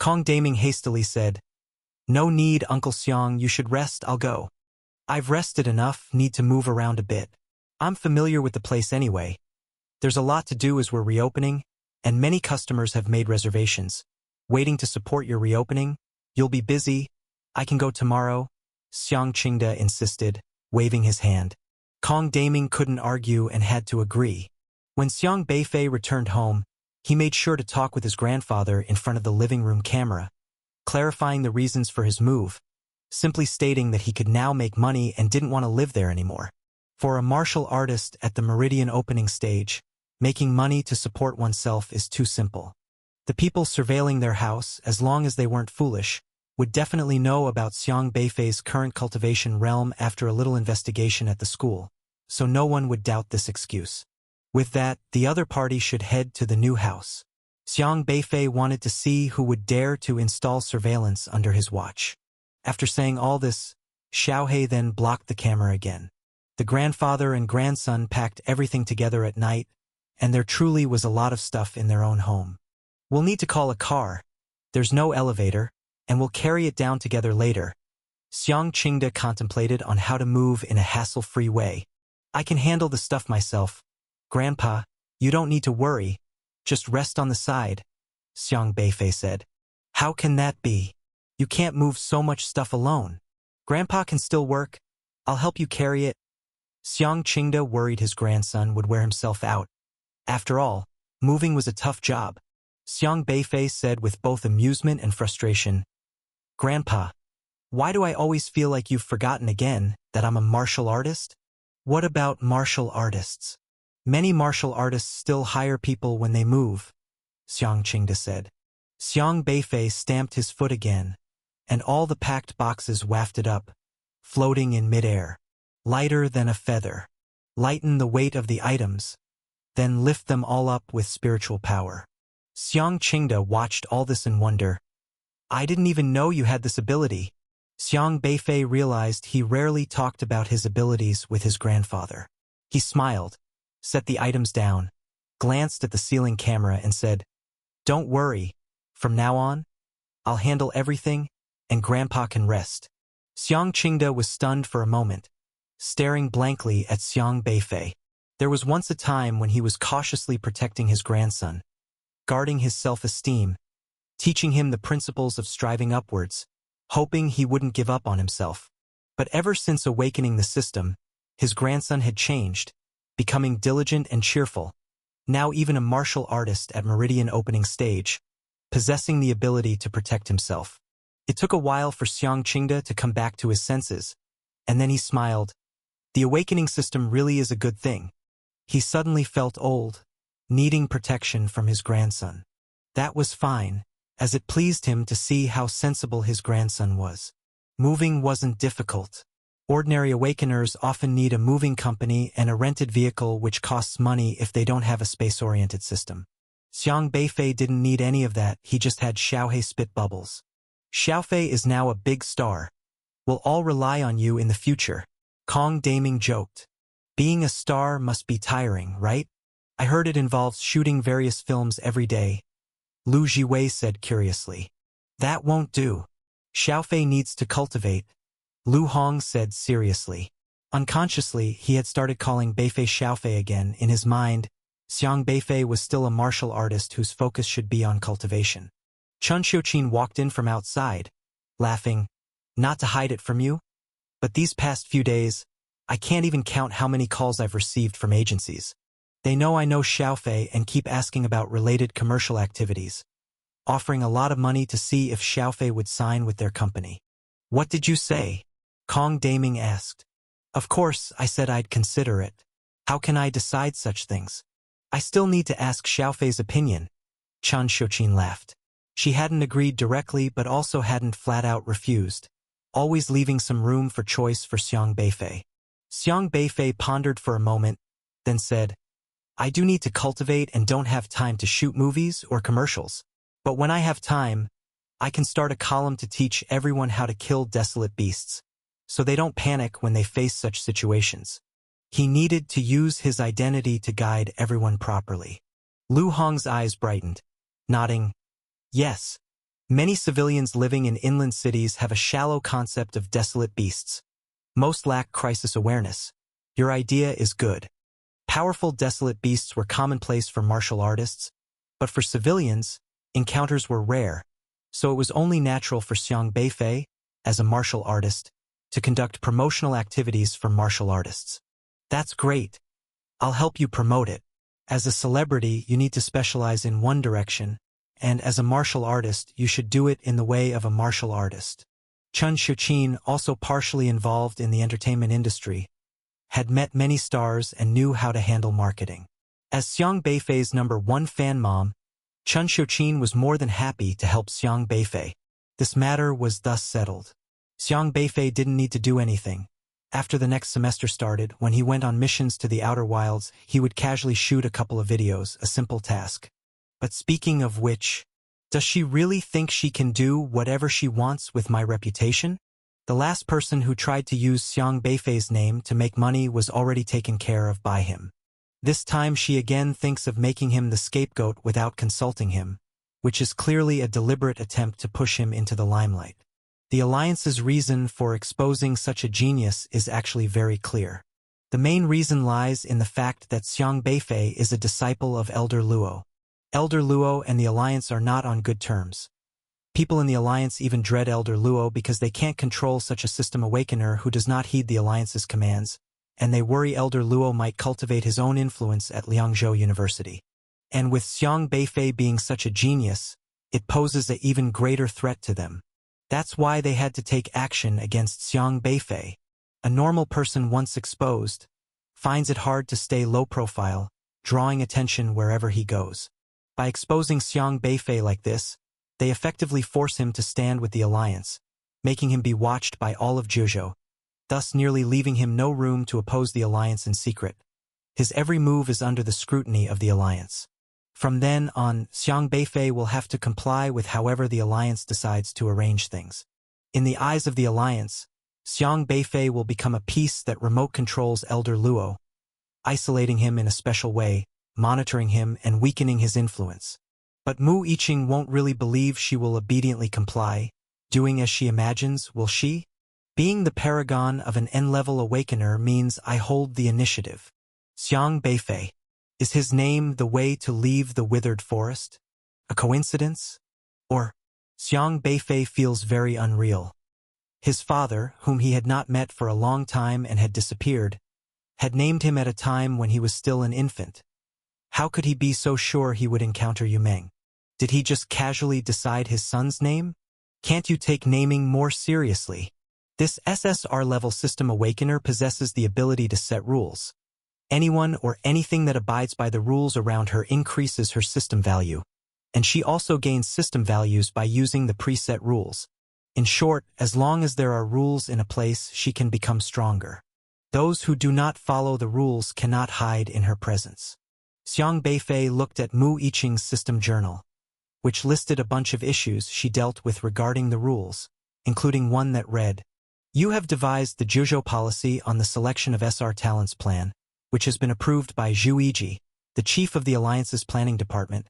Kong Daming hastily said, "No need, Uncle Xiang, you should rest, I'll go. I've rested enough, need to move around a bit. I'm familiar with the place anyway. There's a lot to do as we're reopening, and many customers have made reservations. Waiting to support your reopening? You'll be busy. I can go tomorrow," Xiang Qingde insisted, waving his hand. Kong Daming couldn't argue and had to agree. When Xiang Beifei returned home, he made sure to talk with his grandfather in front of the living room camera, clarifying the reasons for his move, simply stating that he could now make money and didn't want to live there anymore. For a martial artist at the Meridian opening stage, making money to support oneself is too simple. The people surveilling their house, as long as they weren't foolish, would definitely know about Xiang Beifei's current cultivation realm after a little investigation at the school, so no one would doubt this excuse. With that, the other party should head to the new house. Xiang Beifei wanted to see who would dare to install surveillance under his watch. After saying all this, Xiaohei then blocked the camera again. The grandfather and grandson packed everything together at night, and there truly was a lot of stuff in their own home. "We'll need to call a car. There's no elevator, and we'll carry it down together later." Xiang Qingde contemplated on how to move in a hassle-free way. "I can handle the stuff myself. Grandpa, you don't need to worry. Just rest on the side," Xiang Beifei said. "How can that be? You can't move so much stuff alone. Grandpa can still work. I'll help you carry it." Xiang Qingde worried his grandson would wear himself out. After all, moving was a tough job. Xiang Beifei said with both amusement and frustration, "Grandpa, why do I always feel like you've forgotten again that I'm a martial artist?" "What about martial artists? Many martial artists still hire people when they move," Xiang Qingde said. Xiang Beifei stamped his foot again, and all the packed boxes wafted up, floating in midair, lighter than a feather. Lighten the weight of the items, then lift them all up with spiritual power. Xiang Qingde watched all this in wonder. "I didn't even know you had this ability." Xiang Beifei realized he rarely talked about his abilities with his grandfather. He smiled, set the items down, glanced at the ceiling camera and said, "Don't worry. From now on, I'll handle everything, and Grandpa can rest." Xiang Qingde was stunned for a moment, staring blankly at Xiang Beifei. There was once a time when he was cautiously protecting his grandson, guarding his self-esteem, teaching him the principles of striving upwards, hoping he wouldn't give up on himself. But ever since awakening the system, his grandson had changed, becoming diligent and cheerful, now even a martial artist at Meridian opening stage, possessing the ability to protect himself. It took a while for Xiang Qingde to come back to his senses, and then he smiled. The awakening system really is a good thing. He suddenly felt old, needing protection from his grandson. That was fine, as it pleased him to see how sensible his grandson was. Moving wasn't difficult. Ordinary awakeners often need a moving company and a rented vehicle which costs money if they don't have a space-oriented system. Xiang Beifei didn't need any of that, he just had Xiaohei spit bubbles. "Xiaofei is now a big star. We'll all rely on you in the future," Kong Daming joked. "Being a star must be tiring, right? I heard it involves shooting various films every day," Lu Jiwei said curiously. "That won't do. Xiaofei needs to cultivate," Lu Hong said seriously. Unconsciously, he had started calling Beifei Xiaofei again. In his mind, Xiang Beifei was still a martial artist whose focus should be on cultivation. Chun Xiuqin walked in from outside, laughing. "Not to hide it from you, but these past few days, I can't even count how many calls I've received from agencies. They know I know Xiaofei and keep asking about related commercial activities, offering a lot of money to see if Xiaofei would sign with their company." "What did you say?" Kong Daming asked. "Of course, I said I'd consider it. How can I decide such things? I still need to ask Xiaofei's opinion," Chun Xiuqin laughed. She hadn't agreed directly but also hadn't flat-out refused, always leaving some room for choice for Xiang Beifei. Xiang Beifei pondered for a moment, then said, "I do need to cultivate and don't have time to shoot movies or commercials. But when I have time, I can start a column to teach everyone how to kill desolate beasts, so they don't panic when they face such situations." He needed to use his identity to guide everyone properly. Lu Hong's eyes brightened, nodding, "Yes, Many civilians living in inland cities have a shallow concept of desolate beasts. Most lack crisis awareness. Your idea is good. Powerful desolate beasts were commonplace for martial artists, but for civilians, encounters were rare, so it was only natural for Xiang Beifei, as a martial artist, to conduct promotional activities for martial artists. That's great. I'll help you promote it. As a celebrity, you need to specialize in one direction, and as a martial artist, you should do it in the way of a martial artist. Chen Xiuqin, also partially involved in the entertainment industry, had met many stars and knew how to handle marketing. As Xiang Beifei's #1 fan mom, Chen Xiuqin was more than happy to help Xiang Beifei. This matter was thus settled. Xiang Beifei didn't need to do anything. After the next semester started, when he went on missions to the outer wilds, he would casually shoot a couple of videos, a simple task. But speaking of which, does she really think she can do whatever she wants with my reputation? The last person who tried to use Xiang Beifei's name to make money was already taken care of by him. This time she again thinks of making him the scapegoat without consulting him, which is clearly a deliberate attempt to push him into the limelight. The Alliance's reason for exposing such a genius is actually very clear. The main reason lies in the fact that Xiang Beifei is a disciple of Elder Luo. Elder Luo and the Alliance are not on good terms. People in the Alliance even dread Elder Luo because they can't control such a system awakener who does not heed the Alliance's commands, and they worry Elder Luo might cultivate his own influence at Liangzhou University. And with Xiang Beifei being such a genius, it poses an even greater threat to them. That's why they had to take action against Xiang Beifei. A normal person once exposed finds it hard to stay low profile, drawing attention wherever he goes. By exposing Xiang Beifei like this, they effectively force him to stand with the Alliance, making him be watched by all of Zhuzhou, thus nearly leaving him no room to oppose the Alliance in secret. His every move is under the scrutiny of the Alliance. From then on, Xiang Beifei will have to comply with however the Alliance decides to arrange things. In the eyes of the Alliance, Xiang Beifei will become a piece that remote controls Elder Luo, isolating him in a special way, monitoring him and weakening his influence. But Mu Yiqing won't really believe she will obediently comply, doing as she imagines, will she? Being the paragon of an N-level awakener means I hold the initiative. Xiang Beifei. Is his name the way to leave the withered forest? A coincidence? Or, Xiang Beifei feels very unreal. His father, whom he had not met for a long time and had disappeared, had named him at a time when he was still an infant. How could he be so sure he would encounter Yumeng? Did he just casually decide his son's name? Can't you take naming more seriously? This SSR-level system awakener possesses the ability to set rules. Anyone or anything that abides by the rules around her increases her system value, and she also gains system values by using the preset rules. In short, as long as there are rules in a place, she can become stronger. Those who do not follow the rules cannot hide in her presence. Xiang Beifei looked at Mu Yiqing's system journal, which listed a bunch of issues she dealt with regarding the rules, including one that read, "You have devised the Zhuzhou policy on the selection of SR talents plan, which has been approved by Zhu Yiji, the chief of the Alliance's planning department.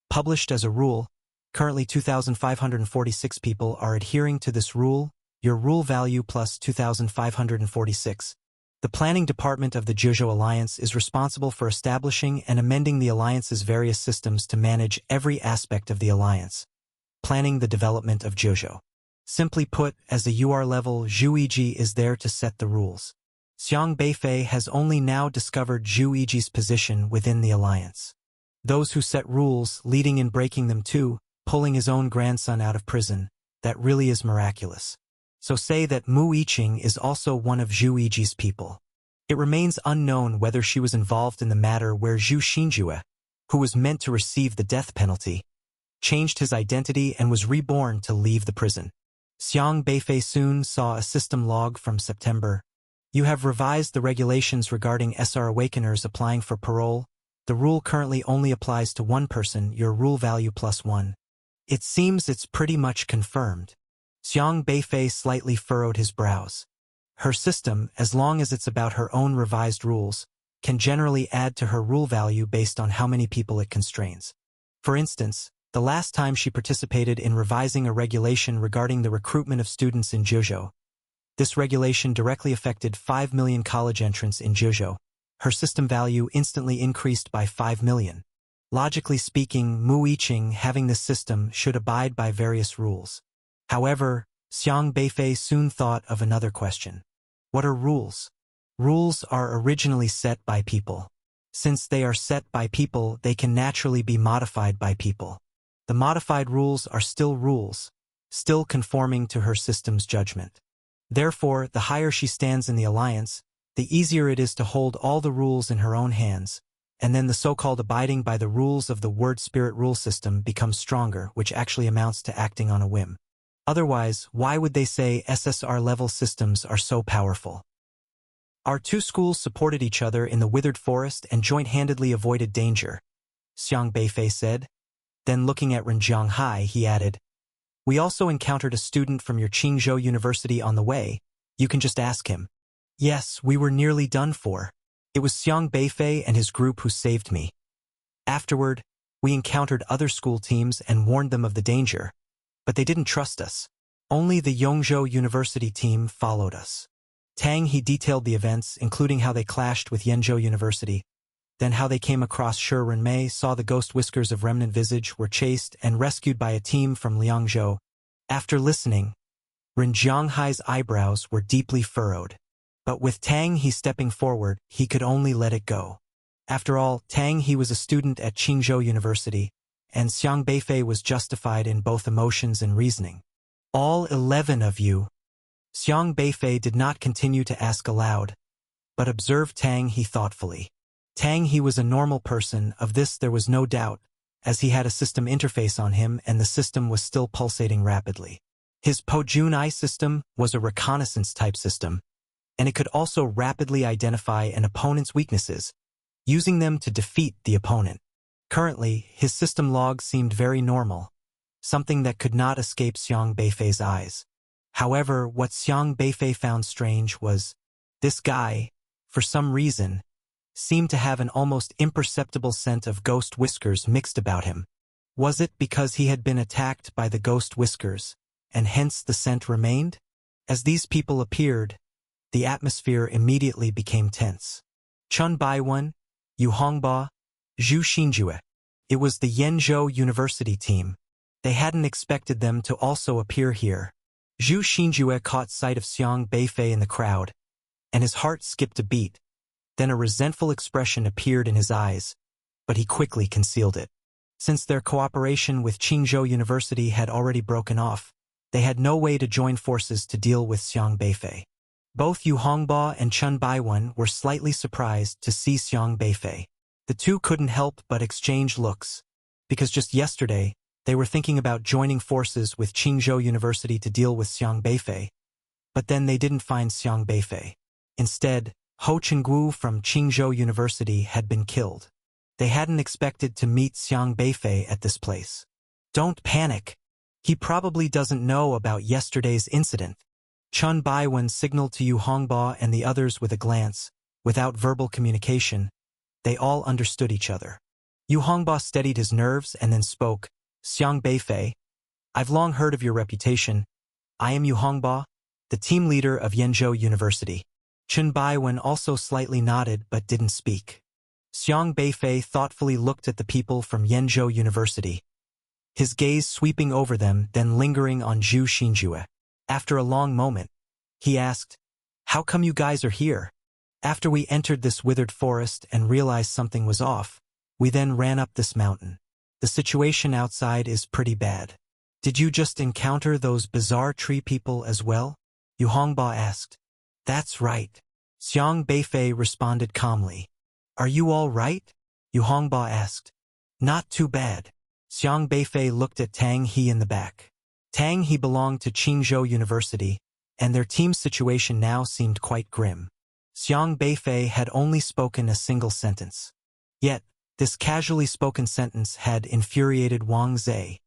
Published as a rule, currently 2,546 people are adhering to this rule, your rule value plus 2,546. The planning department of the Zhuzhou Alliance is responsible for establishing and amending the Alliance's various systems to manage every aspect of the Alliance, planning the development of Zhuzhou. Simply put, as a UR level, Zhu Yiji is there to set the rules. Xiang Beifei has only now discovered Zhu Yiji's position within the Alliance. Those who set rules, leading in breaking them too, pulling his own grandson out of prison, that really is miraculous. So say that Mu Yiqing is also one of Zhu Yiji's people. It remains unknown whether she was involved in the matter where Zhu Xinjue, who was meant to receive the death penalty, changed his identity and was reborn to leave the prison. Xiang Beifei soon saw a system log from September. You have revised the regulations regarding SR Awakeners applying for parole. The rule currently only applies to one person, your rule value plus 1. It seems it's pretty much confirmed. Xiang Beifei slightly furrowed his brows. Her system, as long as it's about her own revised rules, can generally add to her rule value based on how many people it constrains. For instance, the last time she participated in revising a regulation regarding the recruitment of students in Juzhou. This regulation directly affected 5 million college entrants in Juzhou. Her system value instantly increased by 5 million. Logically speaking, Mu Yiqing, having this system, should abide by various rules. However, Xiang Beifei soon thought of another question. What are rules? Rules are originally set by people. Since they are set by people, they can naturally be modified by people. The modified rules are still rules, still conforming to her system's judgment. Therefore, the higher she stands in the alliance, the easier it is to hold all the rules in her own hands, and then the so-called abiding by the rules of the word spirit rule system becomes stronger, which actually amounts to acting on a whim. Otherwise, why would they say SSR-level systems are so powerful? Our two schools supported each other in the withered forest and joint-handedly avoided danger, Xiang Beifei said. Then looking at Ren Zhonghai, he added, we also encountered a student from your Qingzhou University on the way. You can just ask him. Yes, we were nearly done for. It was Xiang Beifei and his group who saved me. Afterward, we encountered other school teams and warned them of the danger, but they didn't trust us. Only the Yongzhou University team followed us. Tang He detailed the events, including how they clashed with Yenzhou University, then how they came across Shi Renmei, saw the ghost whiskers of Remnant Visage, were chased and rescued by a team from Liangzhou. After listening, Ren Zhonghai's eyebrows were deeply furrowed. But with Tang He stepping forward, he could only let it go. After all, Tang He was a student at Qingzhou University, and Xiang Beifei was justified in both emotions and reasoning. All 11 of you. Xiang Beifei did not continue to ask aloud, but observed Tang He thoughtfully. Tang He was a normal person, of this there was no doubt, as he had a system interface on him and the system was still pulsating rapidly. His Po Jun Eye system was a reconnaissance-type system, and it could also rapidly identify an opponent's weaknesses, using them to defeat the opponent. Currently, his system log seemed very normal, something that could not escape Xiang Beifei's eyes. However, what Xiang Beifei found strange was, this guy, for some reason, seemed to have an almost imperceptible scent of ghost whiskers mixed about him. Was it because he had been attacked by the ghost whiskers, and hence the scent remained? As these people appeared, the atmosphere immediately became tense. Chun Baiwen, Yu Hongba, Zhu Xinjue. It was the Yenzhou University team. They hadn't expected them to also appear here. Zhu Xinjue caught sight of Xiang Beifei in the crowd, and his heart skipped a beat. Then a resentful expression appeared in his eyes, but he quickly concealed it. Since their cooperation with Qingzhou University had already broken off, they had no way to join forces to deal with Xiang Beifei. Both Yu Hongba and Chun Baiwen were slightly surprised to see Xiang Beifei. The two couldn't help but exchange looks, because just yesterday, they were thinking about joining forces with Qingzhou University to deal with Xiang Beifei. But then they didn't find Xiang Beifei. Instead, Ho Chengguo from Qingzhou University had been killed. They hadn't expected to meet Xiang Beifei at this place. Don't panic. He probably doesn't know about yesterday's incident. Chun Baiwen signaled to Yu Hongba and the others with a glance. Without verbal communication, they all understood each other. Yu Hongba steadied his nerves and then spoke. Xiang Beifei, I've long heard of your reputation. I am Yu Hongba, the team leader of Yenzhou University. Chun Baiwen also slightly nodded but didn't speak. Xiang Beifei thoughtfully looked at the people from Yenzhou University, his gaze sweeping over them, then lingering on Zhu Xinjue. After a long moment, he asked, how come you guys are here? After we entered this withered forest and realized something was off, we then ran up this mountain. The situation outside is pretty bad. Did you just encounter those bizarre tree people as well? Yu Hongba asked. That's right. Xiang Beifei responded calmly. Are you all right? Yu Hongba asked. Not too bad. Xiang Beifei looked at Tang He in the back. Tang He belonged to Qingzhou University, and their team's situation now seemed quite grim. Xiang Beifei had only spoken a single sentence. Yet, this casually spoken sentence had infuriated Wang Zhe.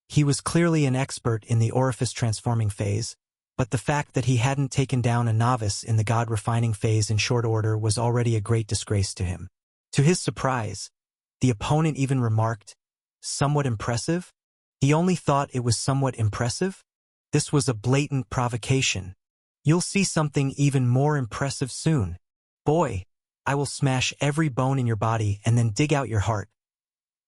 He was clearly an expert in the orifice transforming phase, but the fact that he hadn't taken down a novice in the god-refining phase in short order was already a great disgrace to him. To his surprise, the opponent even remarked, Somewhat impressive? He only thought it was somewhat impressive? This was a blatant provocation. You'll see something even more impressive soon. Boy, I will smash every bone in your body and then dig out your heart.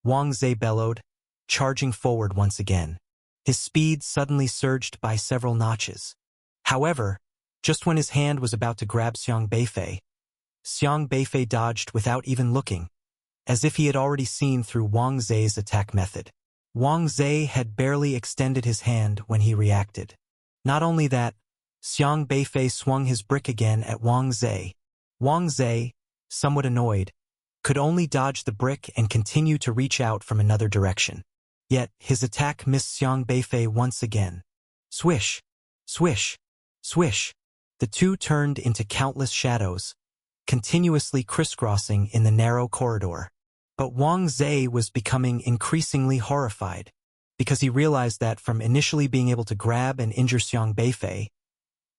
Wang Zhe bellowed, charging forward once again. His speed suddenly surged by several notches. However, just when his hand was about to grab Xiang Beifei, Xiang Beifei dodged without even looking, as if he had already seen through Wang Zhe's attack method. Wang Zhe had barely extended his hand when he reacted. Not only that, Xiang Beifei swung his brick again at Wang Zhe. Wang Zhe, somewhat annoyed, could only dodge the brick and continue to reach out from another direction. Yet, his attack missed Xiang Beifei once again. Swish, swish, swish. The two turned into countless shadows, continuously crisscrossing in the narrow corridor. But Wang Zhe was becoming increasingly horrified, because he realized that from initially being able to grab and injure Xiang Beifei,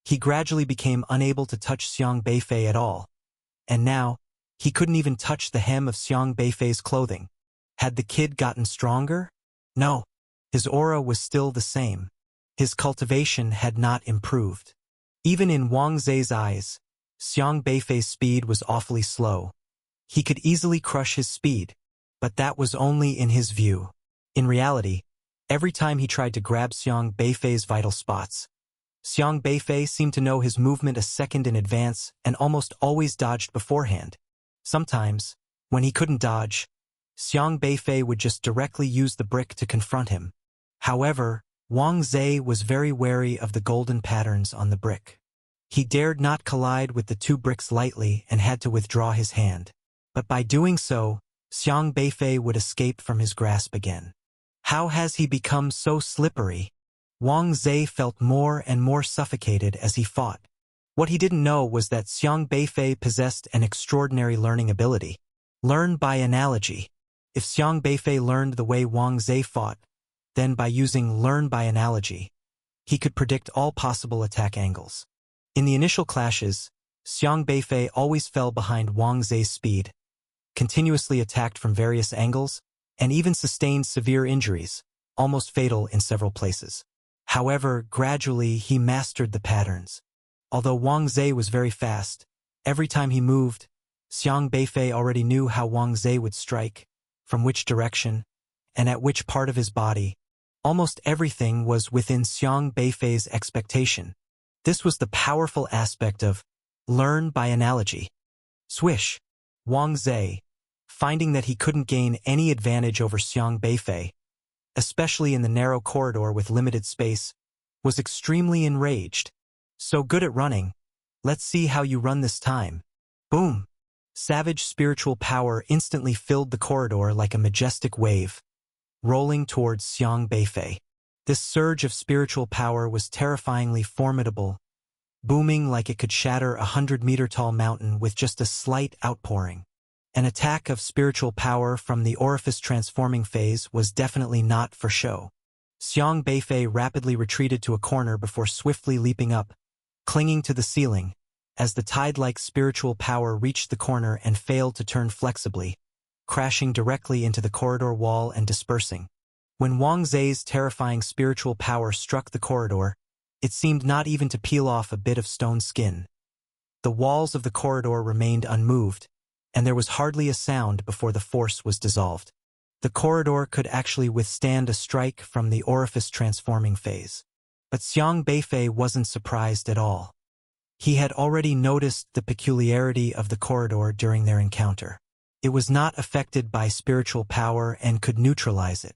he gradually became unable to touch Xiang Beifei at all. And now, he couldn't even touch the hem of Xiang Beifei's clothing. Had the kid gotten stronger? No. His aura was still the same. His cultivation had not improved. Even in Wang Zhe's eyes, Xiang Beifei's speed was awfully slow. He could easily crush his speed, but that was only in his view. In reality, every time he tried to grab Xiang Beifei's vital spots, Xiang Beifei seemed to know his movement a second in advance and almost always dodged beforehand. Sometimes, when he couldn't dodge, Xiang Beifei would just directly use the brick to confront him. However, Wang Zhe was very wary of the golden patterns on the brick. He dared not collide with the two bricks lightly and had to withdraw his hand. But by doing so, Xiang Beifei would escape from his grasp again. How has he become so slippery? Wang Zhe felt more and more suffocated as he fought. What he didn't know was that Xiang Beifei possessed an extraordinary learning ability. Learn by analogy. If Xiang Beifei learned the way Wang Zhe fought, then by using learn by analogy, he could predict all possible attack angles. In the initial clashes, Xiang Beifei always fell behind Wang Zhe's speed, continuously attacked from various angles, and even sustained severe injuries, almost fatal in several places. However, gradually he mastered the patterns. Although Wang Zhe was very fast, every time he moved, Xiang Beifei already knew how Wang Zhe would strike, from which direction, and at which part of his body. Almost everything was within Xiang Beifei's expectation. This was the powerful aspect of learn by analogy. Swish. Wang Zhe, finding that he couldn't gain any advantage over Xiang Beifei, especially in the narrow corridor with limited space, was extremely enraged. So good at running. Let's see how you run this time. Boom. Savage spiritual power instantly filled the corridor like a majestic wave, rolling towards Xiang Beifei. This surge of spiritual power was terrifyingly formidable, booming like it could shatter a 100-meter-tall mountain with just a slight outpouring. An attack of spiritual power from the orifice transforming phase was definitely not for show. Xiang Beifei rapidly retreated to a corner before swiftly leaping up, clinging to the ceiling, as the tide-like spiritual power reached the corner and failed to turn flexibly, crashing directly into the corridor wall and dispersing. When Wang Zhe's terrifying spiritual power struck the corridor, it seemed not even to peel off a bit of stone skin. The walls of the corridor remained unmoved, and there was hardly a sound before the force was dissolved. The corridor could actually withstand a strike from the orifice transforming phase. But Xiang Beifei wasn't surprised at all. He had already noticed the peculiarity of the corridor during their encounter. It was not affected by spiritual power and could neutralize it.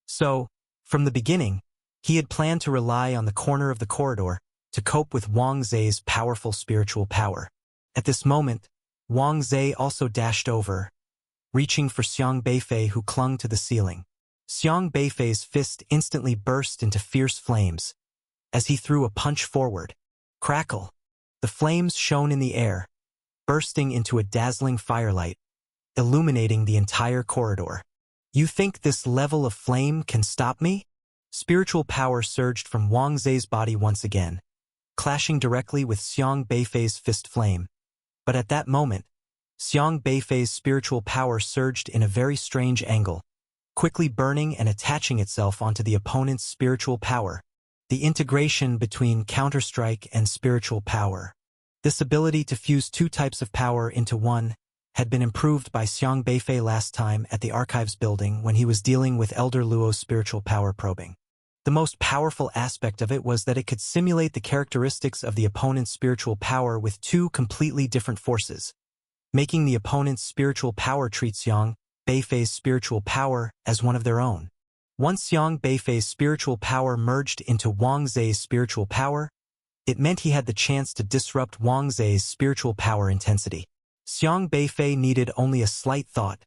So, from the beginning, he had planned to rely on the corner of the corridor to cope with Wang Zhe's powerful spiritual power. At this moment, Wang Zhe also dashed over, reaching for Xiang Beifei who clung to the ceiling. Xiang Beifei's fist instantly burst into fierce flames as he threw a punch forward. Crackle! The flames shone in the air, bursting into a dazzling firelight, illuminating the entire corridor. You think this level of flame can stop me? Spiritual power surged from Wang Zhe's body once again, clashing directly with Xiang Beifei's fist flame. But at that moment, Xiang Beifei's spiritual power surged in a very strange angle, quickly burning and attaching itself onto the opponent's spiritual power. The integration between Counter-Strike and spiritual power. This ability to fuse two types of power into one had been improved by Xiang Beifei last time at the Archives building when he was dealing with Elder Luo's spiritual power probing. The most powerful aspect of it was that it could simulate the characteristics of the opponent's spiritual power with two completely different forces, making the opponent's spiritual power treat Xiang Beifei's spiritual power as one of their own. Once Xiang Beifei's spiritual power merged into Wang Zhe's spiritual power, it meant he had the chance to disrupt Wang Zhe's spiritual power intensity. Xiang Beifei needed only a slight thought,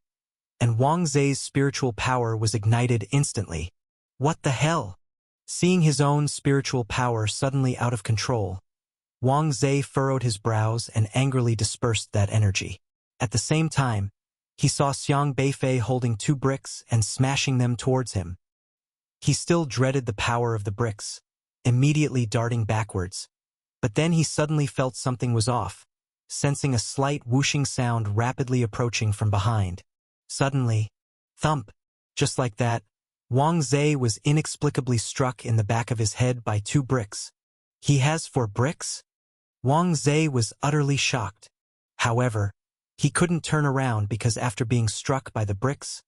and Wang Zhe's spiritual power was ignited instantly. What the hell? Seeing his own spiritual power suddenly out of control, Wang Zhe furrowed his brows and angrily dispersed that energy. At the same time, he saw Xiang Beifei holding two bricks and smashing them towards him. He still dreaded the power of the bricks, immediately darting backwards. But then he suddenly felt something was off, sensing a slight whooshing sound rapidly approaching from behind. Suddenly, thump, just like that, Wang Zhe was inexplicably struck in the back of his head by two bricks. He has 4 bricks? Wang Zhe was utterly shocked. However, he couldn't turn around because after being struck by the bricks,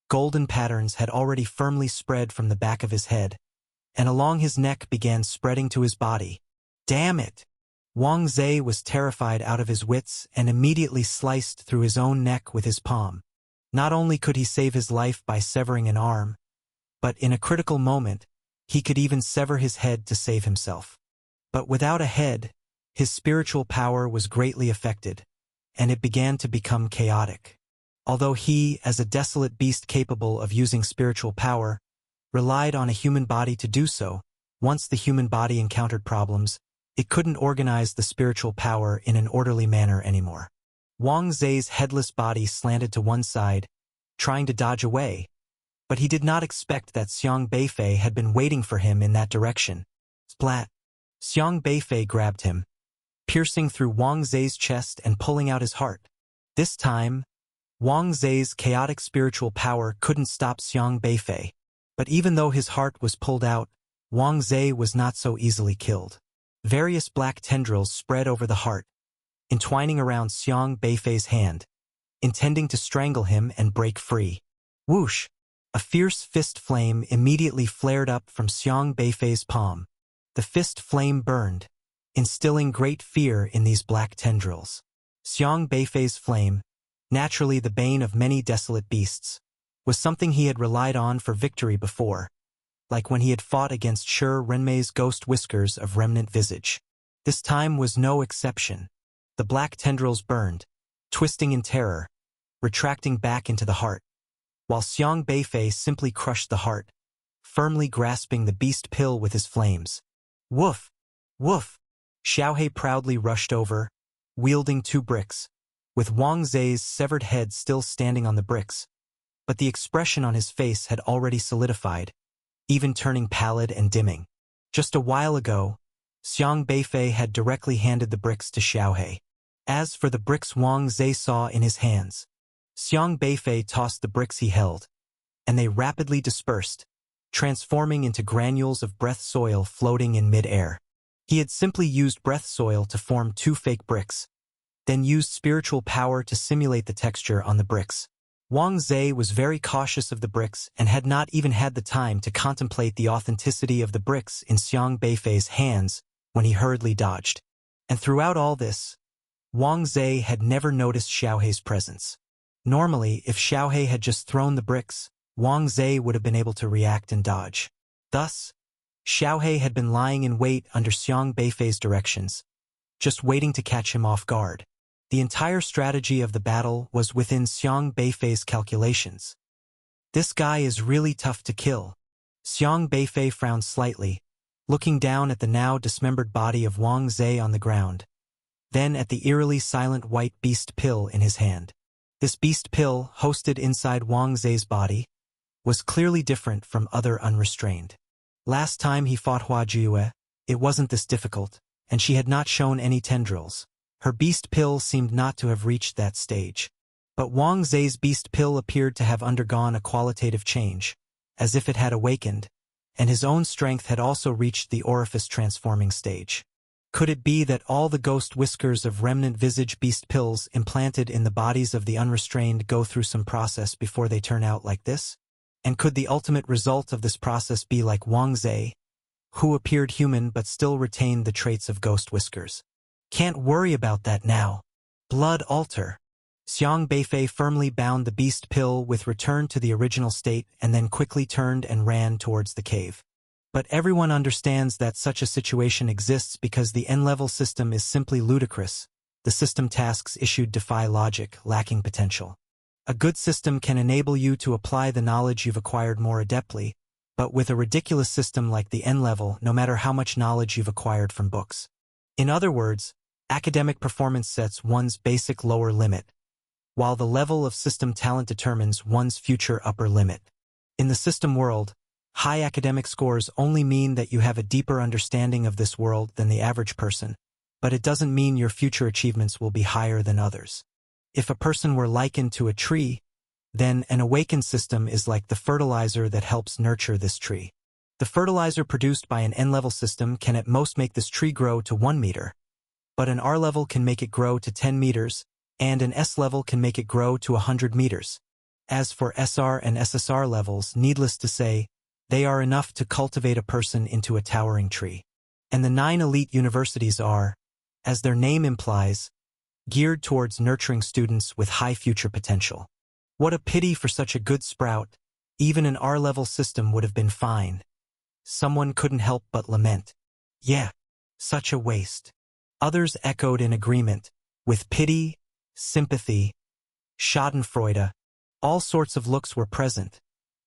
golden patterns had already firmly spread from the back of his head, and along his neck began spreading to his body. Damn it! Wang Zhe was terrified out of his wits and immediately sliced through his own neck with his palm. Not only could he save his life by severing an arm, but in a critical moment, he could even sever his head to save himself. But without a head, his spiritual power was greatly affected, and it began to become chaotic. Although he, as a desolate beast capable of using spiritual power, relied on a human body to do so, once the human body encountered problems, it couldn't organize the spiritual power in an orderly manner anymore. Wang Zhe's headless body slanted to one side, trying to dodge away, but he did not expect that Xiang Beifei had been waiting for him in that direction. Splat! Xiang Beifei grabbed him, piercing through Wang Zhe's chest and pulling out his heart. This time, Wang Zhe's chaotic spiritual power couldn't stop Xiang Beifei, but even though his heart was pulled out, Wang Zhe was not so easily killed. Various black tendrils spread over the heart, entwining around Xiang Beifei's hand, intending to strangle him and break free. Whoosh! A fierce fist flame immediately flared up from Xiang Beifei's palm. The fist flame burned, instilling great fear in these black tendrils. Xiang Beifei's flame, naturally the bane of many desolate beasts, was something he had relied on for victory before, like when he had fought against Shi Renmei's ghost whiskers of remnant visage. This time was no exception. The black tendrils burned, twisting in terror, retracting back into the heart, while Xiang Beifei simply crushed the heart, firmly grasping the beast pill with his flames. Woof! Woof! Xiaohe proudly rushed over, wielding 2 bricks, with Wang Zhe's severed head still standing on the bricks, but the expression on his face had already solidified, even turning pallid and dimming. Just a while ago, Xiang Beifei had directly handed the bricks to Xiaohe. As for the bricks Wang Zhe saw in his hands, Xiang Beifei tossed the bricks he held, and they rapidly dispersed, transforming into granules of breath soil floating in mid-air. He had simply used breath soil to form 2 fake bricks, then used spiritual power to simulate the texture on the bricks. Wang Zhe was very cautious of the bricks and had not even had the time to contemplate the authenticity of the bricks in Xiang Beifei's hands when he hurriedly dodged. And throughout all this, Wang Zhe had never noticed Xiaohe's presence. Normally, if Xiaohe had just thrown the bricks, Wang Zhe would have been able to react and dodge. Thus, Xiaohe had been lying in wait under Xiang Beifei's directions, just waiting to catch him off guard. The entire strategy of the battle was within Xiang Beifei's calculations. This guy is really tough to kill. Xiang Beifei frowned slightly, looking down at the now dismembered body of Wang Zhe on the ground, then at the eerily silent white beast pill in his hand. This beast pill, hosted inside Wang Zhe's body, was clearly different from other unrestrained. Last time he fought Hua Jiyue, it wasn't this difficult, and she had not shown any tendrils. Her beast pill seemed not to have reached that stage. But Wang Zhe's beast pill appeared to have undergone a qualitative change, as if it had awakened, and his own strength had also reached the orifice-transforming stage. Could it be that all the ghost whiskers of remnant visage beast pills implanted in the bodies of the unrestrained go through some process before they turn out like this? And could the ultimate result of this process be like Wang Zhe, who appeared human but still retained the traits of ghost whiskers? Can't worry about that now. Blood altar. Xiang Beifei firmly bound the beast pill with return to the original state and then quickly turned and ran towards the cave. But everyone understands that such a situation exists because the N-level system is simply ludicrous. The system tasks issued defy logic, lacking potential. A good system can enable you to apply the knowledge you've acquired more adeptly, but with a ridiculous system like the N-level, no matter how much knowledge you've acquired from books. In other words, academic performance sets one's basic lower limit, while the level of system talent determines one's future upper limit. In the system world, high academic scores only mean that you have a deeper understanding of this world than the average person, but it doesn't mean your future achievements will be higher than others. If a person were likened to a tree, then an awakened system is like the fertilizer that helps nurture this tree. The fertilizer produced by an N-level system can at most make this tree grow to 1 meter, but an R-level can make it grow to 10 meters, and an S-level can make it grow to 100 meters. As for SR and SSR levels, needless to say, they are enough to cultivate a person into a towering tree. And the 9 elite universities are, as their name implies, geared towards nurturing students with high future potential. What a pity for such a good sprout. Even an R-level system would have been fine. Someone couldn't help but lament. Yeah, such a waste. Others echoed in agreement, with pity, sympathy, schadenfreude. All sorts of looks were present,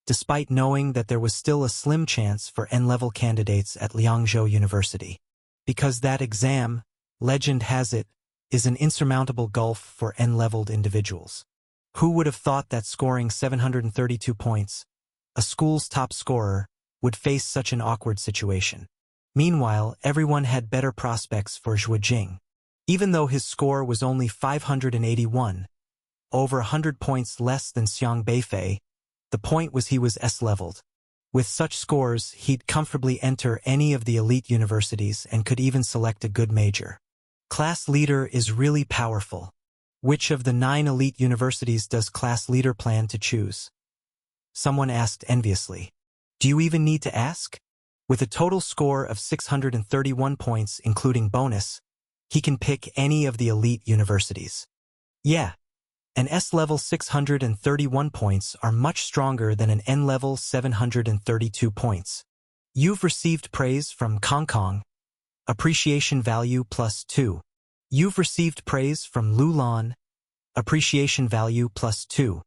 despite knowing that there was still a slim chance for N-level candidates at Liangzhou University. Because that exam, legend has it, is an insurmountable gulf for N-leveled individuals. Who would have thought that scoring 732 points, a school's top scorer, would face such an awkward situation? Meanwhile, everyone had better prospects for Zhuo Jing. Even though his score was only 581, over 100 points less than Xiang Beifei, the point was he was S-leveled. With such scores, he'd comfortably enter any of the elite universities and could even select a good major. Class leader is really powerful. Which of the 9 elite universities does class leader plan to choose? Someone asked enviously. Do you even need to ask? With a total score of 631 points including bonus, he can pick any of the elite universities. Yeah, an S-level 631 points are much stronger than an N-level 732 points. You've received praise from Kong Kong. Appreciation value +2. You've received praise from Lulan. Appreciation value +2.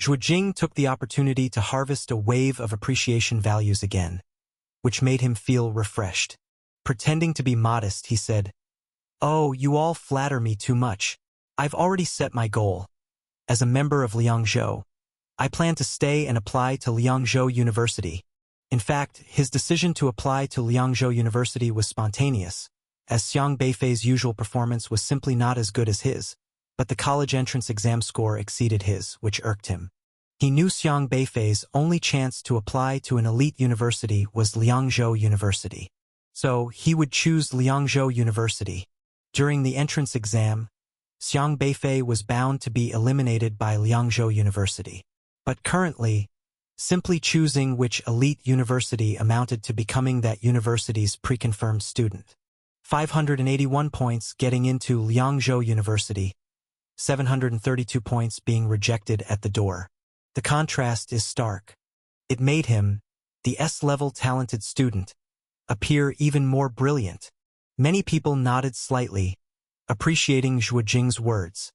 Zhuo Jing took the opportunity to harvest a wave of appreciation values again, which made him feel refreshed. Pretending to be modest, he said, "Oh, you all flatter me too much. I've already set my goal. As a member of Liangzhou, I plan to stay and apply to Liangzhou University." In fact, his decision to apply to Liangzhou University was spontaneous, as Xiang Beifei's usual performance was simply not as good as his, but the college entrance exam score exceeded his, which irked him. He knew Xiang Beifei's only chance to apply to an elite university was Liangzhou University. So, he would choose Liangzhou University. During the entrance exam, Xiang Beifei was bound to be eliminated by Liangzhou University. But currently, simply choosing which elite university amounted to becoming that university's pre-confirmed student. 581 points getting into Liangzhou University, 732 points being rejected at the door. The contrast is stark. It made him, the S-level talented student, appear even more brilliant. Many people nodded slightly, appreciating Zhuo Jing's words.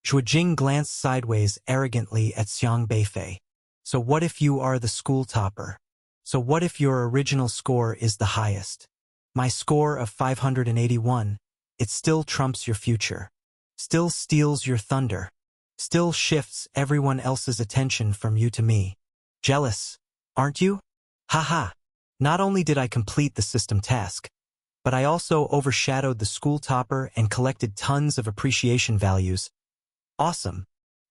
Zhuo Jing glanced sideways arrogantly at Xiang Beifei. So what if you are the school topper? So what if your original score is the highest? My score of 581, it still trumps your future. Still steals your thunder. Still shifts everyone else's attention from you to me. Jealous, aren't you? Haha. Not only did I complete the system task, but I also overshadowed the school topper and collected tons of appreciation values. Awesome.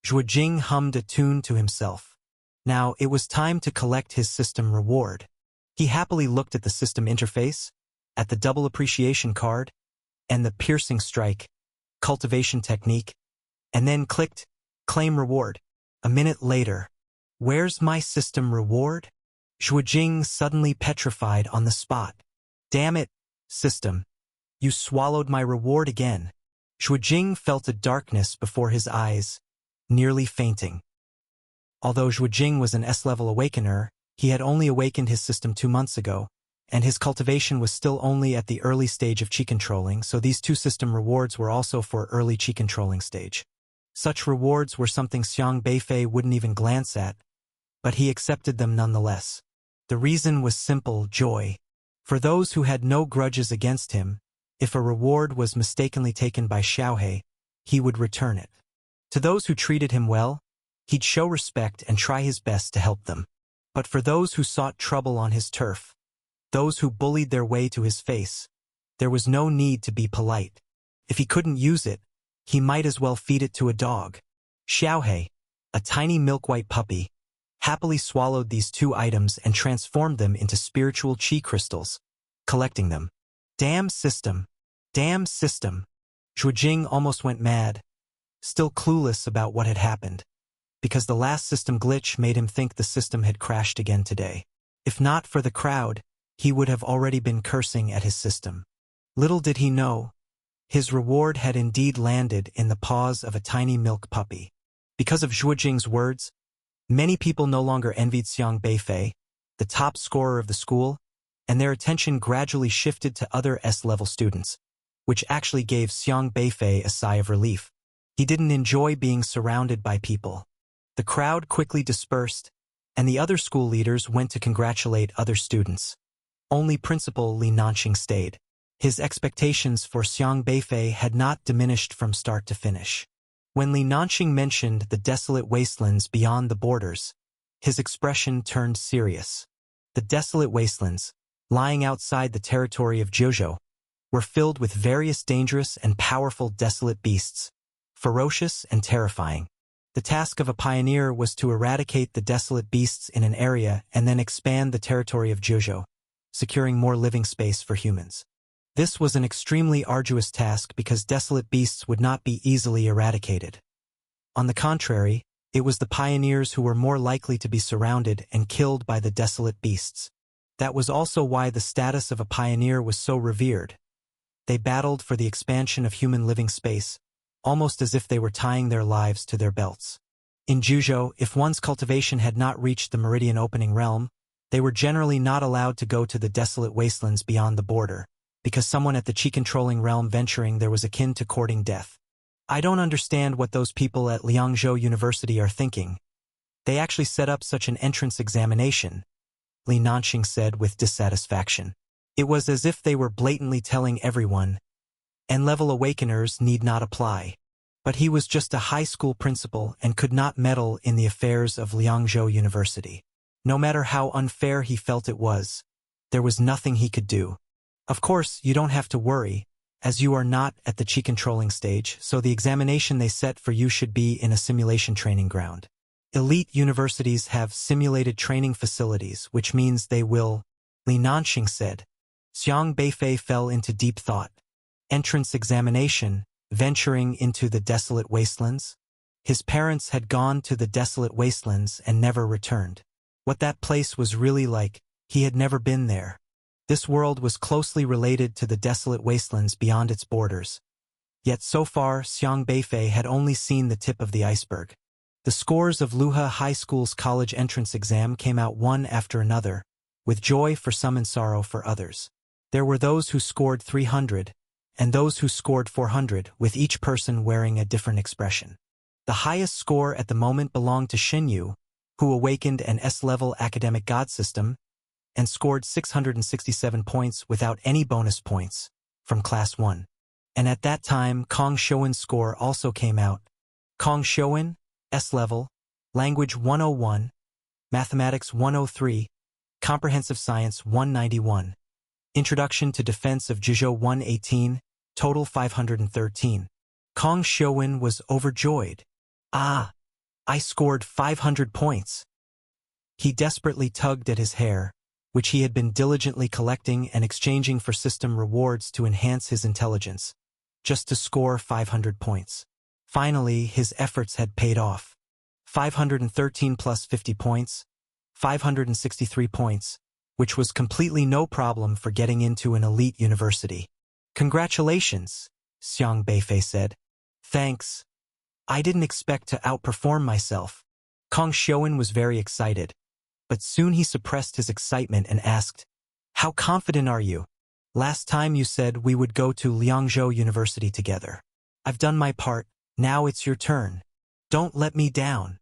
Zhuojing hummed a tune to himself. Now it was time to collect his system reward. He happily looked at the system interface, at the double appreciation card, and the piercing strike, cultivation technique, and then clicked claim reward. A minute later, where's my system reward? Zhuojing suddenly petrified on the spot. Damn it, system. You swallowed my reward again. Zhuojing felt a darkness before his eyes, nearly fainting. Although Zhuojing was an S-level awakener, he had only awakened his system 2 months ago, and his cultivation was still only at the early stage of Qi controlling, so these 2 system rewards were also for early Qi controlling stage. Such rewards were something Xiang Beifei wouldn't even glance at, but he accepted them nonetheless. The reason was simple: joy. For those who had no grudges against him, if a reward was mistakenly taken by Xiaohe, he would return it. To those who treated him well, he'd show respect and try his best to help them. But for those who sought trouble on his turf, those who bullied their way to his face, there was no need to be polite. If he couldn't use it, he might as well feed it to a dog. Xiaohe, a tiny milk-white puppy, happily swallowed these 2 items and transformed them into spiritual Qi crystals, collecting them. Damn system! Damn system! Zhuojing almost went mad, still clueless about what had happened, because the last system glitch made him think the system had crashed again today. If not for the crowd, he would have already been cursing at his system. Little did he know, his reward had indeed landed in the paws of a tiny milk puppy. Because of Zhuojing's words, many people no longer envied Xiang Beifei, the top scorer of the school, and their attention gradually shifted to other S-level students, which actually gave Xiang Beifei a sigh of relief. He didn't enjoy being surrounded by people. The crowd quickly dispersed, and the other school leaders went to congratulate other students. Only Principal Li Nanxing stayed. His expectations for Xiang Beifei had not diminished from start to finish. When Li Nanxing mentioned the desolate wastelands beyond the borders, his expression turned serious. The desolate wastelands, lying outside the territory of Zhuozhou, were filled with various dangerous and powerful desolate beasts, ferocious and terrifying. The task of a pioneer was to eradicate the desolate beasts in an area and then expand the territory of Zhuozhou, securing more living space for humans. This was an extremely arduous task because desolate beasts would not be easily eradicated. On the contrary, it was the pioneers who were more likely to be surrounded and killed by the desolate beasts. That was also why the status of a pioneer was so revered. They battled for the expansion of human living space, almost as if they were tying their lives to their belts. In Zhuozhou, if one's cultivation had not reached the meridian opening realm, they were generally not allowed to go to the desolate wastelands beyond the border, because someone at the Qi-controlling realm venturing there was akin to courting death. I don't understand what those people at Liangzhou University are thinking. They actually set up such an entrance examination, Li Nanxing said with dissatisfaction. It was as if they were blatantly telling everyone, N-level awakeners need not apply. But he was just a high school principal and could not meddle in the affairs of Liangzhou University. No matter how unfair he felt it was, there was nothing he could do. Of course, you don't have to worry, as you are not at the Qi controlling stage, so the examination they set for you should be in a simulation training ground. Elite universities have simulated training facilities, which means they will, Li Nanxing said. Xiang Beifei fell into deep thought. Entrance examination, venturing into the desolate wastelands? His parents had gone to the desolate wastelands and never returned. What that place was really like, he had never been there. This world was closely related to the desolate wastelands beyond its borders. Yet so far, Xiang Beifei had only seen the tip of the iceberg. The scores of Luhe High School's college entrance exam came out one after another, with joy for some and sorrow for others. There were those who scored 300, and those who scored 400, with each person wearing a different expression. The highest score at the moment belonged to Xinyu, who awakened an S-level academic god system, and scored 667 points without any bonus points, from Class 1. And at that time, Kong Shouwen's score also came out. Kong Shouwen, S-level, Language 101, Mathematics 103, Comprehensive Science 191. Introduction to Defense of Zhuozhou 118, total 513. Kong Shouwen was overjoyed. Ah, I scored 500 points. He desperately tugged at his hair, which he had been diligently collecting and exchanging for system rewards to enhance his intelligence, just to score 500 points. Finally, his efforts had paid off. 513 plus 50 points, 563 points, which was completely no problem for getting into an elite university. Congratulations, Xiang Beifei said. Thanks. I didn't expect to outperform myself. Kong Xiuwen was very excited, but soon he suppressed his excitement and asked, How confident are you? Last time you said we would go to Liangzhou University together. I've done my part, now it's your turn. Don't let me down.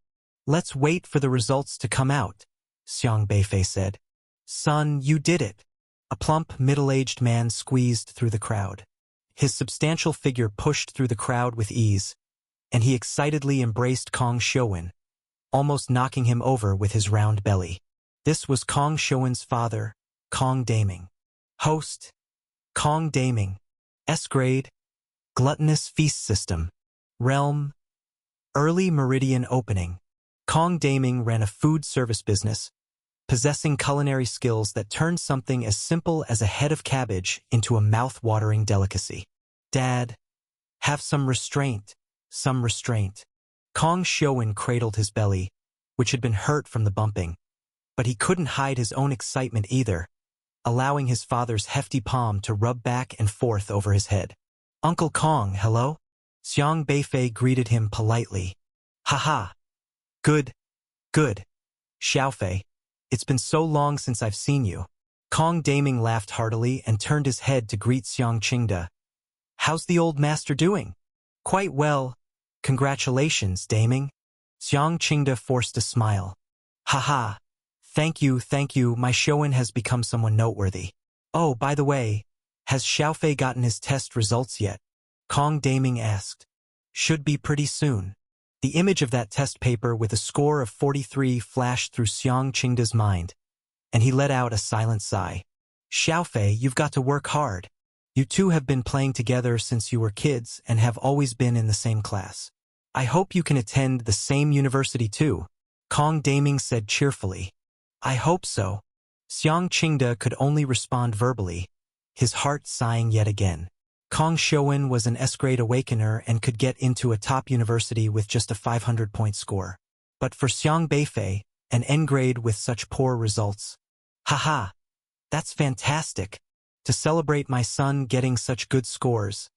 Let's wait for the results to come out, Xiang Beifei said. Son, you did it. A plump, middle-aged man squeezed through the crowd. His substantial figure pushed through the crowd with ease, and he excitedly embraced Kong Xiuwen, almost knocking him over with his round belly. This was Kong Xiuwen's father, Kong Daming. Host, Kong Daming. S-grade, gluttonous feast system. Realm, early meridian opening. Kong Daming ran a food service business, possessing culinary skills that turned something as simple as a head of cabbage into a mouth-watering delicacy. Dad, have some restraint, some restraint. Kong Xiuwen cradled his belly, which had been hurt from the bumping, but he couldn't hide his own excitement either, allowing his father's hefty palm to rub back and forth over his head. Uncle Kong, hello? Xiang Beifei greeted him politely. Ha. Good. Xiaofei, it's been so long since I've seen you. Kong Daming laughed heartily and turned his head to greet Xiang Qingde. How's the old master doing? Quite well. Congratulations, Daming. Xiang Qingde forced a smile. Ha. Thank you, my Xiuwen has become someone noteworthy. Oh, by the way, has Xiaofei gotten his test results yet? Kong Daming asked. Should be pretty soon. The image of that test paper with a score of 43 flashed through Xiang Qingde's mind, and he let out a silent sigh. Xiaofei, you've got to work hard. You two have been playing together since you were kids and have always been in the same class. I hope you can attend the same university too, Kong Daming said cheerfully. I hope so. Xiang Qingde could only respond verbally, his heart sighing yet again. Kong Xiuwen was an S-grade awakener and could get into a top university with just a 500-point score. But for Xiang Beifei, an N-grade with such poor results. Ha. That's fantastic. To celebrate my son getting such good scores,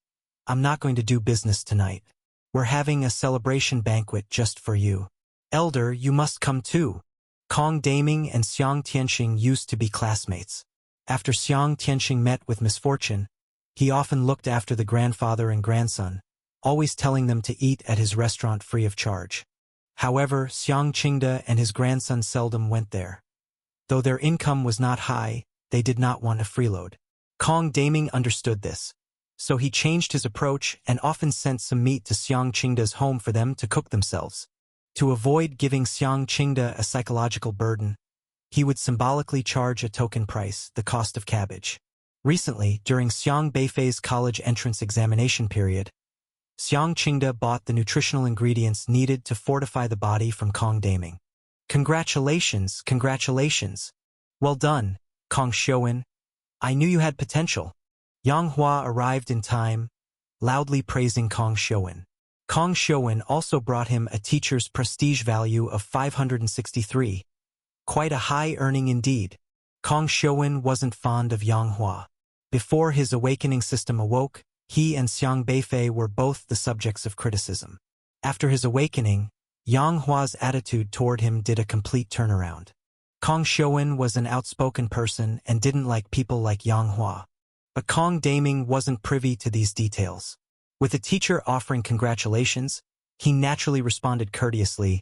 I'm not going to do business tonight. We're having a celebration banquet just for you. Elder, you must come too. Kong Daming and Xiang Tianxing used to be classmates. After Xiang Tianxing met with misfortune, he often looked after the grandfather and grandson, always telling them to eat at his restaurant free of charge. However, Xiang Qingde and his grandson seldom went there. Though their income was not high, they did not want a freeload. Kong Daming understood this, so he changed his approach and often sent some meat to Xiang Qingde's home for them to cook themselves. To avoid giving Xiang Qingde a psychological burden, he would symbolically charge a token price, the cost of cabbage. Recently, during Xiang Beifei's college entrance examination period, Xiang Qingde bought the nutritional ingredients needed to fortify the body from Kong Daming. Congratulations. Well done, Kong Xiuwen. I knew you had potential. Yang Hua arrived in time, loudly praising Kong Xiuwen. Kong Xiuwen also brought him a teacher's prestige value of 563. Quite a high earning indeed. Kong Xiuwen wasn't fond of Yang Hua. Before his awakening system awoke, he and Xiang Beifei were both the subjects of criticism. After his awakening, Yang Hua's attitude toward him did a complete turnaround. Kong Xiuwen was an outspoken person and didn't like people like Yang Hua. But Kong Daming wasn't privy to these details. With the teacher offering congratulations, he naturally responded courteously,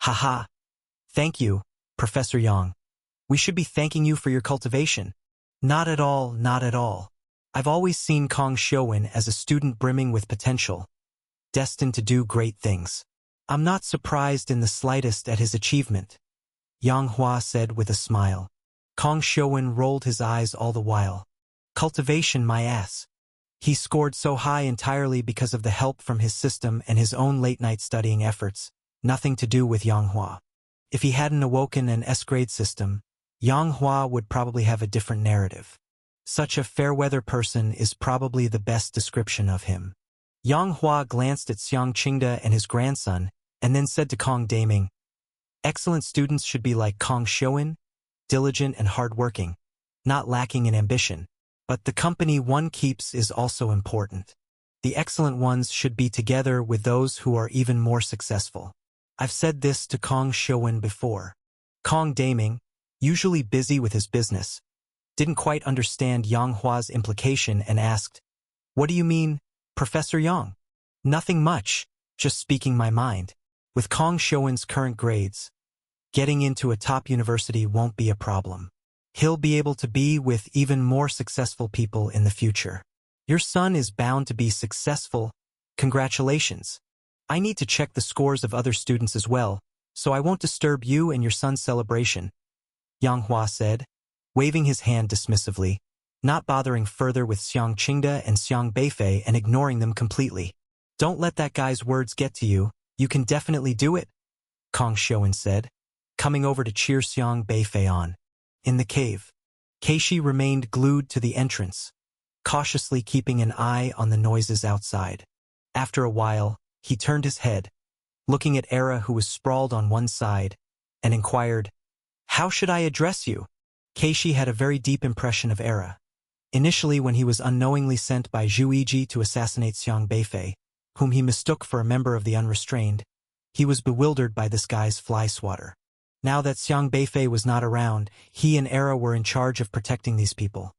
Ha. Thank you, Professor Yang. We should be thanking you for your cultivation. Not at all. I've always seen Kong Xiuwen as a student brimming with potential, destined to do great things. I'm not surprised in the slightest at his achievement, Yang Hua said with a smile. Kong Xiuwen rolled his eyes all the while. Cultivation, my ass. He scored so high entirely because of the help from his system and his own late-night studying efforts. nothing to do with Yang Hua. If he hadn't awoken an S-grade system, Yang Hua would probably have a different narrative. Such a fair-weather person is probably the best description of him. Yang Hua glanced at Xiang Qingde and his grandson, and then said to Kong Daming, "Excellent students should be like Kong Xiuan, diligent and hard-working, not lacking in ambition. But the company one keeps is also important. The excellent ones should be together with those who are even more successful." I've said this to Kong Xiuan before. Kong Daming, usually busy with his business, didn't quite understand Yang Hua's implication and asked, "What do you mean, Professor Yang?" "Nothing much, just speaking my mind. With Kong Xiuan's current grades, getting into a top university won't be a problem. He'll be able to be with even more successful people in the future. Your son is bound to be successful. Congratulations. I need to check the scores of other students as well, so I won't disturb you and your son's celebration," Yang Hua said, waving his hand dismissively, not bothering further with Xiang Qingde and Xiang Beifei and ignoring them completely. "Don't let that guy's words get to you. You can definitely do it," Kong Xiuan said, coming over to cheer Xiang Beifei on. In the cave, Keishi remained glued to the entrance, cautiously keeping an eye on the noises outside. After a while, he turned his head, looking at Era, who was sprawled on one side, and inquired, "How should I address you?" Keishi had a very deep impression of Era. Initially, when he was unknowingly sent by Zhu Yiji to assassinate Xiang Beifei, whom he mistook for a member of the Unrestrained, he was bewildered by this guy's fly swatter. Now that Xiang Beifei was not around, he and Era were in charge of protecting these people.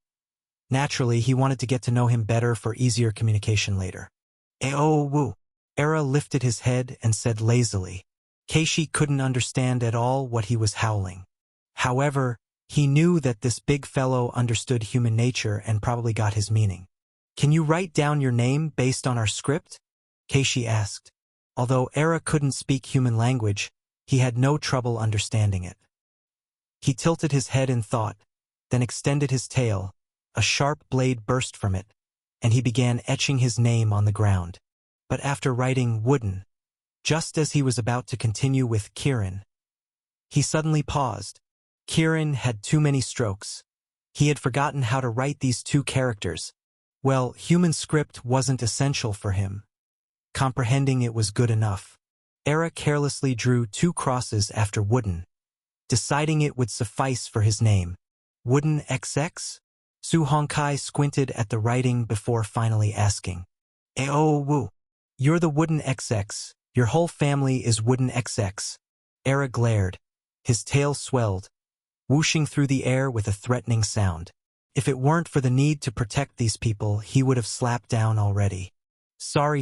Naturally, he wanted to get to know him better for easier communication later. "Oh, woo." Era lifted his head and said lazily. Keishi couldn't understand at all what he was howling. However, he knew that this big fellow understood human nature and probably got his meaning. "Can you write down your name based on our script?" Keishi asked. Although Era couldn't speak human language, he had no trouble understanding it. He tilted his head in thought, then extended his tail. A sharp blade burst from it, and he began etching his name on the ground. But after writing wooden, just as he was about to continue with Kirin, he suddenly paused. Kirin had too many strokes. He had forgotten how to write these two characters. Well, human script wasn't essential for him. Comprehending it was good enough. Era carelessly drew 2 crosses after wooden, deciding it would suffice for his name. "Wooden XX?" Su Hongkai squinted at the writing before finally asking. "Oh, woo. You're the Wooden XX. Your whole family is Wooden XX." Era glared. His tail swelled, whooshing through the air with a threatening sound. If it weren't for the need to protect these people, he would have slapped down already. Sorry.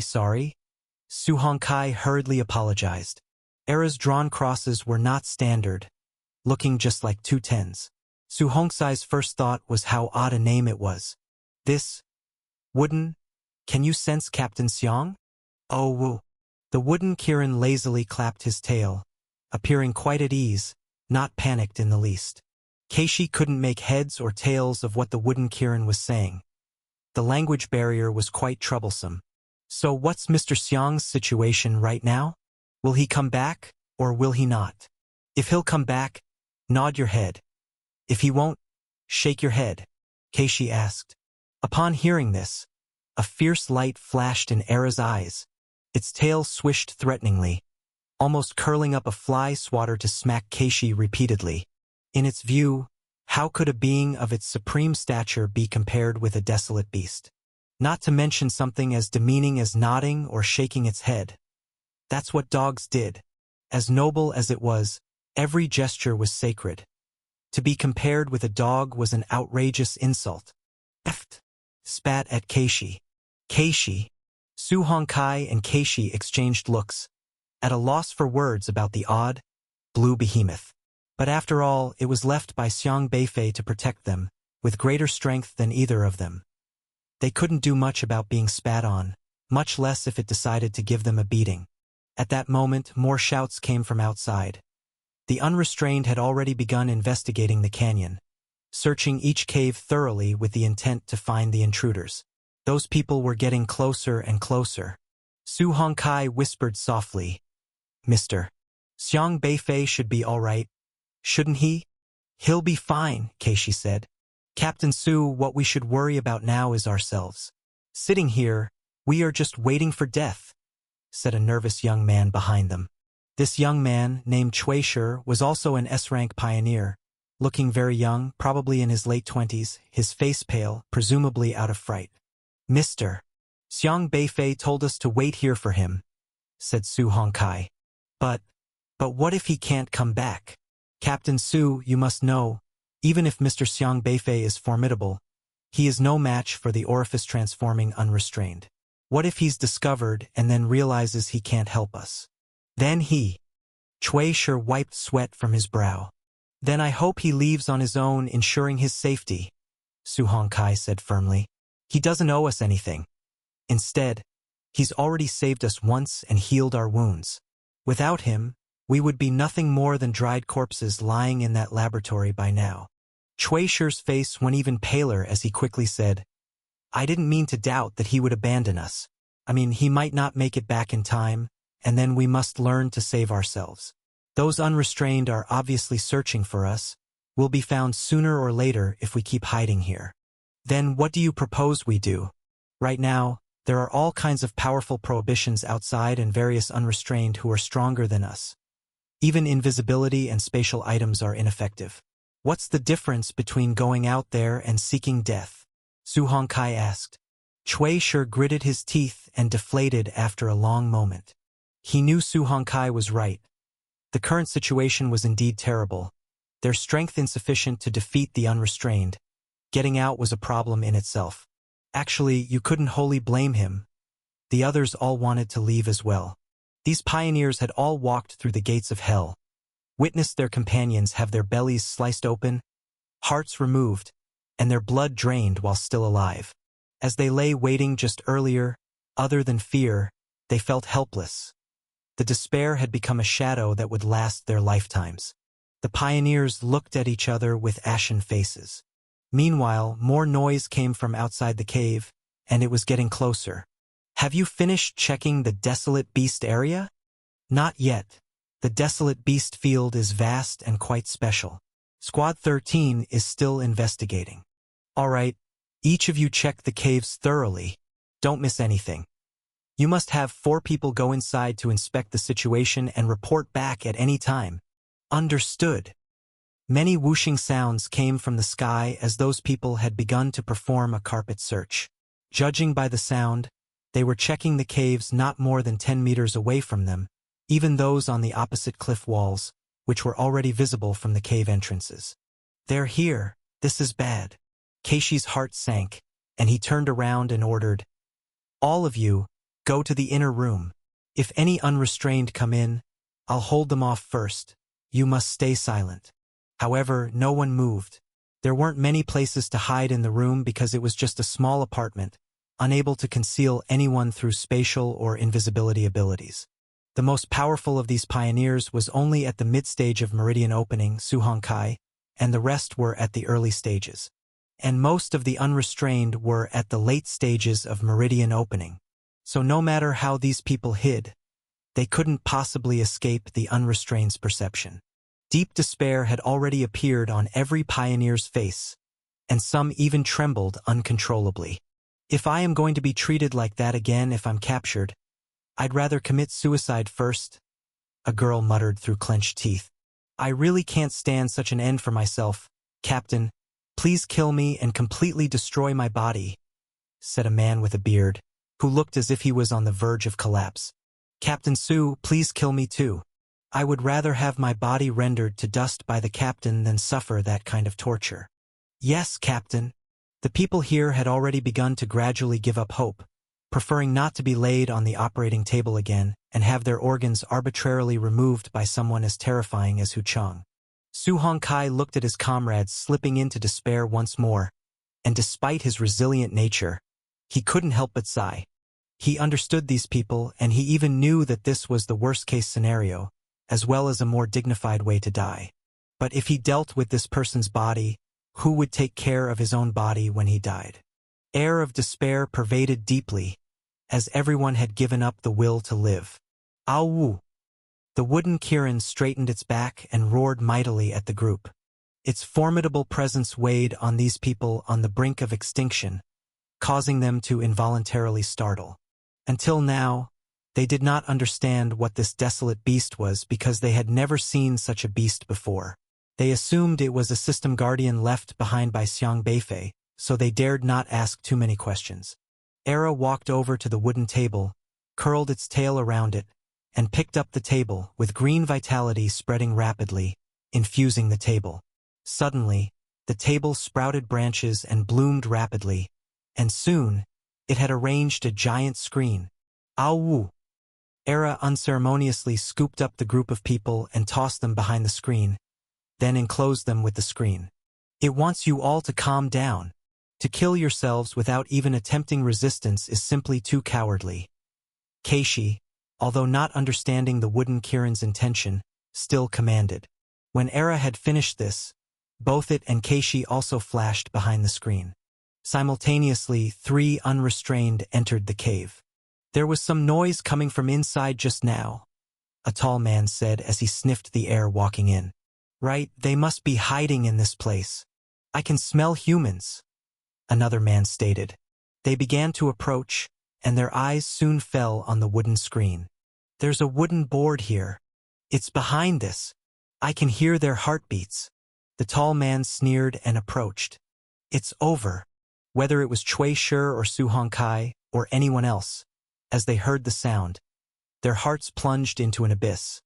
Su Hongkai hurriedly apologized. Era's drawn crosses were not standard, looking just like 2 tens. Su Hongkai's first thought was how odd a name it was. "This? Wooden? Can you sense Captain Xiang?" "Oh, woo." The Wooden Kirin lazily clapped his tail, appearing quite at ease, not panicked in the least. Keishi couldn't make heads or tails of what the Wooden Kirin was saying. The language barrier was quite troublesome. "So what's Mr. Xiang's situation right now? Will he come back, or will he not? If he'll come back, nod your head. If he won't, shake your head," Keishi asked. Upon hearing this, a fierce light flashed in Era's eyes. Its tail swished threateningly, almost curling up a fly swatter to smack Keishi repeatedly. In its view, how could a being of its supreme stature be compared with a desolate beast? Not to mention something as demeaning as nodding or shaking its head. That's what dogs did. As noble as it was, every gesture was sacred. To be compared with a dog was an outrageous insult. "Eft," spat at Keishi. "Keishi." Su Hongkai and Keishi exchanged looks, at a loss for words about the odd, blue behemoth. But after all, it was left by Xiang Beifei to protect them, with greater strength than either of them. They couldn't do much about being spat on, much less if it decided to give them a beating. At that moment, more shouts came from outside. The Unrestrained had already begun investigating the canyon, searching each cave thoroughly with the intent to find the intruders. Those people were getting closer and closer. Su Hongkai whispered softly, Mr. Xiang Beifei should be all right, shouldn't he? He'll be fine, Keishi said. Captain Su, what we should worry about now is ourselves. Sitting here, we are just waiting for death, said a nervous young man behind them. This young man, named Cui Shi, was also an S-rank pioneer, looking very young, probably in his late 20s, his face pale, presumably out of fright. Mr. Xiang Beifei told us to wait here for him, said Su Hongkai. But what if he can't come back? Captain Su, you must know, even if Mr. Xiang Beifei is formidable, he is no match for the orifice transforming unrestrained. What if he's discovered and then realizes he can't help us? Then Cui Shi wiped sweat from his brow. Then I hope he leaves on his own, ensuring his safety, Su Hongkai said firmly. He doesn't owe us anything. Instead, he's already saved us once and healed our wounds. Without him, we would be nothing more than dried corpses lying in that laboratory by now. Cui Shi's face went even paler as he quickly said, I didn't mean to doubt that he would abandon us. I mean, he might not make it back in time, and then we must learn to save ourselves. Those unrestrained are obviously searching for us. We'll be found sooner or later if we keep hiding here. Then what do you propose we do? Right now, there are all kinds of powerful prohibitions outside and various unrestrained who are stronger than us. Even invisibility and spatial items are ineffective. What's the difference between going out there and seeking death? Su Hongkai asked. Cui Shi gritted his teeth and deflated after a long moment. He knew Su Hongkai was right. The current situation was indeed terrible. Their strength insufficient to defeat the unrestrained. Getting out was a problem in itself. Actually, you couldn't wholly blame him. The others all wanted to leave as well. These pioneers had all walked through the gates of hell, witnessed their companions have their bellies sliced open, hearts removed, and their blood drained while still alive. As they lay waiting just earlier, other than fear, they felt helpless. The despair had become a shadow that would last their lifetimes. The pioneers looked at each other with ashen faces. Meanwhile, more noise came from outside the cave, and it was getting closer. Have you finished checking the Desolate Beast area? Not yet. The Desolate Beast field is vast and quite special. Squad 13 is still investigating. All right, each of you check the caves thoroughly. Don't miss anything. You must have 4 people go inside to inspect the situation and report back at any time. Understood. Many whooshing sounds came from the sky as those people had begun to perform a carpet search. Judging by the sound, they were checking the caves not more than 10 meters away from them, even those on the opposite cliff walls, which were already visible from the cave entrances. They're here. This is bad. Keishi's heart sank, and he turned around and ordered, all of you, go to the inner room. If any unrestrained come in, I'll hold them off first. You must stay silent. However, no one moved. There weren't many places to hide in the room because it was just a small apartment, unable to conceal anyone through spatial or invisibility abilities. The most powerful of these pioneers was only at the mid-stage of Meridian Opening, Su Hongkai, and the rest were at the early stages. And most of the unrestrained were at the late stages of Meridian Opening. So no matter how these people hid, they couldn't possibly escape the unrestrained's perception. Deep despair had already appeared on every pioneer's face, and some even trembled uncontrollably. If I am going to be treated like that again if I'm captured, I'd rather commit suicide first, a girl muttered through clenched teeth. I really can't stand such an end for myself, Captain. Please kill me and completely destroy my body, said a man with a beard, who looked as if he was on the verge of collapse. Captain Su, please kill me too. I would rather have my body rendered to dust by the captain than suffer that kind of torture. Yes, Captain. The people here had already begun to gradually give up hope, preferring not to be laid on the operating table again and have their organs arbitrarily removed by someone as terrifying as Hu Cheng. Su Hongkai looked at his comrades slipping into despair once more, and despite his resilient nature, he couldn't help but sigh. He understood these people, and he even knew that this was the worst-case scenario, as well as a more dignified way to die. But if he dealt with this person's body, who would take care of his own body when he died? Air of despair pervaded deeply, as everyone had given up the will to live. Ao Wu. The wooden Kirin straightened its back and roared mightily at the group. Its formidable presence weighed on these people on the brink of extinction, causing them to involuntarily startle. Until now, they did not understand what this desolate beast was because they had never seen such a beast before. They assumed it was a system guardian left behind by Xiang Beifei, so they dared not ask too many questions. Era walked over to the wooden table, curled its tail around it, and picked up the table, with green vitality spreading rapidly, infusing the table. Suddenly, the table sprouted branches and bloomed rapidly, and soon, it had arranged a giant screen. Ow! Era unceremoniously scooped up the group of people and tossed them behind the screen, then enclosed them with the screen. It wants you all to calm down. To kill yourselves without even attempting resistance is simply too cowardly. Keishi, although not understanding the wooden Kirin's intention, still commanded. When Era had finished this, both it and Keishi also flashed behind the screen. Simultaneously, 3 unrestrained entered the cave. There was some noise coming from inside just now, a tall man said as he sniffed the air walking in. Right, they must be hiding in this place. I can smell humans, another man stated. They began to approach, and their eyes soon fell on the wooden screen. There's a wooden board here. It's behind this. I can hear their heartbeats. The tall man sneered and approached. It's over. Whether it was Cui Shi or Su Hongkai or anyone else, as they heard the sound, their hearts plunged into an abyss.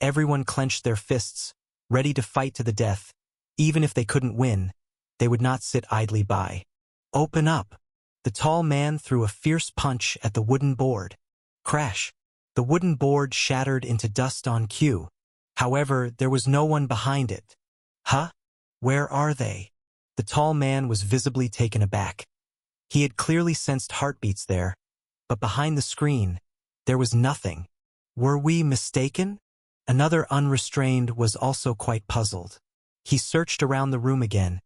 Everyone clenched their fists, ready to fight to the death. Even if they couldn't win, they would not sit idly by. Open up! The tall man threw a fierce punch at the wooden board. Crash! The wooden board shattered into dust on cue. However, there was no one behind it. Huh? Where are they? The tall man was visibly taken aback. He had clearly sensed heartbeats there, but behind the screen, there was nothing. Were we mistaken? Another unrestrained was also quite puzzled. He searched around the room again,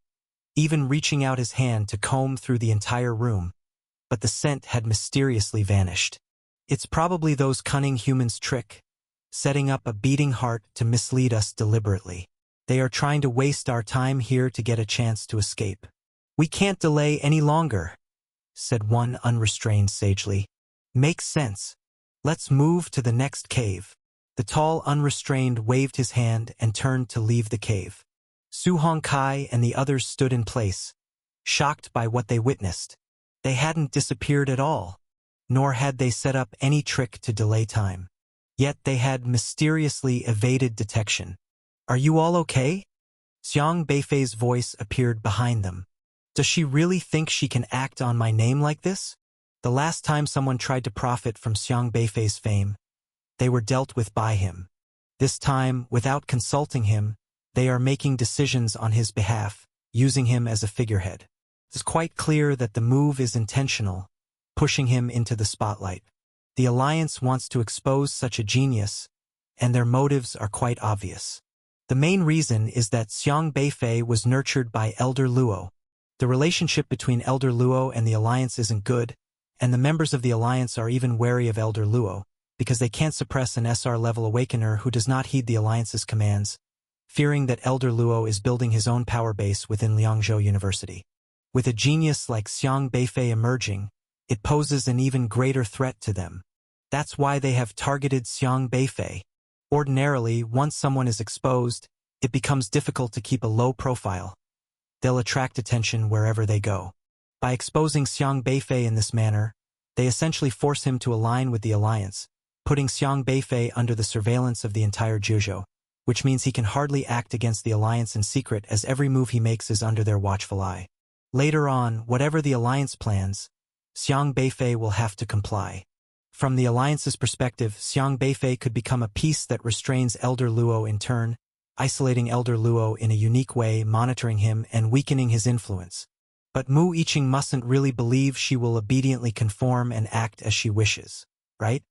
even reaching out his hand to comb through the entire room, but the scent had mysteriously vanished. It's probably those cunning humans' trick, setting up a beating heart to mislead us deliberately. They are trying to waste our time here to get a chance to escape. We can't delay any longer, said one unrestrained sagely. Makes sense. Let's move to the next cave. The tall unrestrained waved his hand and turned to leave the cave. Su Hongkai and the others stood in place, shocked by what they witnessed. They hadn't disappeared at all, nor had they set up any trick to delay time. Yet they had mysteriously evaded detection. Are you all okay? Xiang Beifei's voice appeared behind them. Does she really think she can act on my name like this? The last time someone tried to profit from Xiang Beifei's fame, they were dealt with by him. This time, without consulting him, they are making decisions on his behalf, using him as a figurehead. It's quite clear that the move is intentional, pushing him into the spotlight. The Alliance wants to expose such a genius, and their motives are quite obvious. The main reason is that Xiang Beifei was nurtured by Elder Luo. The relationship between Elder Luo and the Alliance isn't good, and the members of the Alliance are even wary of Elder Luo, because they can't suppress an SR-level awakener who does not heed the Alliance's commands, fearing that Elder Luo is building his own power base within Liangzhou University. With a genius like Xiang Beifei emerging, it poses an even greater threat to them. That's why they have targeted Xiang Beifei. Ordinarily, once someone is exposed, it becomes difficult to keep a low profile. They'll attract attention wherever they go. By exposing Xiang Beifei in this manner, they essentially force him to align with the Alliance, putting Xiang Beifei under the surveillance of the entire Juzhou, which means he can hardly act against the Alliance in secret as every move he makes is under their watchful eye. Later on, whatever the Alliance plans, Xiang Beifei will have to comply. From the Alliance's perspective, Xiang Beifei could become a piece that restrains Elder Luo in turn, isolating Elder Luo in a unique way, monitoring him and weakening his influence. But Mu Yiqing mustn't really believe she will obediently conform and act as she wishes, right?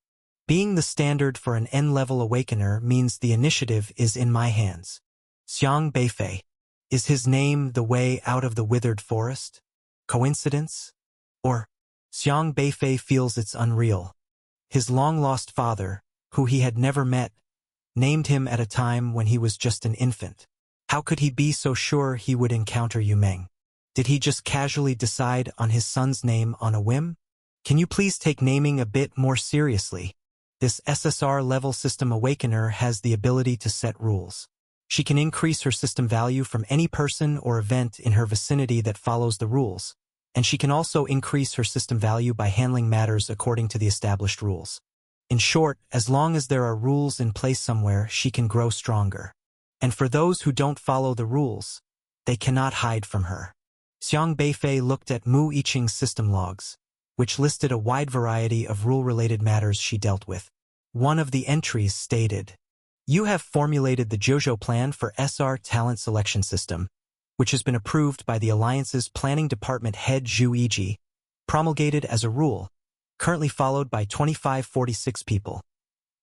Being the standard for an N-level awakener means the initiative is in my hands. Xiang Beifei. Is his name the way out of the withered forest? Coincidence? Or, Xiang Beifei feels it's unreal. His long-lost father, who he had never met, named him at a time when he was just an infant. How could he be so sure he would encounter Yu Meng? Did he just casually decide on his son's name on a whim? Can you please take naming a bit more seriously? This SSR-level system awakener has the ability to set rules. She can increase her system value from any person or event in her vicinity that follows the rules, and she can also increase her system value by handling matters according to the established rules. In short, as long as there are rules in place somewhere, she can grow stronger. And for those who don't follow the rules, they cannot hide from her. Xiang Beifei looked at Mu Yiqing's system logs, which listed a wide variety of rule-related matters she dealt with. One of the entries stated, "You have formulated the Zhuzhou plan for SR talent selection system, which has been approved by the Alliance's planning department head Zhu Yiji, promulgated as a rule, currently followed by 2546 people.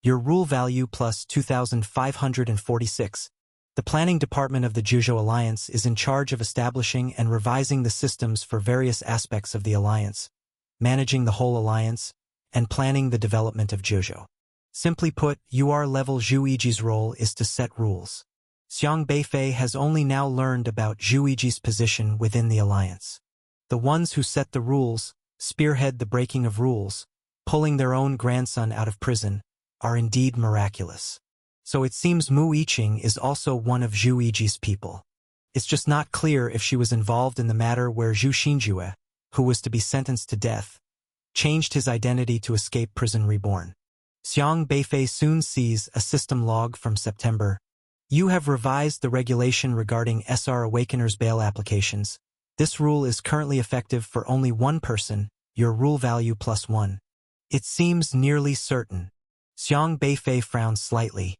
Your rule value plus 2,546. The planning department of the Zhuzhou Alliance is in charge of establishing and revising the systems for various aspects of the Alliance, managing the whole Alliance, and planning the development of Zhuzhou. Simply put, UR-level Zhu Yiji's role is to set rules." Xiang Beifei has only now learned about Zhu Yiji's position within the Alliance. The ones who set the rules, spearhead the breaking of rules, pulling their own grandson out of prison, are indeed miraculous. So it seems Mu Yiqing is also one of Zhu Yiji's people. It's just not clear if she was involved in the matter where Zhu Xinjue, who was to be sentenced to death, changed his identity to escape prison reborn. Xiang Beifei soon sees a system log from September. "You have revised the regulation regarding SR Awakener's bail applications. This rule is currently effective for only one person, your rule value plus 1. It seems nearly certain." Xiang Beifei frowned slightly.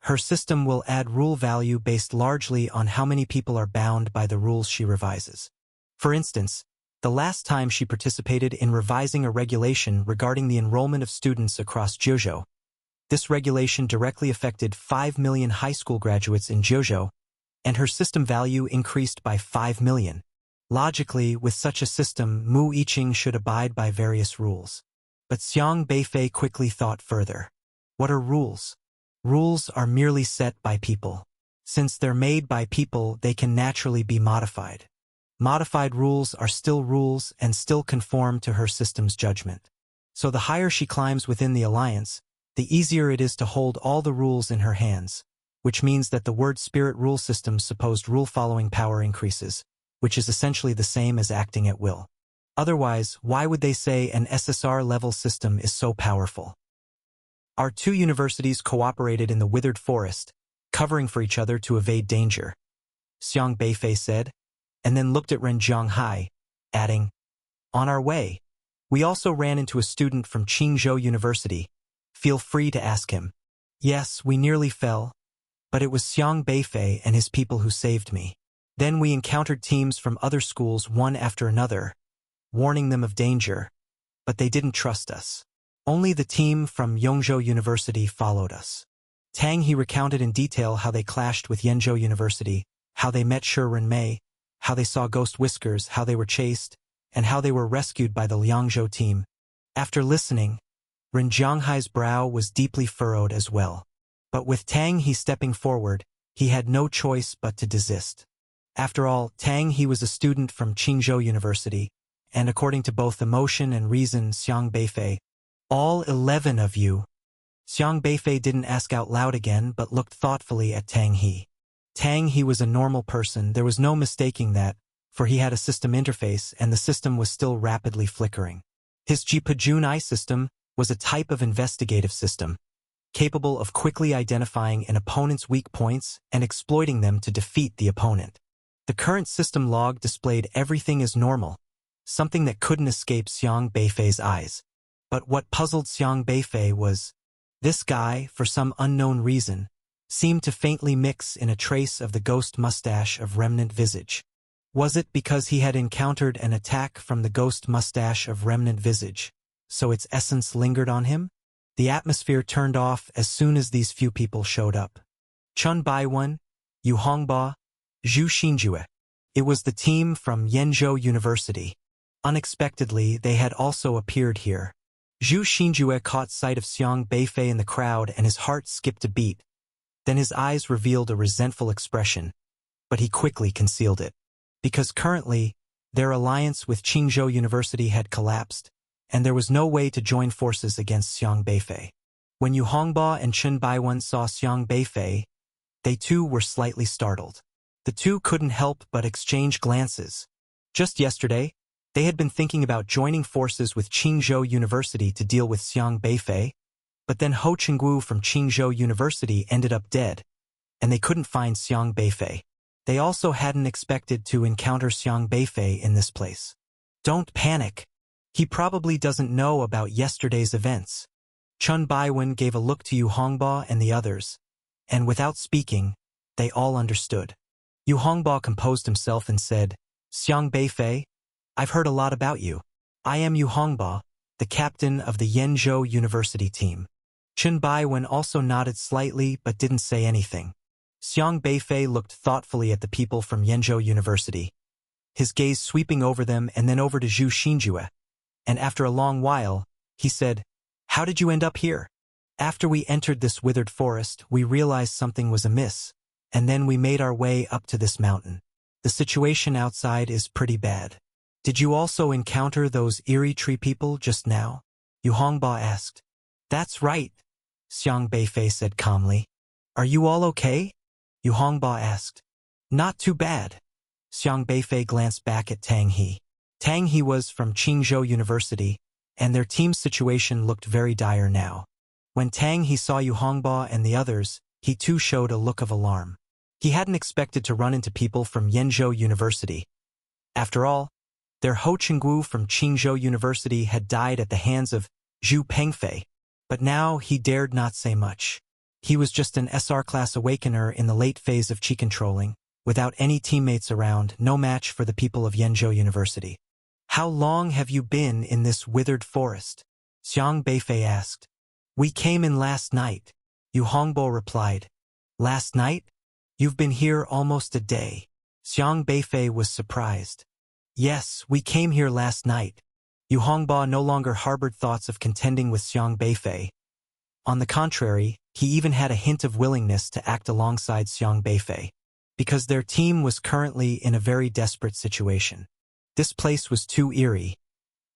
Her system will add rule value based largely on how many people are bound by the rules she revises. For instance, the last time she participated in revising a regulation regarding the enrollment of students across Zhuzhou, this regulation directly affected 5 million high school graduates in Zhuzhou, and her system value increased by 5 million. Logically, with such a system, Mu Yiqing should abide by various rules. But Xiang Beifei quickly thought further. What are rules? Rules are merely set by people. Since they're made by people, they can naturally be modified. Modified rules are still rules and still conform to her system's judgment. So the higher she climbs within the Alliance, the easier it is to hold all the rules in her hands, which means that the word spirit rule system's supposed rule-following power increases, which is essentially the same as acting at will. Otherwise, why would they say an SSR-level system is so powerful? Our two universities cooperated in the withered forest, covering for each other to evade danger, Xiang Beifei said, and then looked at Ren Zhonghai, adding, "On our way. We also ran into a student from Qingzhou University. Feel free to ask him." "Yes, we nearly fell, but it was Xiang Beifei and his people who saved me. Then we encountered teams from other schools one after another, warning them of danger, but they didn't trust us. Only the team from Yongzhou University followed us." Tang He recounted in detail how they clashed with Yenzhou University, how they met Shi Renmei, how they saw Ghost Whiskers, how they were chased, and how they were rescued by the Liangzhou team. After listening, Ren Zhonghai's brow was deeply furrowed as well. But with Tang He stepping forward, he had no choice but to desist. After all, Tang He was a student from Qingzhou University, and according to both emotion and reason, Xiang Beifei, "All 11 of you." Xiang Beifei didn't ask out loud again but looked thoughtfully at Tang He. Tang He was a normal person, there was no mistaking that, for he had a system interface and the system was still rapidly flickering. His Jipajun Eye system was a type of investigative system, capable of quickly identifying an opponent's weak points and exploiting them to defeat the opponent. The current system log displayed everything as normal, something that couldn't escape Xiang Beifei's eyes. But what puzzled Xiang Beifei was, this guy, for some unknown reason, seemed to faintly mix in a trace of the ghost mustache of Remnant Visage. Was it because he had encountered an attack from the ghost mustache of Remnant Visage, so its essence lingered on him? The atmosphere turned off as soon as these few people showed up. Chun Baiwen, Yu Hongba, Zhu Xinjue. It was the team from Yenzhou University. Unexpectedly, they had also appeared here. Zhu Xinjue caught sight of Xiang Beifei in the crowd and his heart skipped a beat, Then his eyes revealed a resentful expression, but he quickly concealed it. Because currently, their alliance with Qingzhou University had collapsed, and there was no way to join forces against Xiang Beifei. When Yu Hongba and Chen Baiwen saw Xiang Beifei, they too were slightly startled. The two couldn't help but exchange glances. Just yesterday, they had been thinking about joining forces with Qingzhou University to deal with Xiang Beifei, but then Ho Chenggu from Qingzhou University ended up dead, and they couldn't find Xiang Beifei. They also hadn't expected to encounter Xiang Beifei in this place. Don't panic. He probably doesn't know about yesterday's events. Chen Baiwen gave a look to Yu Hongba and the others, and without speaking, they all understood. Yu Hongba composed himself and said, Xiang Beifei, I've heard a lot about you. I am Yu Hongba, the captain of the Yenzhou University team. Chen Baiwen also nodded slightly but didn't say anything. Xiang Beifei looked thoughtfully at the people from Yenzhou University, his gaze sweeping over them and then over to Zhu Xinjue, and after a long while, he said, How did you end up here? After we entered this withered forest, we realized something was amiss, and then we made our way up to this mountain. The situation outside is pretty bad. Did you also encounter those eerie tree people just now? Yu Hongba asked. That's right, Xiang Beifei said calmly. Are you all okay? Yu Hongba asked. Not too bad. Xiang Beifei glanced back at Tang He. Tang He was from Qingzhou University, and their team's situation looked very dire now. When Tang He saw Yu Hongba and the others, he too showed a look of alarm. He hadn't expected to run into people from Yenzhou University. After all, their Ho Chenggu from Qingzhou University had died at the hands of Zhu Pengfei, but now he dared not say much. He was just an SR-class awakener in the late phase of Qi controlling, without any teammates around, no match for the people of Yenzhou University. How long have you been in this withered forest? Xiang Beifei asked. We came in last night, Yu Hongbo replied. Last night? You've been here almost a day. Xiang Beifei was surprised. Yes, we came here last night. Yu Hongba no longer harbored thoughts of contending with Xiang Beifei. On the contrary, he even had a hint of willingness to act alongside Xiang Beifei, because their team was currently in a very desperate situation. This place was too eerie.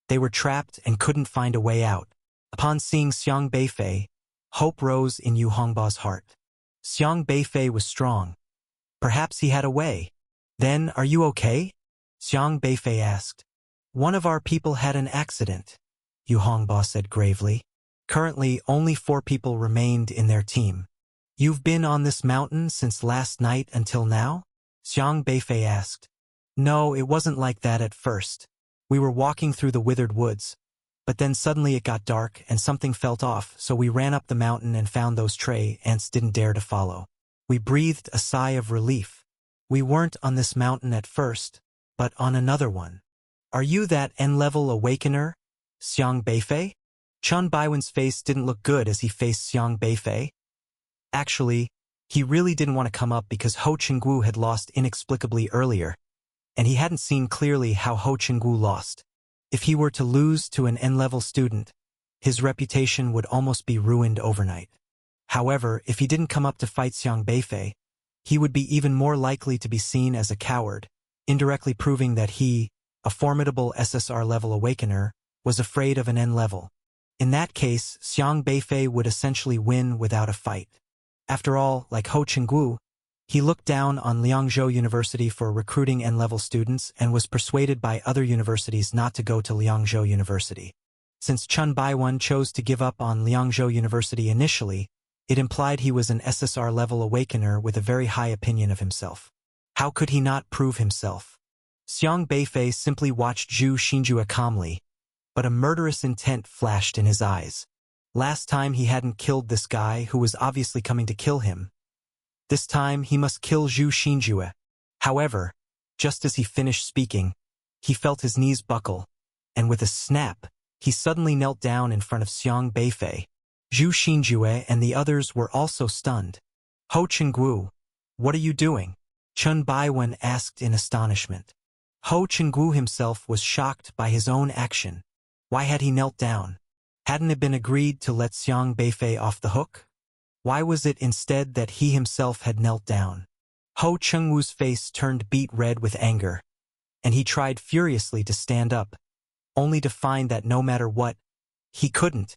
They were trapped and couldn't find a way out. Upon seeing Xiang Beifei, hope rose in Yu Hongba's heart. Xiang Beifei was strong. Perhaps he had a way. Then, are you okay? Xiang Beifei asked. One of our people had an accident, Yu Hongba said gravely. Currently, only 4 people remained in their team. You've been on this mountain since last night until now? Xiang Beifei asked. No, it wasn't like that at first. We were walking through the withered woods, but then suddenly it got dark and something felt off, so we ran up the mountain and found those stray ants didn't dare to follow. We breathed a sigh of relief. We weren't on this mountain at first, but on another one. Are you that N-level awakener, Xiang Beifei? Chen Baiwen's face didn't look good as he faced Xiang Beifei. Actually, he really didn't want to come up because Ho Chenggu had lost inexplicably earlier, and he hadn't seen clearly how Ho Chenggu lost. If he were to lose to an N-level student, his reputation would almost be ruined overnight. However, if he didn't come up to fight Xiang Beifei, he would be even more likely to be seen as a coward, indirectly proving that he, a formidable SSR-level awakener, was afraid of an N-level. In that case, Xiang Beifei would essentially win without a fight. After all, like Ho Chenggu, he looked down on Liangzhou University for recruiting N-level students and was persuaded by other universities not to go to Liangzhou University. Since Chen Baiwen chose to give up on Liangzhou University initially, it implied he was an SSR-level awakener with a very high opinion of himself. How could he not prove himself? Xiang Beifei simply watched Zhu Xinjue calmly, but a murderous intent flashed in his eyes. Last time he hadn't killed this guy who was obviously coming to kill him. This time he must kill Zhu Xinjue. However, just as he finished speaking, he felt his knees buckle, and with a snap, he suddenly knelt down in front of Xiang Beifei. Zhu Xinjue and the others were also stunned. Ho Chenggu, what are you doing? Chen Baiwen asked in astonishment. Ho Chenggu himself was shocked by his own action. Why had he knelt down? Hadn't it been agreed to let Xiang Beifei off the hook? Why was it instead that he himself had knelt down? Ho Cheng-woo's face turned beet red with anger, and he tried furiously to stand up, only to find that no matter what, he couldn't.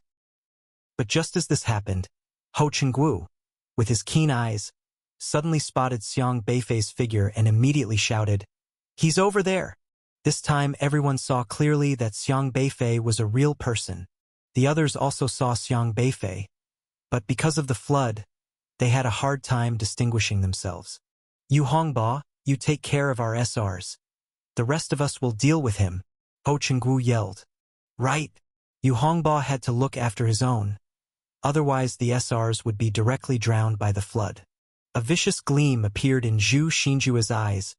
But just as this happened, Ho Cheng-woo, with his keen eyes, suddenly spotted Xiang Beifei's figure and immediately shouted, "He's over there!" This time everyone saw clearly that Xiang Beifei was a real person. The others also saw Xiang Beifei, but because of the flood, they had a hard time distinguishing themselves. "You Hongba, you take care of our SRs. The rest of us will deal with him," Ho Cheng-woo yelled. "Right." Yu Hongba had to look after his own. Otherwise the SRs would be directly drowned by the flood. A vicious gleam appeared in Zhu Xinjua's eyes,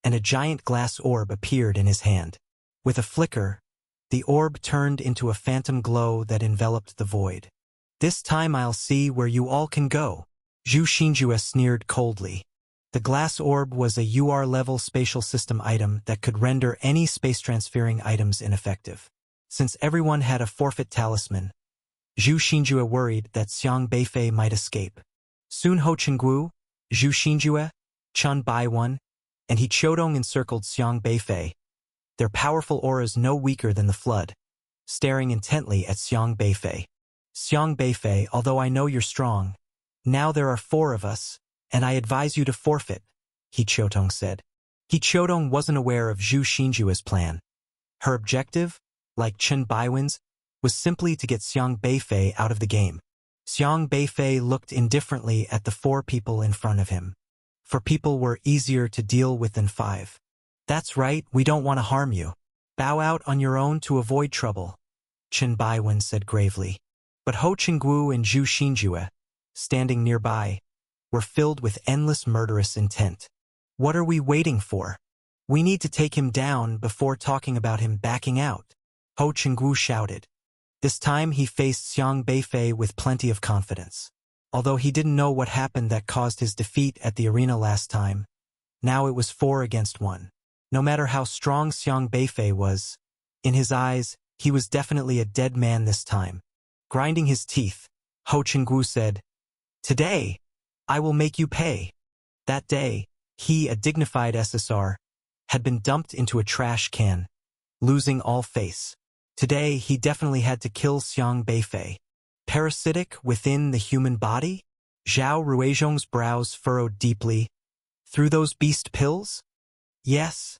and a giant glass orb appeared in his hand. With a flicker, the orb turned into a phantom glow that enveloped the void. "This time I'll see where you all can go," Zhu Xinjua sneered coldly. The glass orb was a UR-level spatial system item that could render any space-transferring items ineffective. Since everyone had a forfeit talisman, Zhu Xinjua worried that Xiang Beifei might escape. Soon Ho Cheng-woo, Zhu Xinjua, Chun Baiwan, and He Chodong encircled Xiang Beifei, their powerful auras no weaker than the flood, staring intently at Xiang Beifei. "Xiang Beifei, although I know you're strong, now there are 4 of us, and I advise you to forfeit," He Chodong said. He Chodong wasn't aware of Zhu Xinjua's plan. Her objective, like Chun Baiwan's, was simply to get Xiang Beifei out of the game. Xiang Beifei looked indifferently at the 4 people in front of him. 4 people were easier to deal with than 5. "That's right, we don't want to harm you. Bow out on your own to avoid trouble," Chun Baiwan said gravely. But Ho Cheng-woo and Zhu Xinjua, standing nearby, were filled with endless murderous intent. "What are we waiting for? We need to take him down before talking about him backing out," Ho Cheng-woo shouted. This time he faced Xiang Beifei with plenty of confidence. Although he didn't know what happened that caused his defeat at the arena last time, now it was 4 against 1. No matter how strong Xiang Beifei was, in his eyes, he was definitely a dead man this time. Grinding his teeth, Ho Cheng-woo said, "Today, I will make you pay." That day, he, a dignified SSR, had been dumped into a trash can, losing all face. Today, he definitely had to kill Xiang Beifei. Parasitic within the human body? Zhao Ruizhong's brows furrowed deeply. "Through those beast pills?" "Yes."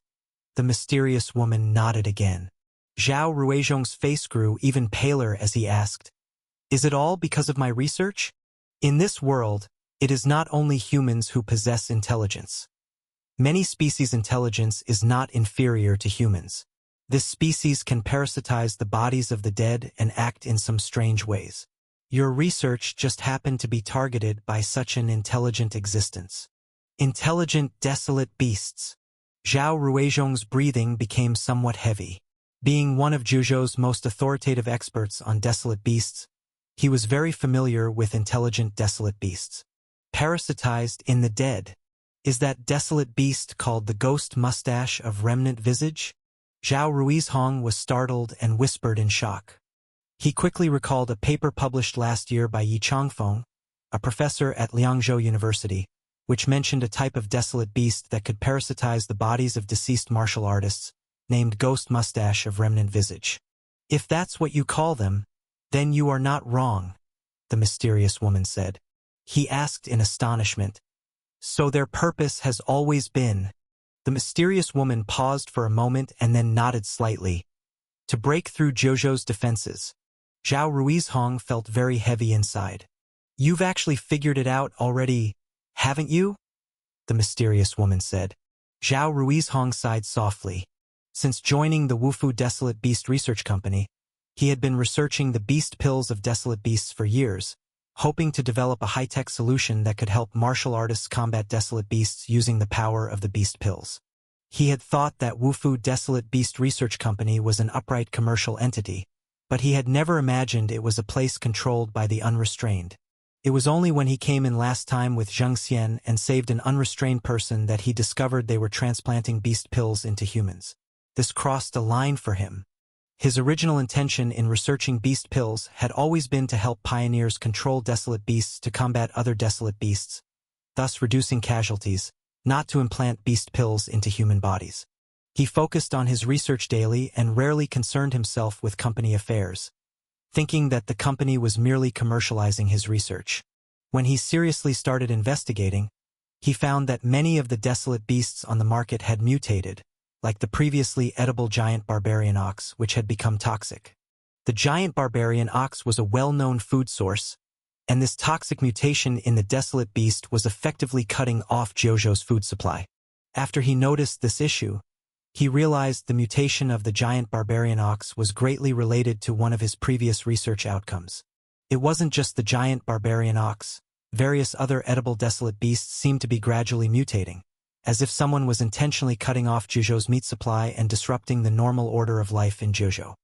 The mysterious woman nodded again. Zhao Ruizhong's face grew even paler as he asked, "Is it all because of my research? In this world, it is not only humans who possess intelligence. Many species' intelligence is not inferior to humans. This species can parasitize the bodies of the dead and act in some strange ways. Your research just happened to be targeted by such an intelligent existence. Intelligent, desolate beasts." Zhao Ruizhong's breathing became somewhat heavy. Being one of Zhuzhou's most authoritative experts on desolate beasts, he was very familiar with intelligent desolate beasts. Parasitized in the dead. Is that desolate beast called the ghost mustache of remnant visage? Zhao Ruizhong was startled and whispered in shock. He quickly recalled a paper published last year by Yi Changfeng, a professor at Liangzhou University, which mentioned a type of desolate beast that could parasitize the bodies of deceased martial artists, named Ghost Mustache of Remnant Visage. "If that's what you call them, then you are not wrong," the mysterious woman said. He asked in astonishment, "So their purpose has always been..." The mysterious woman paused for a moment and then nodded slightly. "To break through Zhuzhou's defenses." Zhao Ruizhong felt very heavy inside. "You've actually figured it out already, haven't you?" the mysterious woman said. Zhao Ruizhong sighed softly. Since joining the Wufu Desolate Beast Research Company, he had been researching the beast pills of desolate beasts for years, hoping to develop a high-tech solution that could help martial artists combat desolate beasts using the power of the beast pills. He had thought that Wufu Desolate Beast Research Company was an upright commercial entity, but he had never imagined it was a place controlled by the unrestrained. It was only when he came in last time with Zheng Xian and saved an unrestrained person that he discovered they were transplanting beast pills into humans. This crossed a line for him. His original intention in researching beast pills had always been to help pioneers control desolate beasts to combat other desolate beasts, thus reducing casualties, not to implant beast pills into human bodies. He focused on his research daily and rarely concerned himself with company affairs, thinking that the company was merely commercializing his research. When he seriously started investigating, he found that many of the desolate beasts on the market had mutated, like the previously edible giant barbarian ox, which had become toxic. The giant barbarian ox was a well-known food source, and this toxic mutation in the desolate beast was effectively cutting off Jojo's food supply. After he noticed this issue, he realized the mutation of the giant barbarian ox was greatly related to one of his previous research outcomes. It wasn't just the giant barbarian ox. Various other edible desolate beasts seemed to be gradually mutating, as if someone was intentionally cutting off Jojo's meat supply and disrupting the normal order of life in Jojo.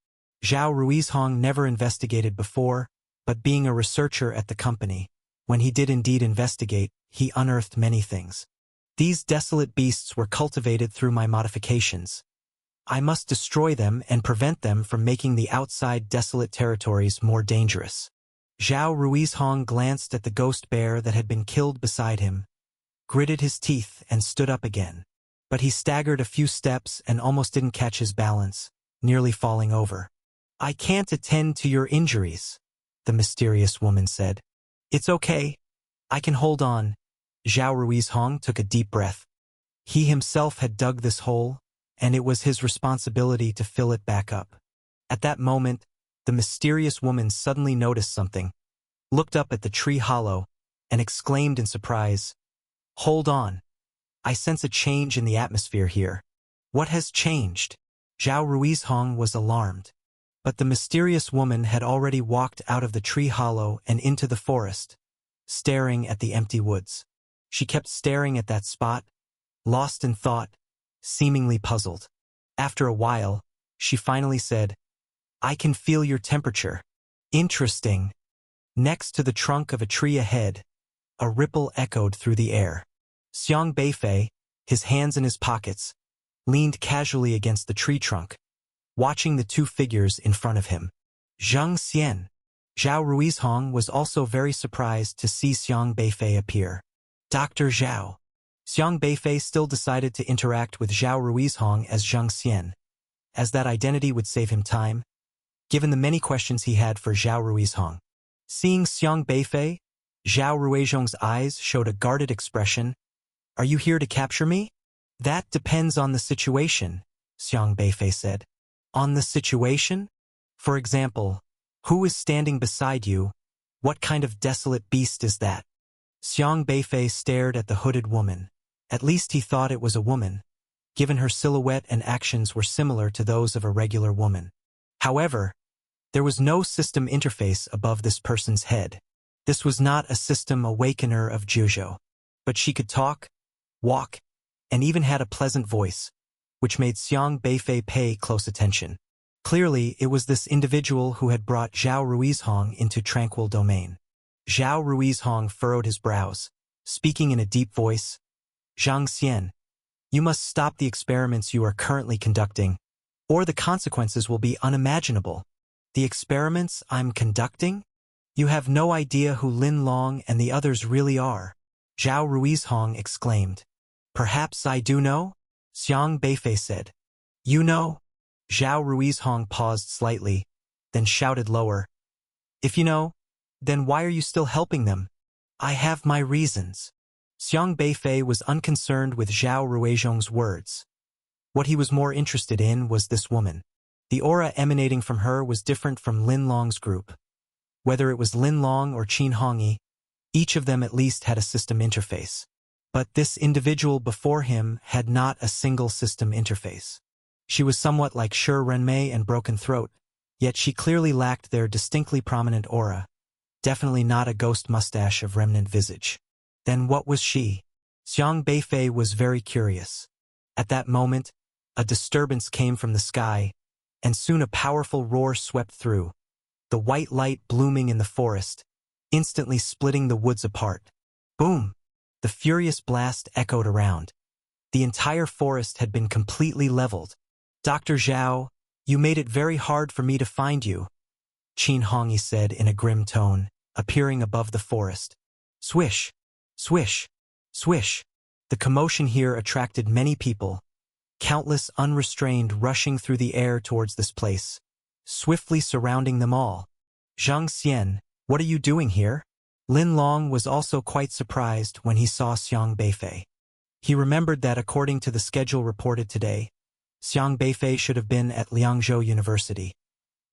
Zhao Ruizhong never investigated before, but being a researcher at the company, when he did indeed investigate, he unearthed many things. These desolate beasts were cultivated through my modifications. I must destroy them and prevent them from making the outside desolate territories more dangerous. Zhao Ruizhong glanced at the ghost bear that had been killed beside him, gritted his teeth and stood up again. But he staggered a few steps and almost didn't catch his balance, nearly falling over. "I can't attend to your injuries," the mysterious woman said. "It's okay. I can hold on." Zhao Ruizhong took a deep breath. He himself had dug this hole, and it was his responsibility to fill it back up. At that moment, the mysterious woman suddenly noticed something, looked up at the tree hollow, and exclaimed in surprise, "Hold on. I sense a change in the atmosphere here." "What has changed?" Zhao Ruizhong was alarmed. But the mysterious woman had already walked out of the tree hollow and into the forest, staring at the empty woods. She kept staring at that spot, lost in thought, seemingly puzzled. After a while, she finally said, "I can feel your temperature." "Interesting." Next to the trunk of a tree ahead, a ripple echoed through the air. Xiang Beifei, his hands in his pockets, leaned casually against the tree trunk, watching the two figures in front of him. Zhang Xian. Zhao Ruizhong was also very surprised to see Xiang Beifei appear. "Dr. Zhao." Xiang Beifei still decided to interact with Zhao Ruizhong as Zhang Xian, as that identity would save him time, given the many questions he had for Zhao Ruizhong. Seeing Xiang Beifei, Zhao Ruizhong's eyes showed a guarded expression. "Are you here to capture me?" "That depends on the situation," Xiang Beifei said. "On the situation? For example, who is standing beside you? What kind of desolate beast is that?" Xiang Beifei stared at the hooded woman. At least he thought it was a woman, given her silhouette and actions were similar to those of a regular woman. However, there was no system interface above this person's head. This was not a system awakener of Jojo. But she could talk, walk, and even had a pleasant voice, which made Xiang Beifei pay close attention. Clearly, it was this individual who had brought Zhao Ruizhong into Tranquil Domain. Zhao Ruizhong furrowed his brows, speaking in a deep voice. "Zhang Xian, you must stop the experiments you are currently conducting, or the consequences will be unimaginable." "The experiments I'm conducting? You have no idea who Lin Long and the others really are," Zhao Ruizhong exclaimed. "Perhaps I do know?" Xiang Beifei said. "You know?" Zhao Ruizhong paused slightly, then shouted lower. "If you know, then why are you still helping them?" "I have my reasons." Xiang Beifei was unconcerned with Zhao Ruizhong's words. What he was more interested in was this woman. The aura emanating from her was different from Lin Long's group. Whether it was Lin Long or Qin Hongyi, each of them at least had a system interface. But this individual before him had not a single system interface. She was somewhat like Shi Renmei and Broken Throat, yet she clearly lacked their distinctly prominent aura. Definitely not a ghost mustache of remnant visage. Then what was she? Xiang Beifei was very curious. At that moment, a disturbance came from the sky, and soon a powerful roar swept through, the white light blooming in the forest, instantly splitting the woods apart. Boom! The furious blast echoed around. The entire forest had been completely leveled. "Dr. Zhao, You made it very hard for me to find you, Qin Hongyi said in a grim tone, appearing above the forest. Swish, swish, swish. The commotion here attracted many people, countless unrestrained rushing through the air towards this place, swiftly surrounding them all. Zhang Xian, what are you doing here? Lin Long was also quite surprised when he saw Xiang Beifei. He remembered that according to the schedule reported today, Xiang Beifei should have been at Liangzhou University.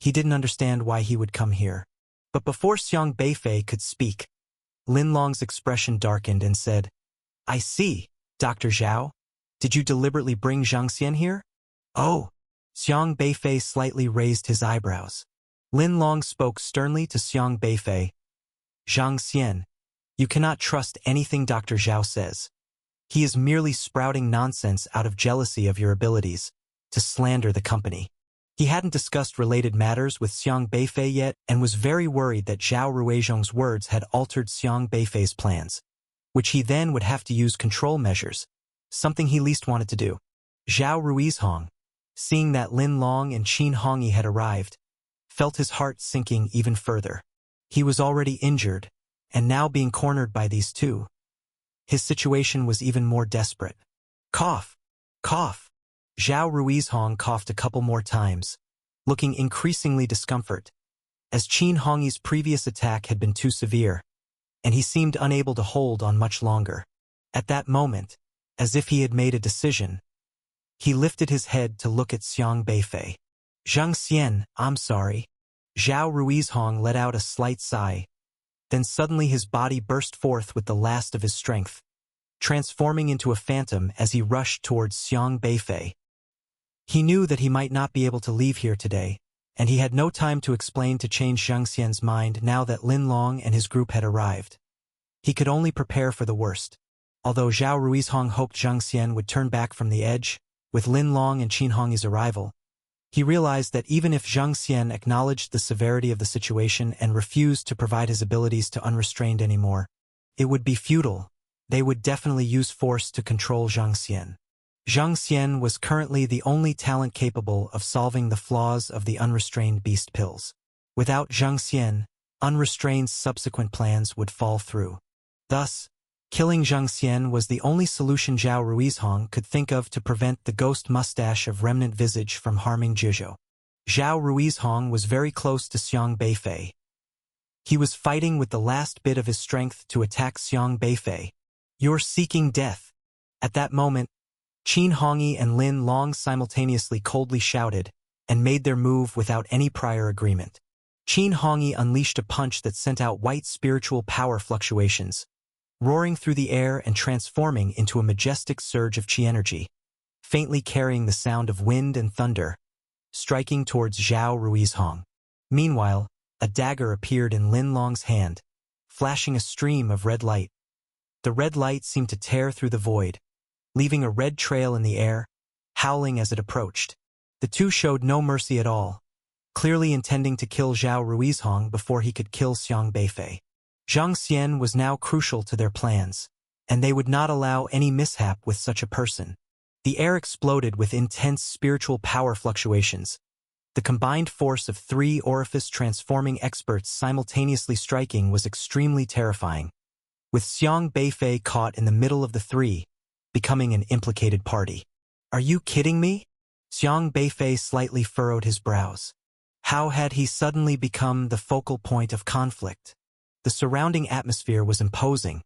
He didn't understand why he would come here. But before Xiang Beifei could speak, Lin Long's expression darkened and said, I see, Dr. Zhao. Did you deliberately bring Zhang Xian here? Oh. Xiang Beifei slightly raised his eyebrows. Lin Long spoke sternly to Xiang Beifei. Zhang Xian, you cannot trust anything Dr. Zhao says. He is merely sprouting nonsense out of jealousy of your abilities to slander the company. He hadn't discussed related matters with Xiang Beifei yet and was very worried that Zhao Ruizhong's words had altered Xiang Beifei's plans, which he then would have to use control measures, something he least wanted to do. Zhao Ruizhong, seeing that Lin Long and Qin Hongyi had arrived, felt his heart sinking even further. He was already injured, and now being cornered by these two. His situation was even more desperate. Cough, cough. Zhao Ruizhong coughed a couple more times, looking increasingly discomfort, as Qin Hongyi's previous attack had been too severe, and he seemed unable to hold on much longer. At that moment, as if he had made a decision, he lifted his head to look at Xiang Beifei. Zhang Xian, I'm sorry. Zhao Ruizhong let out a slight sigh. Then suddenly his body burst forth with the last of his strength, transforming into a phantom as he rushed towards Xiang Beifei. He knew that he might not be able to leave here today, and he had no time to explain to change Zhang Xian's mind now that Lin Long and his group had arrived. He could only prepare for the worst. Although Zhao Ruizhong hoped Zhang Xian would turn back from the edge, with Lin Long and Qin Hongyi's arrival, he realized that even if Zhang Xian acknowledged the severity of the situation and refused to provide his abilities to unrestrained anymore, it would be futile. They would definitely use force to control Zhang Xian. Zhang Xian was currently the only talent capable of solving the flaws of the unrestrained beast pills. Without Zhang Xian, unrestrained's subsequent plans would fall through. Thus, killing Zhang Xian was the only solution Zhao Ruizhong could think of to prevent the ghost mustache of Remnant Visage from harming Zhizhou. Zhao Ruizhong was very close to Xiang Beifei. He was fighting with the last bit of his strength to attack Xiang Beifei. You're seeking death. At that moment, Qin Hongyi and Lin Long simultaneously coldly shouted and made their move without any prior agreement. Qin Hongyi unleashed a punch that sent out white spiritual power fluctuations, roaring through the air and transforming into a majestic surge of qi energy, faintly carrying the sound of wind and thunder, striking towards Zhao Ruizhong. Meanwhile, a dagger appeared in Lin Long's hand, flashing a stream of red light. The red light seemed to tear through the void, leaving a red trail in the air, howling as it approached. The two showed no mercy at all, clearly intending to kill Zhao Ruizhong before he could kill Xiang Beifei. Zhang Xian was now crucial to their plans, and they would not allow any mishap with such a person. The air exploded with intense spiritual power fluctuations. The combined force of 3 orifice-transforming experts simultaneously striking was extremely terrifying, with Xiang Beifei caught in the middle of the three, becoming an implicated party. Are you kidding me? Xiang Beifei slightly furrowed his brows. How had he suddenly become the focal point of conflict? The surrounding atmosphere was imposing,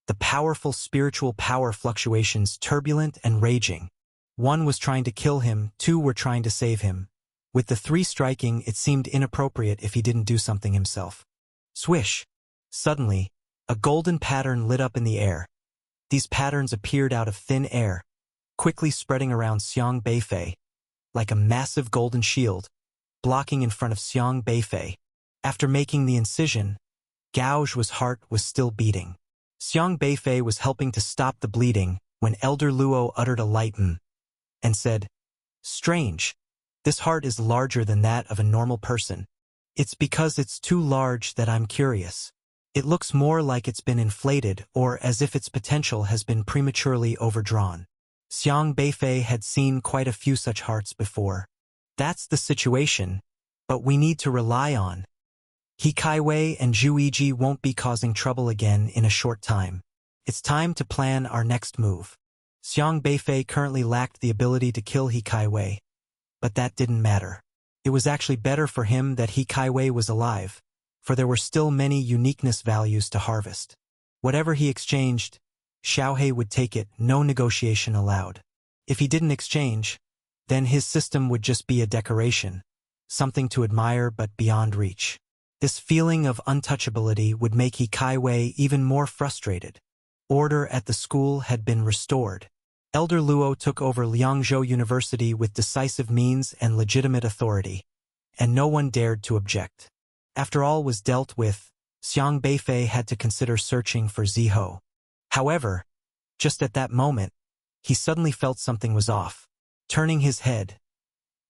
the powerful spiritual power fluctuations turbulent and raging. One was trying to kill him, 2 were trying to save him. With the 3 striking, it seemed inappropriate if he didn't do something himself. Swish! Suddenly, a golden pattern lit up in the air. These patterns appeared out of thin air, quickly spreading around Xiang Beifei, like a massive golden shield, blocking in front of Xiang Beifei. After making the incision, Gao Zhu's heart was still beating. Xiang Beifei was helping to stop the bleeding when Elder Luo uttered a light and said, "Strange. This heart is larger than that of a normal person. It's because it's too large that I'm curious. It looks more like it's been inflated or as if its potential has been prematurely overdrawn." Xiang Beifei had seen quite a few such hearts before. That's the situation, but we need to rely on. He Kaiwei and Zhu Yiji won't be causing trouble again in a short time. It's time to plan our next move. Xiang Beifei currently lacked the ability to kill He Kaiwei, but that didn't matter. It was actually better for him that He Kaiwei was alive, for there were still many uniqueness values to harvest. Whatever he exchanged, Xiaohe would take it, no negotiation allowed. If he didn't exchange, then his system would just be a decoration, something to admire but beyond reach. This feeling of untouchability would make He Kaiwei even more frustrated. Order at the school had been restored. Elder Luo took over Liangzhou University with decisive means and legitimate authority, and no one dared to object. After all was dealt with, Xiang Beifei had to consider searching for Ziho. However, just at that moment, he suddenly felt something was off. Turning his head,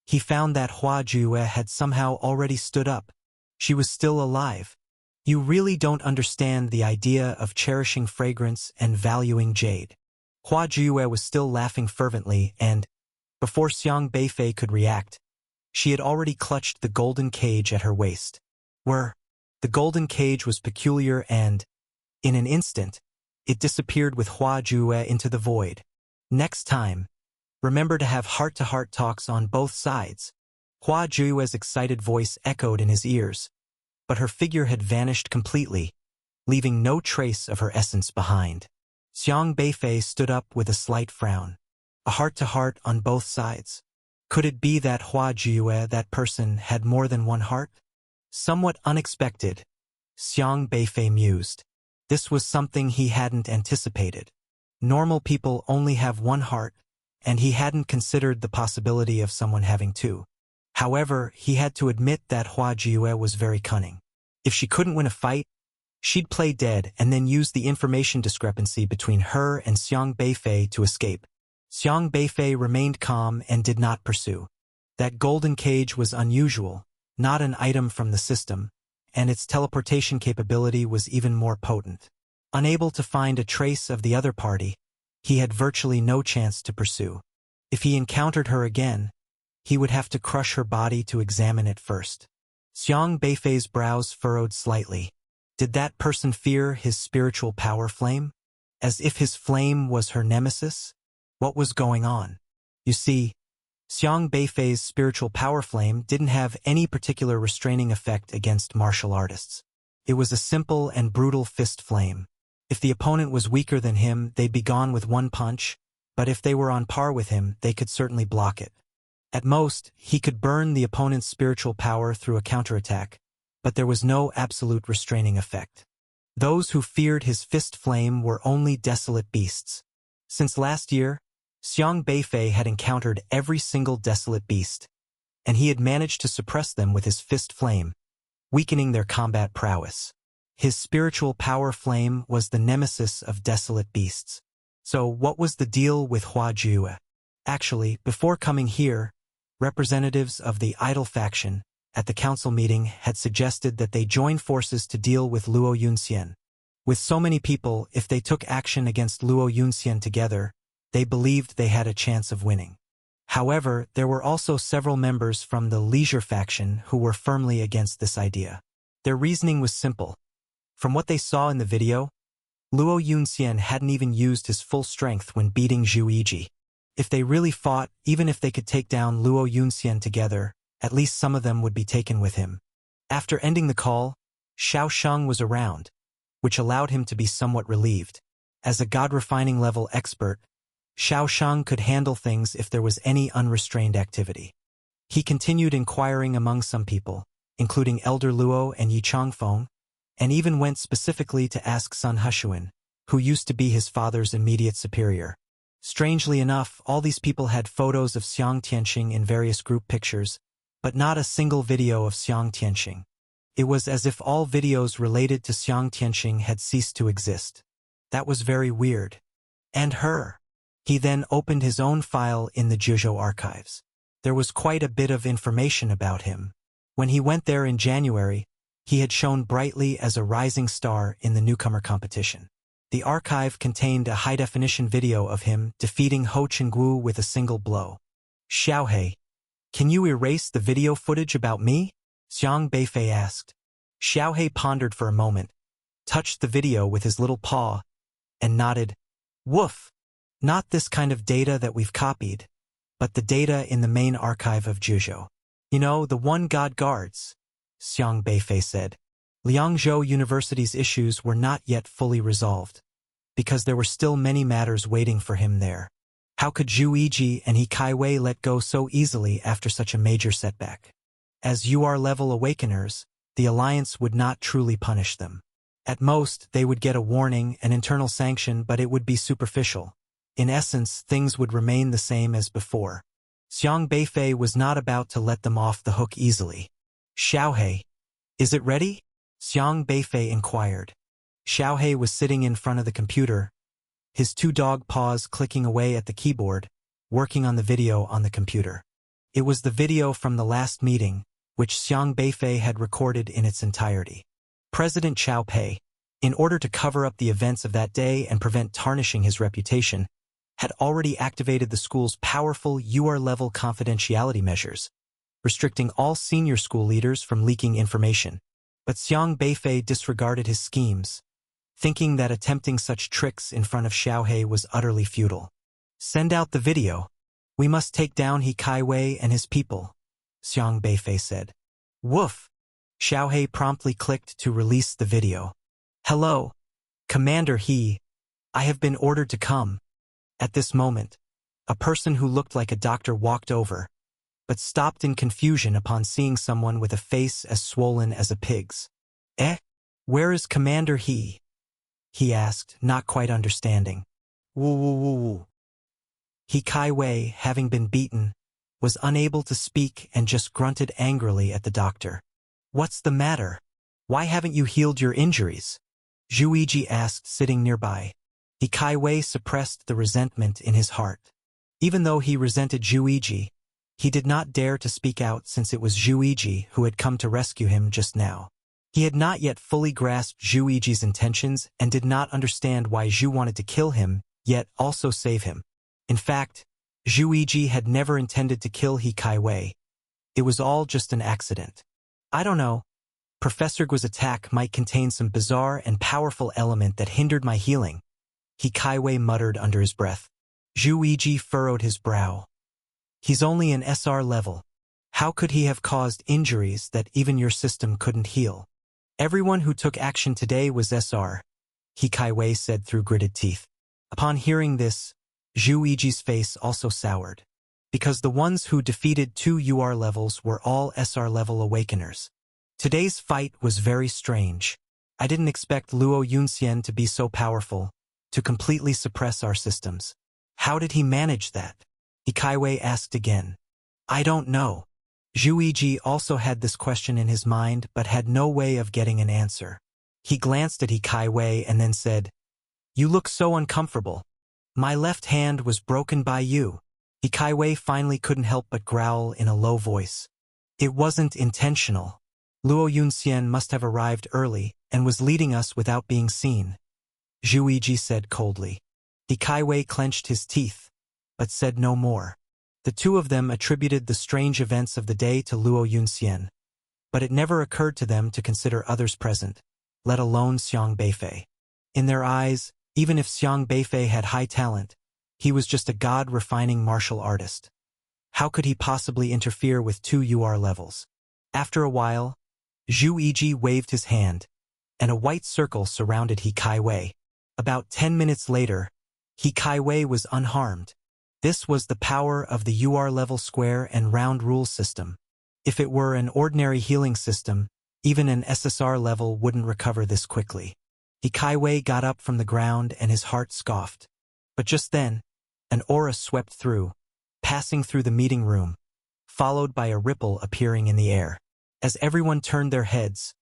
he found that Hua Jue had somehow already stood up. She was still alive. You really don't understand the idea of cherishing fragrance and valuing jade. Hua Jue was still laughing fervently and, before Xiang Beifei could react, she had already clutched the golden cage at her waist. The golden cage was peculiar and, in an instant, it disappeared with Hua Jue into the void. Next time, remember to have heart-to-heart talks on both sides. Hua Jue's excited voice echoed in his ears, but her figure had vanished completely, leaving no trace of her essence behind. Xiang Beifei stood up with a slight frown. A heart-to-heart on both sides. Could it be that Hua Jue, that person, had more than one heart? Somewhat unexpected, Xiang Beifei mused. This was something he hadn't anticipated. Normal people only have one heart, and he hadn't considered the possibility of someone having two. However, he had to admit that Hua Jue was very cunning. If she couldn't win a fight, she'd play dead and then use the information discrepancy between her and Xiang Beifei to escape. Xiang Beifei remained calm and did not pursue. That golden cage was unusual, not an item from the system, and its teleportation capability was even more potent. Unable to find a trace of the other party, he had virtually no chance to pursue. If he encountered her again, he would have to crush her body to examine it first. Xiang Beifei's brows furrowed slightly. Did that person fear his spiritual power flame? As if his flame was her nemesis? What was going on? You see, Xiang Beifei's spiritual power flame didn't have any particular restraining effect against martial artists. It was a simple and brutal fist flame. If the opponent was weaker than him, they'd be gone with one punch, but if they were on par with him, they could certainly block it. At most, he could burn the opponent's spiritual power through a counterattack, but there was no absolute restraining effect. Those who feared his fist flame were only desolate beasts. Since last year, Xiang Beifei had encountered every single desolate beast, and he had managed to suppress them with his fist flame, weakening their combat prowess. His spiritual power flame was the nemesis of desolate beasts. So what was the deal with Hua Jue? Actually, before coming here, representatives of the Idol faction at the council meeting had suggested that they join forces to deal with Luo Yunxian. With so many people, if they took action against Luo Yunxian together, they believed they had a chance of winning. However, there were also several members from the Leisure faction who were firmly against this idea. Their reasoning was simple. From what they saw in the video, Luo Yunxian hadn't even used his full strength when beating Zhu Yiji. If they really fought, even if they could take down Luo Yunxian together, at least some of them would be taken with him. After ending the call, Xiao Sheng was around, which allowed him to be somewhat relieved. As a god-refining level expert, Xiao Sheng could handle things if there was any unrestrained activity. He continued inquiring among some people, including Elder Luo and Yi Changfeng, and even went specifically to ask Sun Hushuan, who used to be his father's immediate superior. Strangely enough, all these people had photos of Xiang Tianxing in various group pictures, but not a single video of Xiang Tianxing. It was as if all videos related to Xiang Tianxing had ceased to exist. That was very weird. And her. He then opened his own file in the Juzhou archives. There was quite a bit of information about him. When he went there in January, he had shone brightly as a rising star in the newcomer competition. The archive contained a high-definition video of him defeating Ho Chenggu with a single blow. Xiaohe, Can you erase the video footage about me? Xiang Beifei asked. Xiaohei pondered for a moment, touched the video with his little paw, and nodded. Woof! Not this kind of data that we've copied, but the data in the main archive of Juzhou. You know, the one God guards, Xiang Beifei said. Liangzhou University's issues were not yet fully resolved, because there were still many matters waiting for him there. How could Zhu Yiji and He Kaiwei let go so easily after such a major setback? As UR-level awakeners, the Alliance would not truly punish them. At most, they would get a warning, an internal sanction, but it would be superficial. In essence, things would remain the same as before. Xiang Beifei was not about to let them off the hook easily. Xiaohei, is it ready? Xiang Beifei inquired. Xiaohei was sitting in front of the computer, his two dog paws clicking away at the keyboard, working on the video on the computer. It was the video from the last meeting, which Xiang Beifei had recorded in its entirety. President Qiao Pei, in order to cover up the events of that day and prevent tarnishing his reputation, had already activated the school's powerful UR-level confidentiality measures, restricting all senior school leaders from leaking information. But Xiang Beifei disregarded his schemes, thinking that attempting such tricks in front of Xiaohei was utterly futile. Send out the video. We must take down He Kaiwei and his people, Xiang Beifei said. Woof! Xiaohei promptly clicked to release the video. Hello, Commander He. I have been ordered to come. At this moment, a person who looked like a doctor walked over, but stopped in confusion upon seeing someone with a face as swollen as a pig's. Where is Commander He? He asked, not quite understanding. Woo woo woo woo. He Kaiwei, having been beaten, was unable to speak and just grunted angrily at the doctor. What's the matter? Why haven't you healed your injuries? Zhu Yiji asked, sitting nearby. He Kaiwei suppressed the resentment in his heart. Even though he resented Zhu Yiji, he did not dare to speak out since it was Zhu Yiji who had come to rescue him just now. He had not yet fully grasped Zhu Yiji's intentions and did not understand why Zhu wanted to kill him, yet also save him. In fact, Zhu Yiji had never intended to kill He Kaiwei. It was all just an accident. I don't know. Professor Guo's attack might contain some bizarre and powerful element that hindered my healing, He Kaiwei muttered under his breath. Zhu Yiji furrowed his brow. He's only an SR level. How could he have caused injuries that even your system couldn't heal? Everyone who took action today was SR, He Kaiwei said through gritted teeth. Upon hearing this, Zhu Yiji's face also soured, because the ones who defeated 2 UR levels were all SR level awakeners. Today's fight was very strange. I didn't expect Luo Yunxian to be so powerful, to completely suppress our systems. How did he manage that? He Kaiwei asked again. I don't know. Zhu Yiji also had this question in his mind but had no way of getting an answer. He glanced at He Kaiwei and then said, You look so uncomfortable. My left hand was broken by you. He Kaiwei finally couldn't help but growl in a low voice. It wasn't intentional. Luo Yunxian must have arrived early and was leading us without being seen, Zhu Yiji said coldly. He Kaiwei clenched his teeth, but said no more. The two of them attributed the strange events of the day to Luo Yunxian, but it never occurred to them to consider others present, let alone Xiang Beifei. In their eyes, even if Xiang Beifei had high talent, he was just a god-refining martial artist. How could he possibly interfere with 2 UR levels? After a while, Zhu Yiji waved his hand, and a white circle surrounded He Kaiwei. About 10 minutes later, He Kaiwei was unharmed. This was the power of the UR level square and round rule system. If it were an ordinary healing system, even an SSR level wouldn't recover this quickly. He Kaiwei got up from the ground and his heart scoffed. But just then, an aura swept through, passing through the meeting room, followed by a ripple appearing in the air. As everyone turned their heads,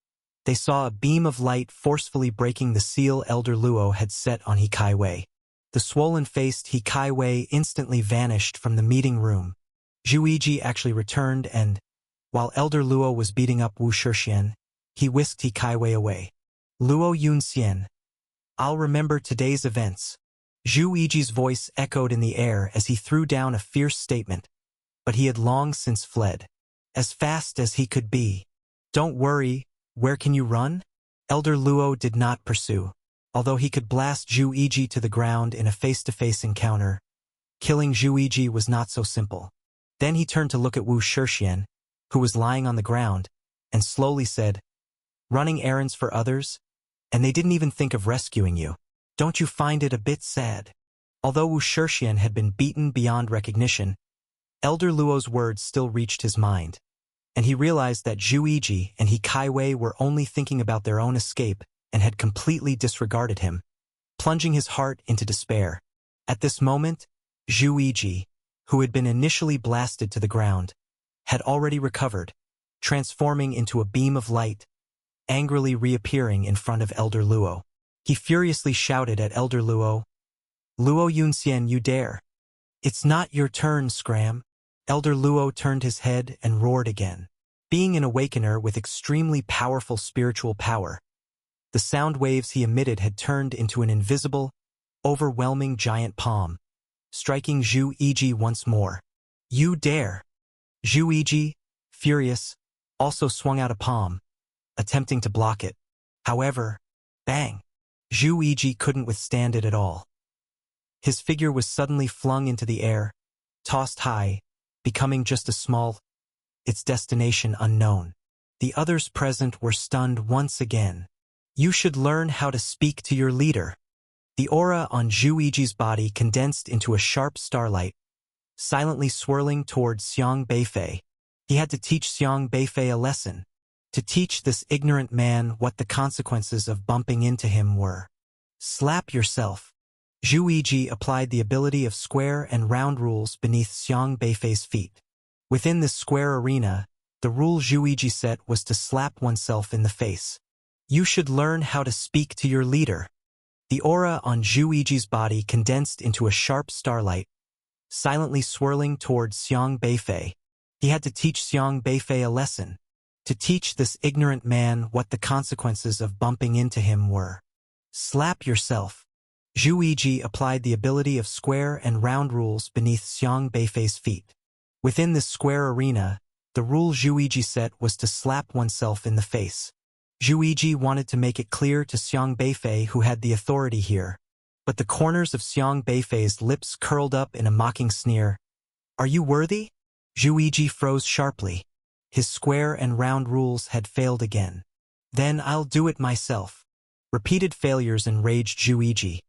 they saw a beam of light forcefully breaking the seal Elder Luo had set on He Kaiwei. The swollen-faced He Kaiwei instantly vanished from the meeting room. Zhu Yiji actually returned and, while Elder Luo was beating up Wu Shixian, he whisked He Kaiwei away. Luo Yunxian, I'll remember today's events. Zhu Yiji's voice echoed in the air as he threw down a fierce statement, but he had long since fled. As fast as he could be. Don't worry, where can you run? Elder Luo did not pursue. Although he could blast Zhu Yiji to the ground in a face-to-face encounter, killing Zhu Yiji was not so simple. Then he turned to look at Wu Shixian, who was lying on the ground, and slowly said, running errands for others? And they didn't even think of rescuing you. Don't you find it a bit sad? Although Wu Shixian had been beaten beyond recognition, Elder Luo's words still reached his mind, and he realized that Zhu Yiji and He Kaiwei were only thinking about their own escape and had completely disregarded him, plunging his heart into despair. At this moment, Zhu Yiji, who had been initially blasted to the ground, had already recovered, transforming into a beam of light, angrily reappearing in front of Elder Luo. He furiously shouted at Elder Luo, Luo Yunxian, you dare! It's not your turn, Scram. Elder Luo turned his head and roared again. Being an awakener with extremely powerful spiritual power, the sound waves he emitted had turned into an invisible, overwhelming giant palm, striking Zhu Yiji once more. You dare! Zhu Yiji, furious, also swung out a palm, attempting to block it. However, bang! Zhu Yiji couldn't withstand it at all. His figure was suddenly flung into the air, tossed high, becoming just a small, its destination unknown. The others present were stunned once again. You should learn how to speak to your leader. The aura on Zhu Yiji's body condensed into a sharp starlight, silently swirling towards Xiang Beifei. He had to teach Xiang Beifei a lesson. To teach this ignorant man what the consequences of bumping into him were. Slap yourself. Zhu Yiji applied the ability of square and round rules beneath Xiang Beifei's feet. Within this square arena, the rule Zhu Yiji set was to slap oneself in the face. You should learn how to speak to your leader. The aura on Zhu Yiji's body condensed into a sharp starlight, silently swirling towards Xiang Beifei. He had to teach Xiang Beifei a lesson. To teach this ignorant man what the consequences of bumping into him were. Slap yourself. Zhu Yiji applied the ability of square and round rules beneath Xiang Beifei's feet. Within this square arena, the rule Zhu Yiji set was to slap oneself in the face. Zhu Yiji wanted to make it clear to Xiang Beifei who had the authority here, but the corners of Xiang Beifei's lips curled up in a mocking sneer. Are you worthy? Zhu Yiji froze sharply. His square and round rules had failed again. Then I'll do it myself. Repeated failures enraged Zhu Yiji.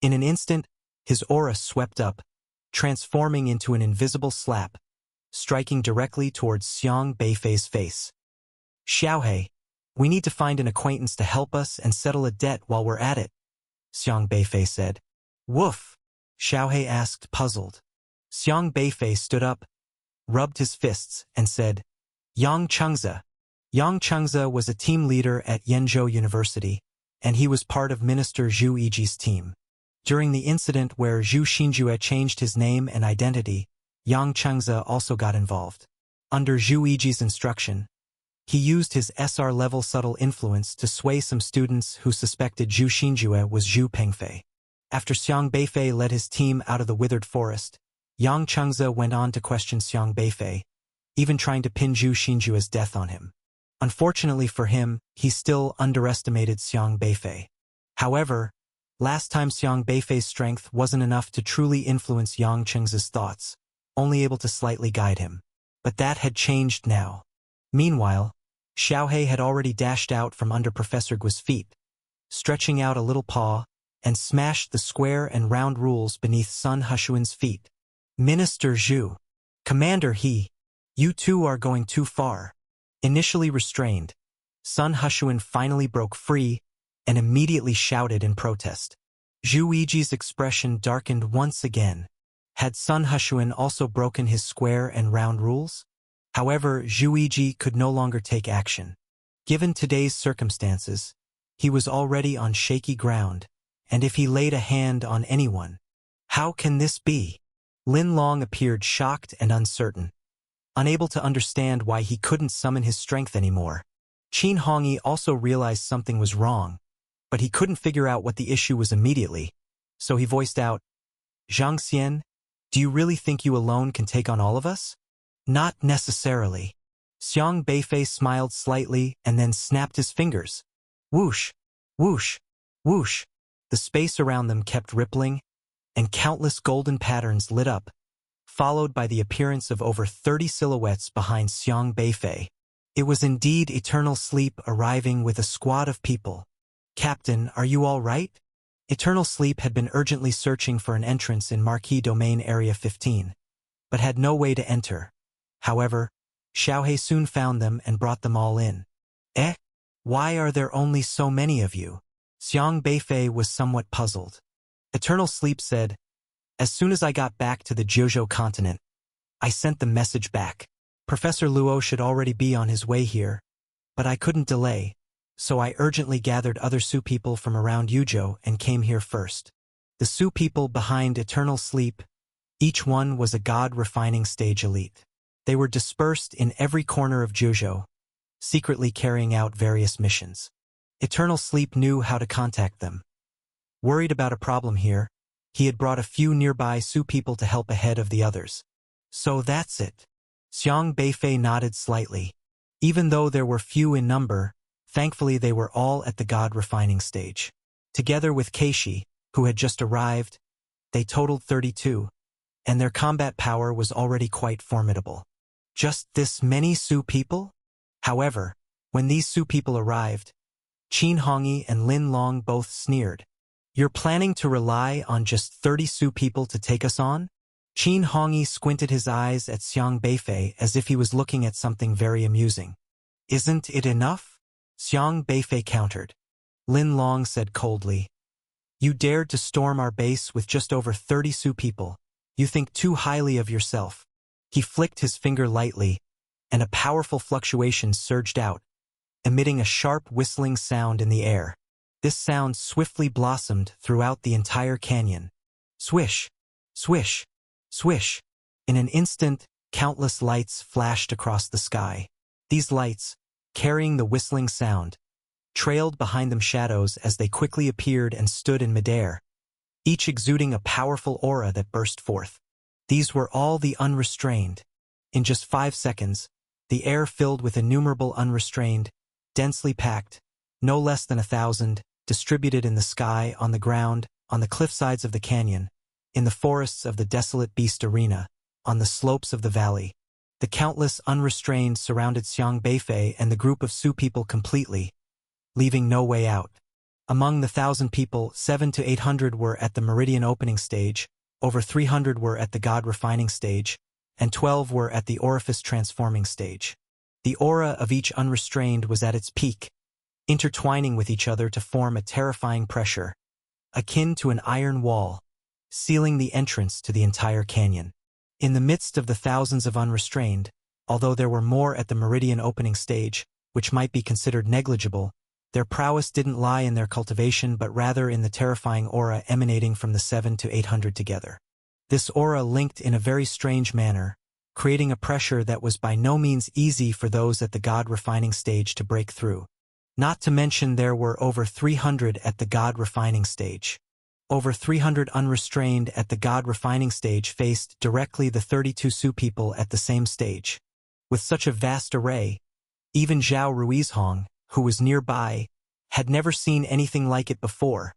In an instant, his aura swept up, transforming into an invisible slap, striking directly towards Xiang Beifei's face. Xiaohei, we need to find an acquaintance to help us and settle a debt while we're at it, Xiang Beifei said. Woof, Xiaohei asked, puzzled. Xiang Beifei stood up, rubbed his fists, and said, Yang Chengze. Yang Chengze was a team leader at Yenzhou University, and he was part of Minister Zhu Yiji's team. During the incident where Zhu Xinjue changed his name and identity, Yang Chengze also got involved. Under Zhu Yiji's instruction, he used his SR-level subtle influence to sway some students who suspected Zhu Xinjue was Zhu Pengfei. After Xiang Beifei led his team out of the withered forest, Yang Chengze went on to question Xiang Beifei, even trying to pin Zhu Xinjue's death on him. Unfortunately for him, he still underestimated Xiang Beifei. However, last time Xiang Beifei's strength wasn't enough to truly influence Yang Chengze's thoughts, only able to slightly guide him. But that had changed now. Meanwhile, Xiaohei had already dashed out from under Professor Gui's feet, stretching out a little paw, and smashed the square and round rules beneath Sun Hushuan's feet. Minister Zhu. Commander He. You two are going too far. Initially restrained, Sun Hushuan finally broke free and immediately shouted in protest. Zhu Yiji's expression darkened once again. Had Sun Hushuan also broken his square and round rules? However, Zhu Yiji could no longer take action. Given today's circumstances, he was already on shaky ground, and if he laid a hand on anyone, how can this be? Lin Long appeared shocked and uncertain, unable to understand why he couldn't summon his strength anymore. Qin Hongyi also realized something was wrong, but he couldn't figure out what the issue was immediately, so he voiced out, Zhang Xian, do you really think you alone can take on all of us? Not necessarily. Xiang Beifei smiled slightly and then snapped his fingers. Whoosh, whoosh, whoosh. The space around them kept rippling, and countless golden patterns lit up, followed by the appearance of over 30 silhouettes behind Xiang Beifei. It was indeed Eternal Sleep arriving with a squad of people. Captain, are you all right? Eternal Sleep had been urgently searching for an entrance in Marquis Domain Area 15, but had no way to enter. However, Xiaohe soon found them and brought them all in. Eh? Why are there only so many of you? Xiang Beifei was somewhat puzzled. Eternal Sleep said, as soon as I got back to the Jiuzhou continent, I sent the message back. Professor Luo should already be on his way here, but I couldn't delay, so I urgently gathered other Su people from around Yuzhou and came here first. The Su people behind Eternal Sleep, each one was a god refining stage elite. They were dispersed in every corner of Jiuzhou, secretly carrying out various missions. Eternal Sleep knew how to contact them. Worried about a problem here, he had brought a few nearby Su people to help ahead of the others. So that's it. Xiang Beifei nodded slightly. Even though there were few in number, thankfully they were all at the god refining stage. Together with Keishi, who had just arrived, they totaled 32, and their combat power was already quite formidable. Just this many Su people? However, when these Su people arrived, Qin Hongyi and Lin Long both sneered. You're planning to rely on just 30 Su people to take us on? Qin Hongyi squinted his eyes at Xiang Beifei as if he was looking at something very amusing. Isn't it enough? Xiang Beifei countered. Lin Long said coldly. You dared to storm our base with just over 30 Su people. You think too highly of yourself. He flicked his finger lightly, and a powerful fluctuation surged out, emitting a sharp whistling sound in the air. This sound swiftly blossomed throughout the entire canyon. Swish, swish, swish. In an instant, countless lights flashed across the sky. These lights, carrying the whistling sound, trailed behind them shadows as they quickly appeared and stood in midair, each exuding a powerful aura that burst forth. These were all the unrestrained. In just 5 seconds, the air filled with innumerable unrestrained, densely packed, no less than 1,000, distributed in the sky, on the ground, on the cliffsides of the canyon, in the forests of the desolate beast arena, on the slopes of the valley. The countless unrestrained surrounded Xiang Beifei and the group of Su people completely, leaving no way out. Among the 1,000 people, 700 to 800 were at the meridian opening stage, over 300 were at the god refining stage, and 12 were at the orifice transforming stage. The aura of each unrestrained was at its peak, intertwining with each other to form a terrifying pressure, akin to an iron wall, sealing the entrance to the entire canyon. In the midst of the thousands of unrestrained, although there were more at the meridian opening stage, which might be considered negligible, their prowess didn't lie in their cultivation but rather in the terrifying aura emanating from the 700 to 800 together. This aura linked in a very strange manner, creating a pressure that was by no means easy for those at the god refining stage to break through. Not to mention there were over 300 at the god refining stage. Over 300 unrestrained at the god refining stage faced directly the 32 Su people at the same stage. With such a vast array, even Zhao Ruizhong, who was nearby, had never seen anything like it before.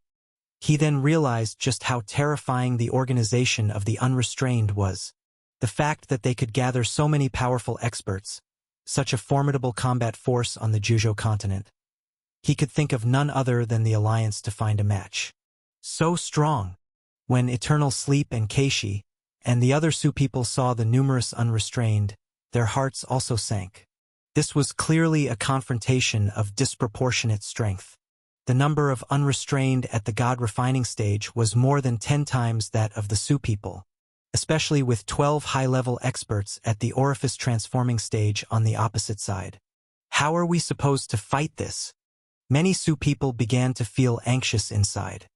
He then realized just how terrifying the organization of the unrestrained was. The fact that they could gather so many powerful experts, such a formidable combat force on the Jiuzhou continent. He could think of none other than the alliance to find a match. So strong. When Eternal Sleep and Keishi and the other Su people saw the numerous unrestrained, their hearts also sank. This was clearly a confrontation of disproportionate strength. The number of unrestrained at the god refining stage was more than 10 times that of the Su people, especially with 12 high-level experts at the orifice transforming stage on the opposite side. How are we supposed to fight this? Many Su people began to feel anxious inside.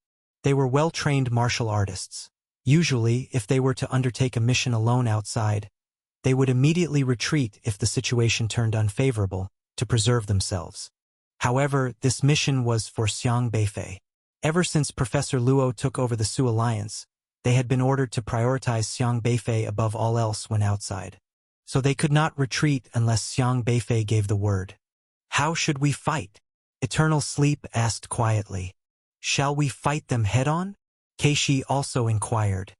They were well-trained martial artists. Usually, if they were to undertake a mission alone outside, they would immediately retreat if the situation turned unfavorable, to preserve themselves. However, this mission was for Xiang Beifei. Ever since Professor Luo took over the Su Alliance, they had been ordered to prioritize Xiang Beifei above all else when outside. so they could not retreat unless Xiang Beifei gave the word. How should we fight? Eternal Sleep asked quietly. Shall we fight them head-on? Keishi also inquired.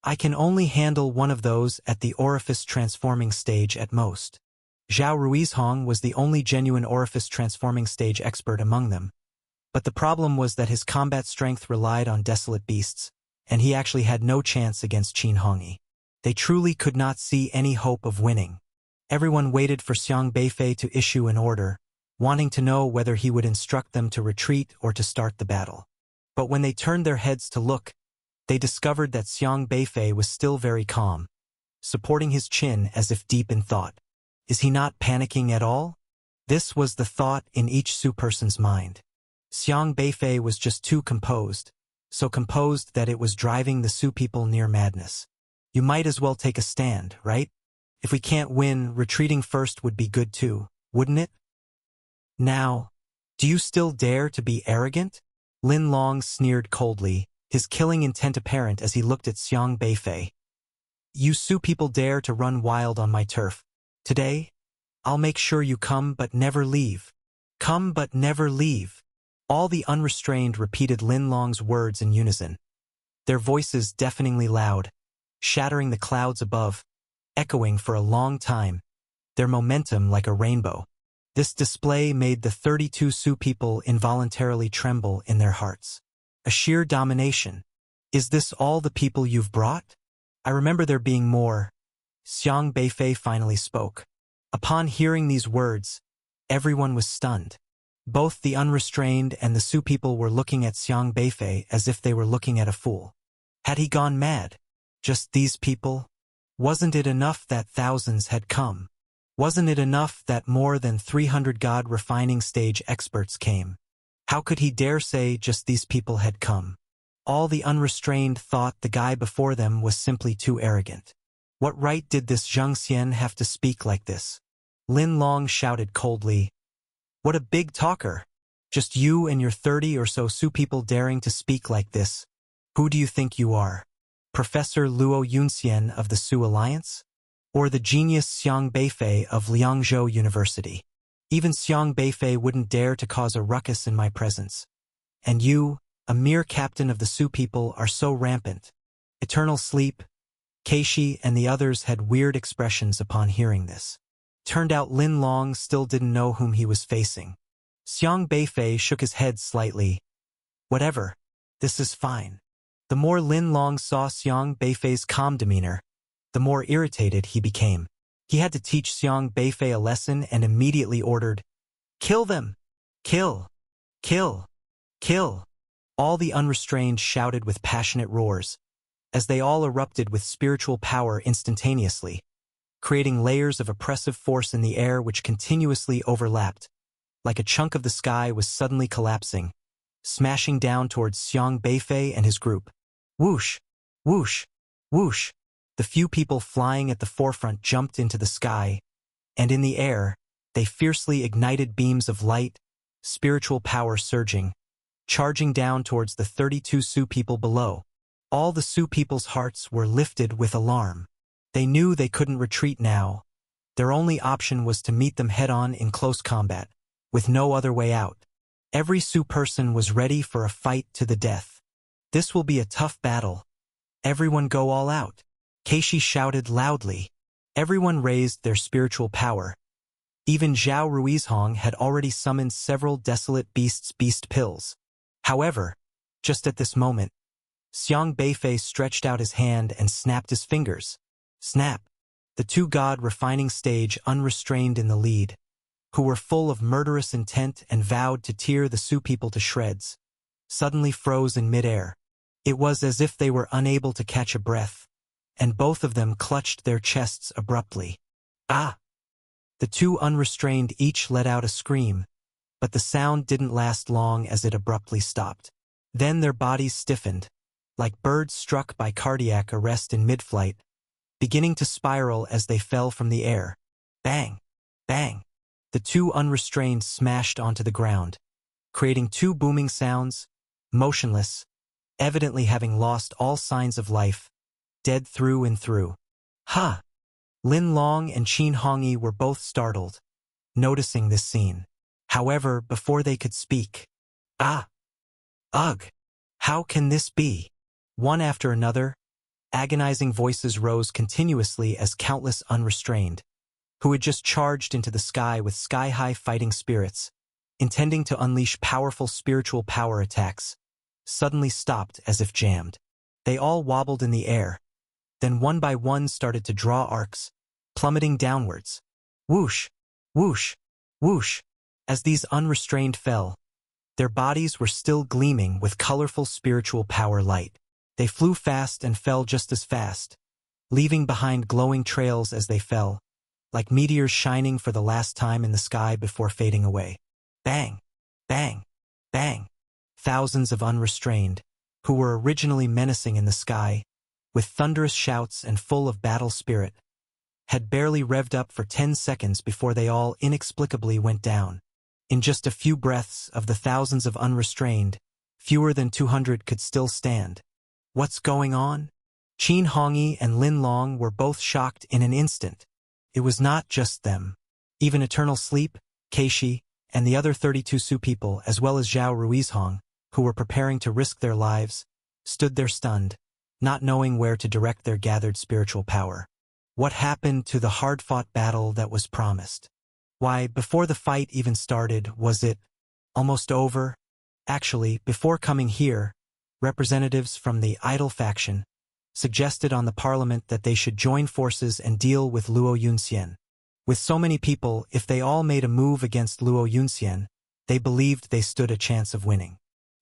I can only handle one of those at the orifice transforming stage at most. Zhao Ruizhong was the only genuine orifice transforming stage expert among them. But the problem was that his combat strength relied on desolate beasts, and he actually had no chance against Qin Hongyi. They truly could not see any hope of winning. Everyone waited for Xiang Beifei to issue an order, wanting to know whether he would instruct them to retreat or to start the battle. But when they turned their heads to look, they discovered that Xiang Beifei was still very calm, supporting his chin as if deep in thought. Is he not panicking at all? This was the thought in each Su person's mind. Xiang Beifei was just too composed, so composed that it was driving the Su people near madness. You might as well take a stand, right? If we can't win, retreating first would be good too, wouldn't it? Now, do you still dare to be arrogant? Lin Long sneered coldly, his killing intent apparent as he looked at Xiang Beifei. You Su people dare to run wild on my turf. Today, I'll make sure you come but never leave. Come but never leave. All the unrestrained repeated Lin Long's words in unison, their voices deafeningly loud, shattering the clouds above, echoing for a long time, their momentum like a rainbow. This display made the 32 Su people involuntarily tremble in their hearts. A sheer domination. Is this all the people you've brought? I remember there being more. Xiang Beifei finally spoke. Upon hearing these words, everyone was stunned. Both the unrestrained and the Su people were looking at Xiang Beifei as if they were looking at a fool. Had he gone mad? Just these people? Wasn't it enough that thousands had come? Wasn't it enough that more than 300 God refining stage experts came? How could he dare say just these people had come? All the unrestrained thought the guy before them was simply too arrogant. What right did this Zheng Xian have to speak like this? Lin Long shouted coldly. What a big talker! Just you and your 30 or so Su people daring to speak like this. Who do you think you are? Professor Luo Yunxian of the Su Alliance? Or the genius Xiang Beifei of Liangzhou University? Even Xiang Beifei wouldn't dare to cause a ruckus in my presence. And you, a mere captain of the Su people, are so rampant. Eternal Sleep. Keishi and the others had weird expressions upon hearing this. Turned out Lin Long still didn't know whom he was facing. Xiang Beifei shook his head slightly. Whatever, this is fine. The more Lin Long saw Xiang Beifei's calm demeanor, the more irritated he became. He had to teach Xiang Beifei a lesson and immediately ordered, "Kill them! Kill! Kill! Kill!" All the unrestrained shouted with passionate roars, as they all erupted with spiritual power instantaneously, creating layers of oppressive force in the air which continuously overlapped, like a chunk of the sky was suddenly collapsing, smashing down towards Xiang Beifei and his group. Whoosh! Whoosh! Whoosh! The few people flying at the forefront jumped into the sky, and in the air, they fiercely ignited beams of light, spiritual power surging, charging down towards the 32 Su people below. All the Su people's hearts were lifted with alarm. They knew they couldn't retreat now. Their only option was to meet them head-on in close combat, with no other way out. Every Su person was ready for a fight to the death. This will be a tough battle. Everyone go all out. Keishi shouted loudly. Everyone raised their spiritual power. Even Zhao Ruizhong had already summoned several desolate beasts' beast pills. However, just at this moment, Xiang Beifei stretched out his hand and snapped his fingers. Snap! The two God refining stage unrestrained in the lead, who were full of murderous intent and vowed to tear the Su people to shreds, suddenly froze in midair. It was as if they were unable to catch a breath, and both of them clutched their chests abruptly. Ah! The two unrestrained each let out a scream, but the sound didn't last long as it abruptly stopped. Then their bodies stiffened, like birds struck by cardiac arrest in mid-flight, beginning to spiral as they fell from the air. Bang! Bang! The two unrestrained smashed onto the ground, creating two booming sounds, motionless, evidently having lost all signs of life, dead through and through. Ha! Lin Long and Qin Hongyi were both startled, noticing this scene. However, before they could speak, "Ah! Ugh! How can this be?" One after another, agonizing voices rose continuously as countless unrestrained, who had just charged into the sky with sky-high fighting spirits, intending to unleash powerful spiritual power attacks, suddenly stopped as if jammed. They all wobbled in the air, then one by one started to draw arcs, plummeting downwards. Whoosh! Whoosh! Whoosh! As these unrestrained fell, their bodies were still gleaming with colorful spiritual power light. They flew fast and fell just as fast, leaving behind glowing trails as they fell, like meteors shining for the last time in the sky before fading away. Bang! Bang! Bang! Thousands of unrestrained, who were originally menacing in the sky, with thunderous shouts and full of battle spirit, had barely revved up for 10 seconds before they all inexplicably went down. In just a few breaths of the thousands of unrestrained, fewer than 200 could still stand. What's going on? Qin Hongyi and Lin Long were both shocked in an instant. It was not just them. Even Eternal Sleep, Keishi, and the other 32 Su people, as well as Zhao Ruizhong, who were preparing to risk their lives, stood there stunned, not knowing where to direct their gathered spiritual power. What happened to the hard-fought battle that was promised? Why, before the fight even started, was it almost over? Actually, before coming here, representatives from the Idol faction suggested on the parliament that they should join forces and deal with Luo Yunxian. With so many people, if they all made a move against Luo Yunxian, they believed they stood a chance of winning.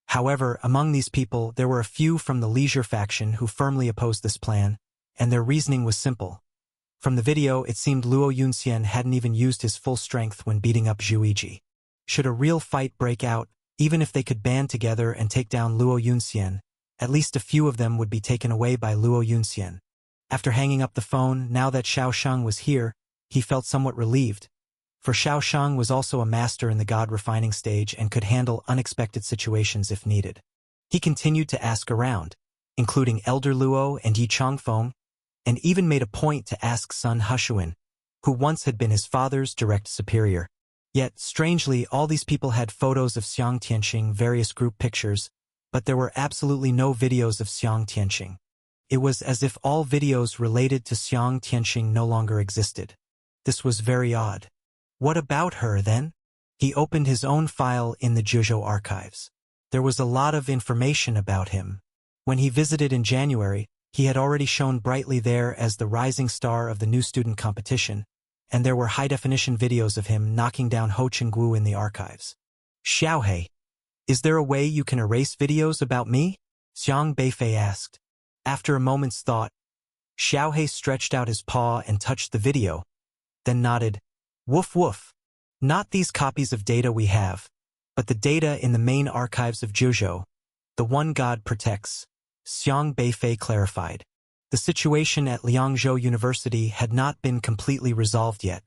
However, among these people, there were a few from the Leisure faction who firmly opposed this plan, and their reasoning was simple. From the video, it seemed Luo Yunxian hadn't even used his full strength when beating up Zhu Yiji. Should a real fight break out, even if they could band together and take down Luo Yunxian, at least a few of them would be taken away by Luo Yunxian. After hanging up the phone, now that Xiao Sheng was here, he felt somewhat relieved, for Xiao Sheng was also a master in the god-refining stage and could handle unexpected situations if needed. He continued to ask around, including Elder Luo and Yi Changfeng, and even made a point to ask Sun Hushuan, who once had been his father's direct superior. Yet, strangely, all these people had photos of Xiang Tianxing, various group pictures, but there were absolutely no videos of Xiang Tianxing. It was as if all videos related to Xiang Tianxing no longer existed. This was very odd. What about her, then? He opened his own file in the Zhuzhou archives. There was a lot of information about him. When he visited in January, he had already shone brightly there as the rising star of the new student competition, and there were high-definition videos of him knocking down Ho Chenggu in the archives. Xiaohei, is there a way you can erase videos about me? Xiang Beifei asked. After a moment's thought, Xiaohei stretched out his paw and touched the video, then nodded. Woof woof. Not these copies of data we have, but the data in the main archives of Zhuzhou. The one God protects. Xiang Beifei clarified. The situation at Liangzhou University had not been completely resolved yet,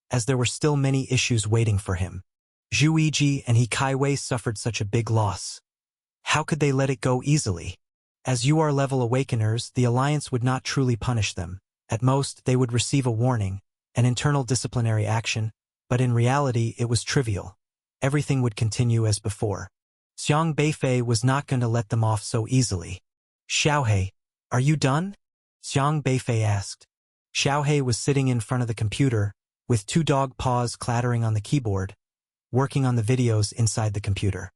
as there were still many issues waiting for him. Zhu Yiji and He Kaiwei suffered such a big loss. How could they let it go easily? As UR-level awakeners, the Alliance would not truly punish them. At most, they would receive a warning, an internal disciplinary action, but in reality it was trivial. Everything would continue as before. Xiang Beifei was not going to let them off so easily. Xiaohei, are you done? Xiang Beifei asked. Xiaohei was sitting in front of the computer, with 2 dog paws clattering on the keyboard, working on the videos inside the computer.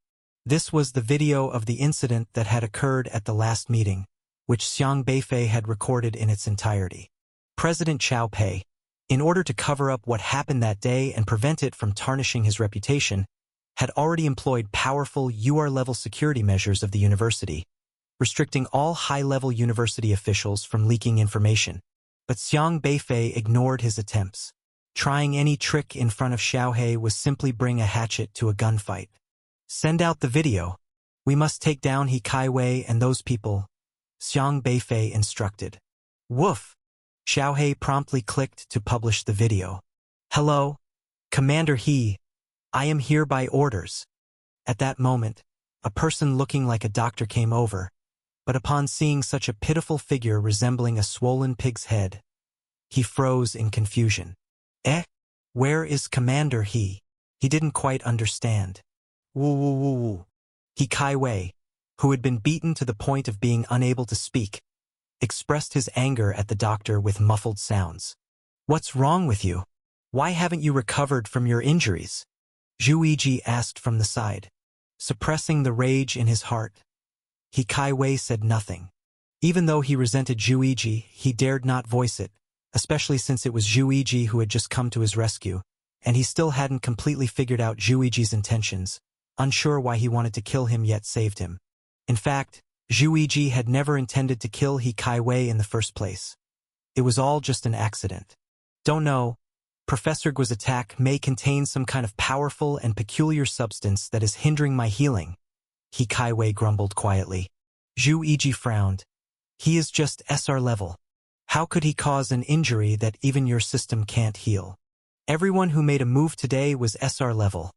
This was the video of the incident that had occurred at the last meeting, which Xiang Beifei had recorded in its entirety. President Qiao Pei, in order to cover up what happened that day and prevent it from tarnishing his reputation, had already employed powerful UR-level security measures of the university, restricting all high-level university officials from leaking information. But Xiang Beifei ignored his attempts. Trying any trick in front of Xiaohei was simply bring a hatchet to a gunfight. Send out the video. We must take down He Kaiwei and those people, Xiang Beifei instructed. Woof! Xiaohei promptly clicked to publish the video. Hello, Commander He. I am here by orders. At that moment, a person looking like a doctor came over, but upon seeing such a pitiful figure resembling a swollen pig's head, He froze in confusion. Eh? Where is Commander He? He didn't quite understand. Woo woo woo woo. He Kai Wei, who had been beaten to the point of being unable to speak, expressed his anger at the doctor with muffled sounds. What's wrong with you? Why haven't you recovered from your injuries? Zhu Yiji asked from the side. Suppressing the rage in his heart, He Kai Wei said nothing. Even though he resented Zhu Yiji, he dared not voice it, especially since it was Zhu Yiji who had just come to his rescue, and he still hadn't completely figured out Zhu Yiji's intentions, unsure why he wanted to kill him yet saved him. In fact, Zhu Yiji had never intended to kill He Kai Wei in the first place. It was all just an accident. Don't know. Professor Guo's attack may contain some kind of powerful and peculiar substance that is hindering my healing, He Kai Wei grumbled quietly. Zhu Yiji frowned. He is just SR level. How could he cause an injury that even your system can't heal? Everyone who made a move today was SR level.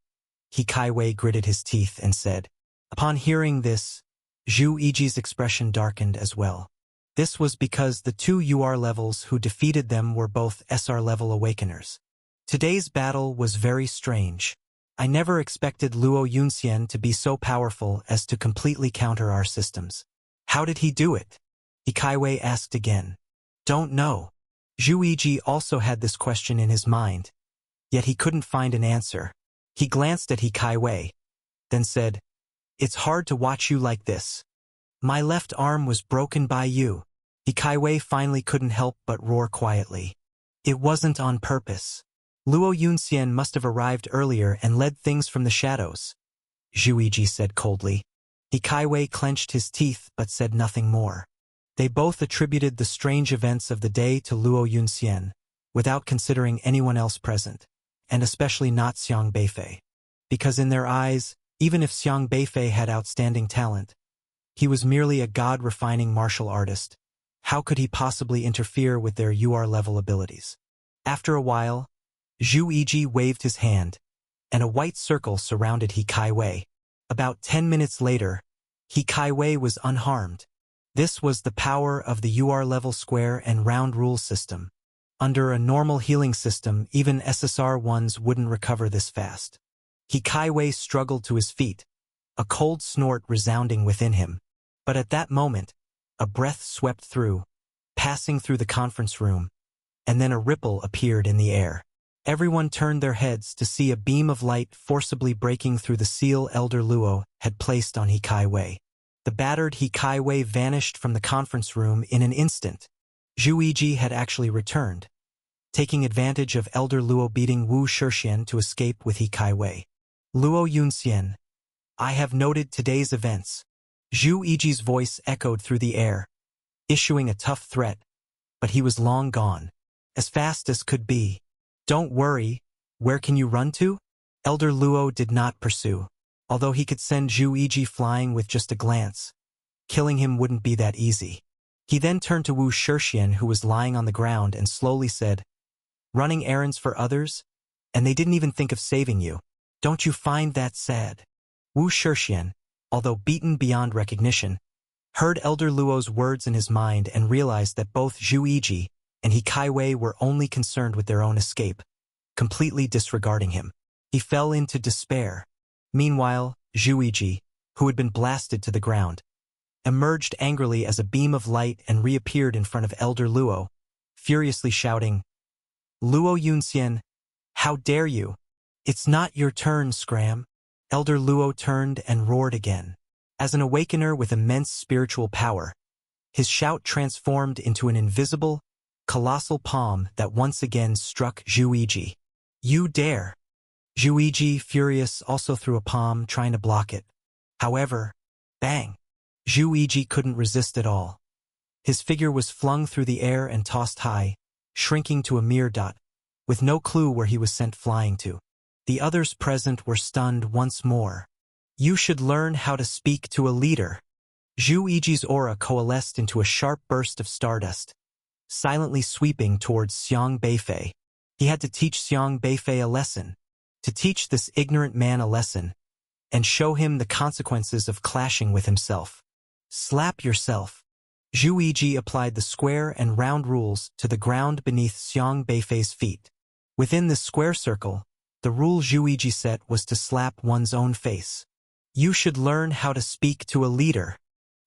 He Kai Wei gritted his teeth and said. Upon hearing this, Zhu Yiji's expression darkened as well. This was because the two UR levels who defeated them were both SR level awakeners. Today's battle was very strange. I never expected Luo Yunxian to be so powerful as to completely counter our systems. How did he do it? He Kai Wei asked again. Don't know. Zhu Yiji also had this question in his mind, yet he couldn't find an answer. He glanced at He Kai Wei, then said, It's hard to watch you like this. My left arm was broken by you. He Kai Wei finally couldn't help but roar quietly. It wasn't on purpose. Luo Yunxian must have arrived earlier and led things from the shadows, Zhu Yiji said coldly. He Kai Wei clenched his teeth but said nothing more. They both attributed the strange events of the day to Luo Yunxian, without considering anyone else present, and especially not Xiang Beifei. Because in their eyes, even if Xiang Beifei had outstanding talent, he was merely a god-refining martial artist. How could he possibly interfere with their UR-level abilities? After a while, Zhu Yiji waved his hand, and a white circle surrounded He Kai Wei. About 10 minutes later, He Kai Wei was unharmed. This was the power of the UR-level square and round rule system. Under a normal healing system, even SSR-1s wouldn't recover this fast. He Kai Wei struggled to his feet, a cold snort resounding within him. But at that moment, a breath swept through, passing through the conference room, and then a ripple appeared in the air. Everyone turned their heads to see a beam of light forcibly breaking through the seal Elder Luo had placed on He Kai Wei. The battered He Kai Wei vanished from the conference room in an instant. Zhu Yiji had actually returned, taking advantage of Elder Luo beating Wu Shixian to escape with He Kai Wei. Luo Yunxian, I have noted today's events. Zhu Yiji's voice echoed through the air, issuing a tough threat, but he was long gone, as fast as could be. Don't worry, where can you run to? Elder Luo did not pursue, although he could send Zhu Yiji flying with just a glance. Killing him wouldn't be that easy. He then turned to Wu Shixian, who was lying on the ground, and slowly said, Running errands for others? And they didn't even think of saving you. Don't you find that sad? Wu Shixian, although beaten beyond recognition, heard Elder Luo's words in his mind and realized that both Zhu Yiji and He Kai Wei were only concerned with their own escape, completely disregarding him. He fell into despair. Meanwhile, Zhu Yiji, who had been blasted to the ground, emerged angrily as a beam of light and reappeared in front of Elder Luo, furiously shouting, Luo Yunxian, how dare you? It's not your turn, Scram. Elder Luo turned and roared again. As an awakener with immense spiritual power, his shout transformed into an invisible, colossal palm that once again struck Zhu Yiji. You dare! Zhu Yiji, furious, also threw a palm, trying to block it. However, bang! Zhu Yiji couldn't resist at all. His figure was flung through the air and tossed high, shrinking to a mere dot, with no clue where he was sent flying to. The others present were stunned once more. You should learn how to speak to a leader. Zhu Yiji's aura coalesced into a sharp burst of stardust, silently sweeping towards Xiang Beifei. He had to teach Xiang Beifei a lesson, to teach this ignorant man a lesson, and show him the consequences of clashing with himself. Slap yourself. Zhu Yiji applied the square and round rules to the ground beneath Xiang Beifei's feet. Within this square circle, the rule Zhu Yiji set was to slap one's own face. You should learn how to speak to a leader.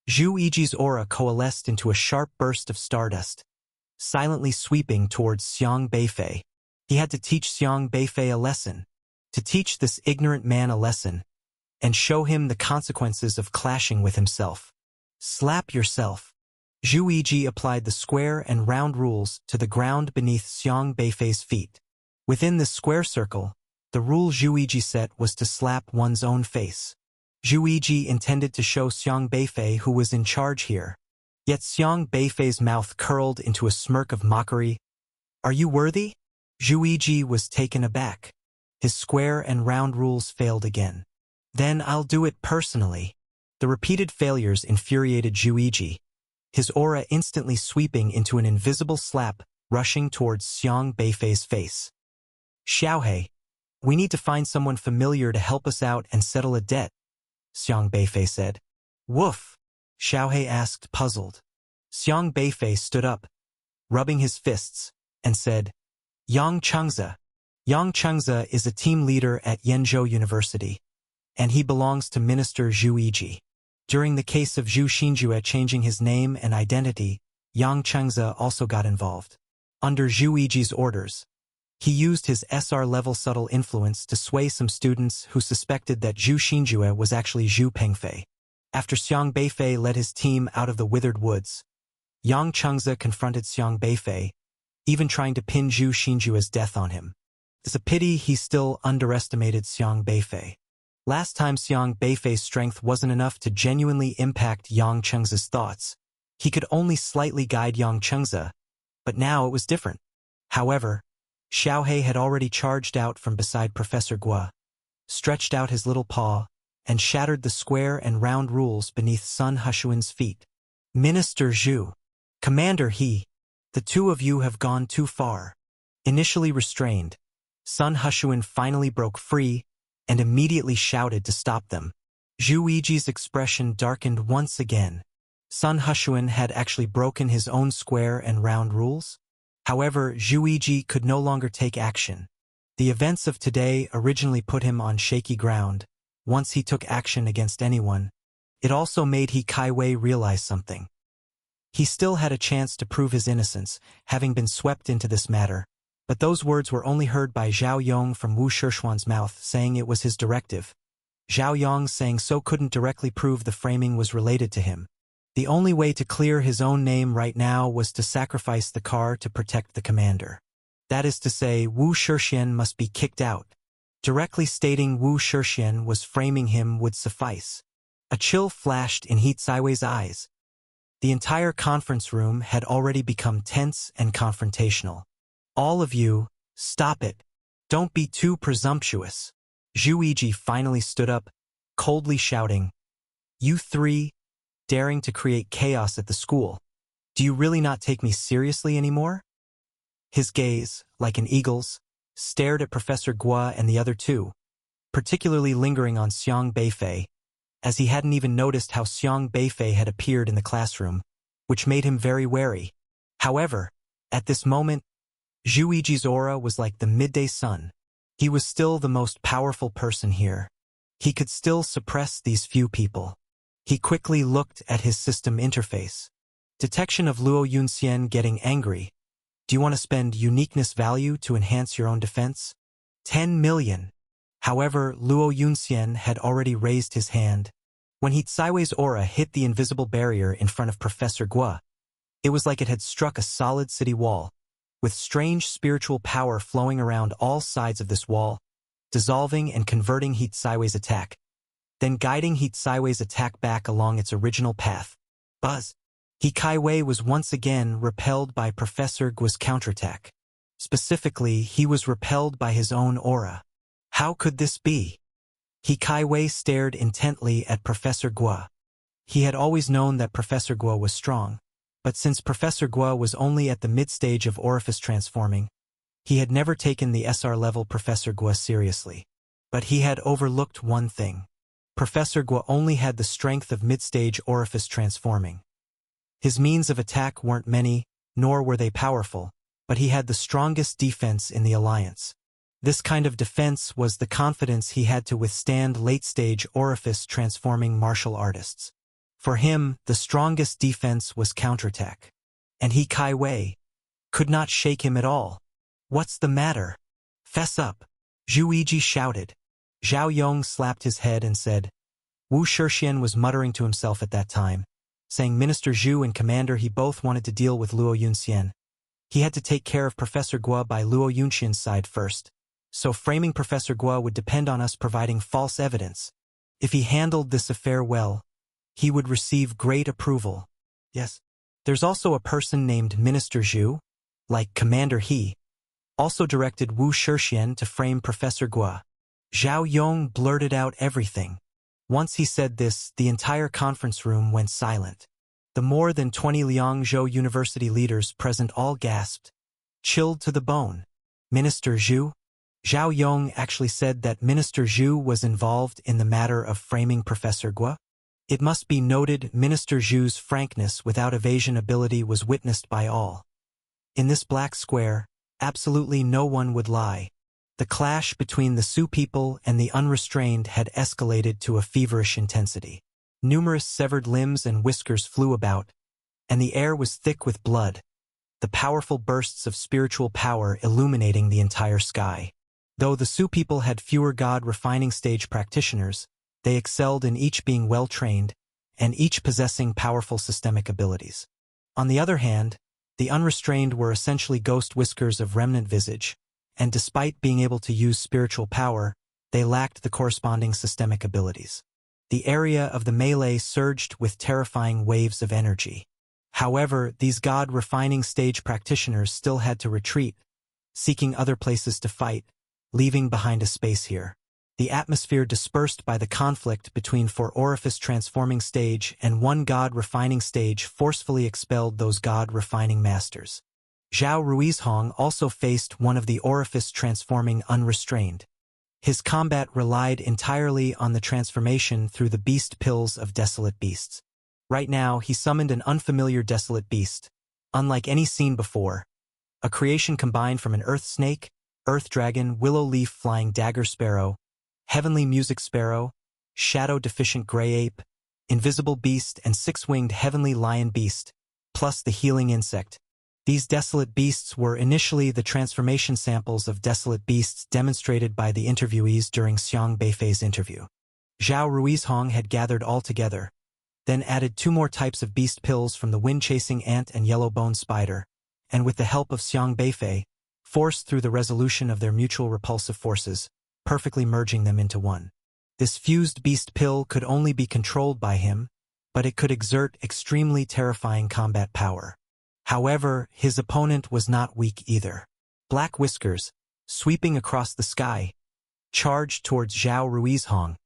Zhu Yiji's aura coalesced into a sharp burst of stardust, silently sweeping towards Xiang Beifei. He had to teach Xiang Beifei a lesson, to teach this ignorant man a lesson, and show him the consequences of clashing with himself. Slap yourself. Zhu Yiji applied the square and round rules to the ground beneath Xiang Beifei's feet. Within this square circle, the rule Zhu Yiji set was to slap one's own face. Zhu Yiji intended to show Xiang Beifei who was in charge here. Yet Xiang Beifei's mouth curled into a smirk of mockery. Are you worthy? Zhu Yiji was taken aback. His square and round rules failed again. Then I'll do it personally. The repeated failures infuriated Zhu Yiji, his aura instantly sweeping into an invisible slap rushing towards Xiang Beifei's face. Xiaohe, we need to find someone familiar to help us out and settle a debt, Xiang Beifei said. Woof, Xiaohe asked, puzzled. Xiang Beifei stood up, rubbing his fists, and said, Yang Chengze. Yang Chengze is a team leader at Yenzhou University, and he belongs to Minister Zhu Yiji. During the case of Zhu Xinjue changing his name and identity, Yang Chengze also got involved. Under Zhu Yiji's orders, he used his SR-level subtle influence to sway some students who suspected that Zhu Xinjue was actually Zhu Pengfei. After Xiang Beifei led his team out of the withered woods, Yang Chengze confronted Xiang Beifei, even trying to pin Zhu Xinjue's death on him. It's a pity he still underestimated Xiang Beifei. Last time Xiang Beifei's strength wasn't enough to genuinely impact Yang Chengze's thoughts. He could only slightly guide Yang Chengze, but now it was different. However, Xiaohe had already charged out from beside Professor Guo, stretched out his little paw, and shattered the square and round rules beneath Sun Hushuan's feet. Minister Zhu. Commander He. The two of you have gone too far. Initially restrained, Sun Hushuan finally broke free and immediately shouted to stop them. Zhu Yiji's expression darkened once again. Sun Hushuan had actually broken his own square and round rules. However, Zhu Yiji could no longer take action. The events of today originally put him on shaky ground. Once he took action against anyone, it also made He Kaiwei realize something. He still had a chance to prove his innocence, having been swept into this matter. But those words were only heard by Zhao Yong from Wu Shishuan's mouth, saying it was his directive. Zhao Yong saying so couldn't directly prove the framing was related to him. The only way to clear his own name right now was to sacrifice the car to protect the commander. That is to say, Wu Shishuan must be kicked out. Directly stating Wu Shishuan was framing him would suffice. A chill flashed in He Kaiwei's eyes. The entire conference room had already become tense and confrontational. All of you, stop it. Don't be too presumptuous. Zhu Yiji finally stood up, coldly shouting, You three, daring to create chaos at the school. Do you really not take me seriously anymore? His gaze, like an eagle's, stared at Professor Guo and the other two, particularly lingering on Xiang Beifei, as he hadn't even noticed how Xiang Beifei had appeared in the classroom, which made him very wary. However, at this moment, Zhu Yiji's aura was like the midday sun. He was still the most powerful person here. He could still suppress these few people. He quickly looked at his system interface. Detection of Luo Yunxian getting angry. Do you want to spend uniqueness value to enhance your own defense? 10 million. However, Luo Yunxian had already raised his hand. When He Kaiwei's aura hit the invisible barrier in front of Professor Guo, it was like it had struck a solid city wall, with strange spiritual power flowing around all sides of this wall, dissolving and converting He Kaiwei's attack, then guiding He Kaiwei's attack back along its original path. Buzz. He Kaiwei was once again repelled by Professor Guo's counterattack. Specifically, he was repelled by his own aura. How could this be? He Kaiwei stared intently at Professor Guo. He had always known that Professor Guo was strong, but since Professor Guo was only at the mid-stage of orifice transforming, he had never taken the SR-level Professor Guo seriously. But he had overlooked one thing. Professor Guo only had the strength of mid-stage orifice transforming. His means of attack weren't many, nor were they powerful, but he had the strongest defense in the alliance. This kind of defense was the confidence he had to withstand late-stage orifice-transforming martial artists. For him, the strongest defense was counterattack. And he, Kai Wei, could not shake him at all. "What's the matter? Fess up," Zhu Yiji shouted. Zhao Yong slapped his head and said, Wu Shixian was muttering to himself at that time, saying Minister Zhu and Commander He both wanted to deal with Luo Yunxian. He had to take care of Professor Guo by Luo Yunxian's side first, so framing Professor Guo would depend on us providing false evidence. If he handled this affair well, he would receive great approval. Yes. There's also a person named Minister Zhu, like Commander He, also directed Wu Shixian to frame Professor Guo. Zhao Yong blurted out everything. Once he said this, the entire conference room went silent. The more than 20 Liangzhou University leaders present all gasped, chilled to the bone. Minister Zhu? Zhao Yong actually said that Minister Zhu was involved in the matter of framing Professor Guo? It must be noted Minister Zhu's frankness without evasion ability was witnessed by all. In this black square, absolutely no one would lie. The clash between the Su people and the unrestrained had escalated to a feverish intensity. Numerous severed limbs and whiskers flew about, and the air was thick with blood, the powerful bursts of spiritual power illuminating the entire sky. Though the Su people had fewer God-refining stage practitioners, they excelled in each being well-trained, and each possessing powerful systemic abilities. On the other hand, the unrestrained were essentially ghost whiskers of remnant visage, and despite being able to use spiritual power, they lacked the corresponding systemic abilities. The area of the melee surged with terrifying waves of energy. However, these God-refining stage practitioners still had to retreat, seeking other places to fight, leaving behind a space here. The atmosphere dispersed by the conflict between four orifice-transforming stage and one God-refining stage forcefully expelled those God-refining masters. Zhao Ruizhong also faced one of the orifice-transforming unrestrained. His combat relied entirely on the transformation through the beast pills of desolate beasts. Right now, he summoned an unfamiliar desolate beast, unlike any seen before, a creation combined from an earth snake, earth dragon, willow leaf flying dagger sparrow, heavenly music sparrow, shadow-deficient gray ape, invisible beast, and six-winged heavenly lion beast, plus the healing insect. These desolate beasts were initially the transformation samples of desolate beasts demonstrated by the interviewees during Xiang Beifei's interview. Zhao Ruizhong had gathered all together, then added two more types of beast pills from the wind-chasing ant and yellow-bone spider, and with the help of Xiang Beifei, forced through the resolution of their mutual repulsive forces, perfectly merging them into one. This fused beast pill could only be controlled by him, but it could exert extremely terrifying combat power. However, his opponent was not weak either. Black whiskers, sweeping across the sky, charged towards Zhao Ruizhong,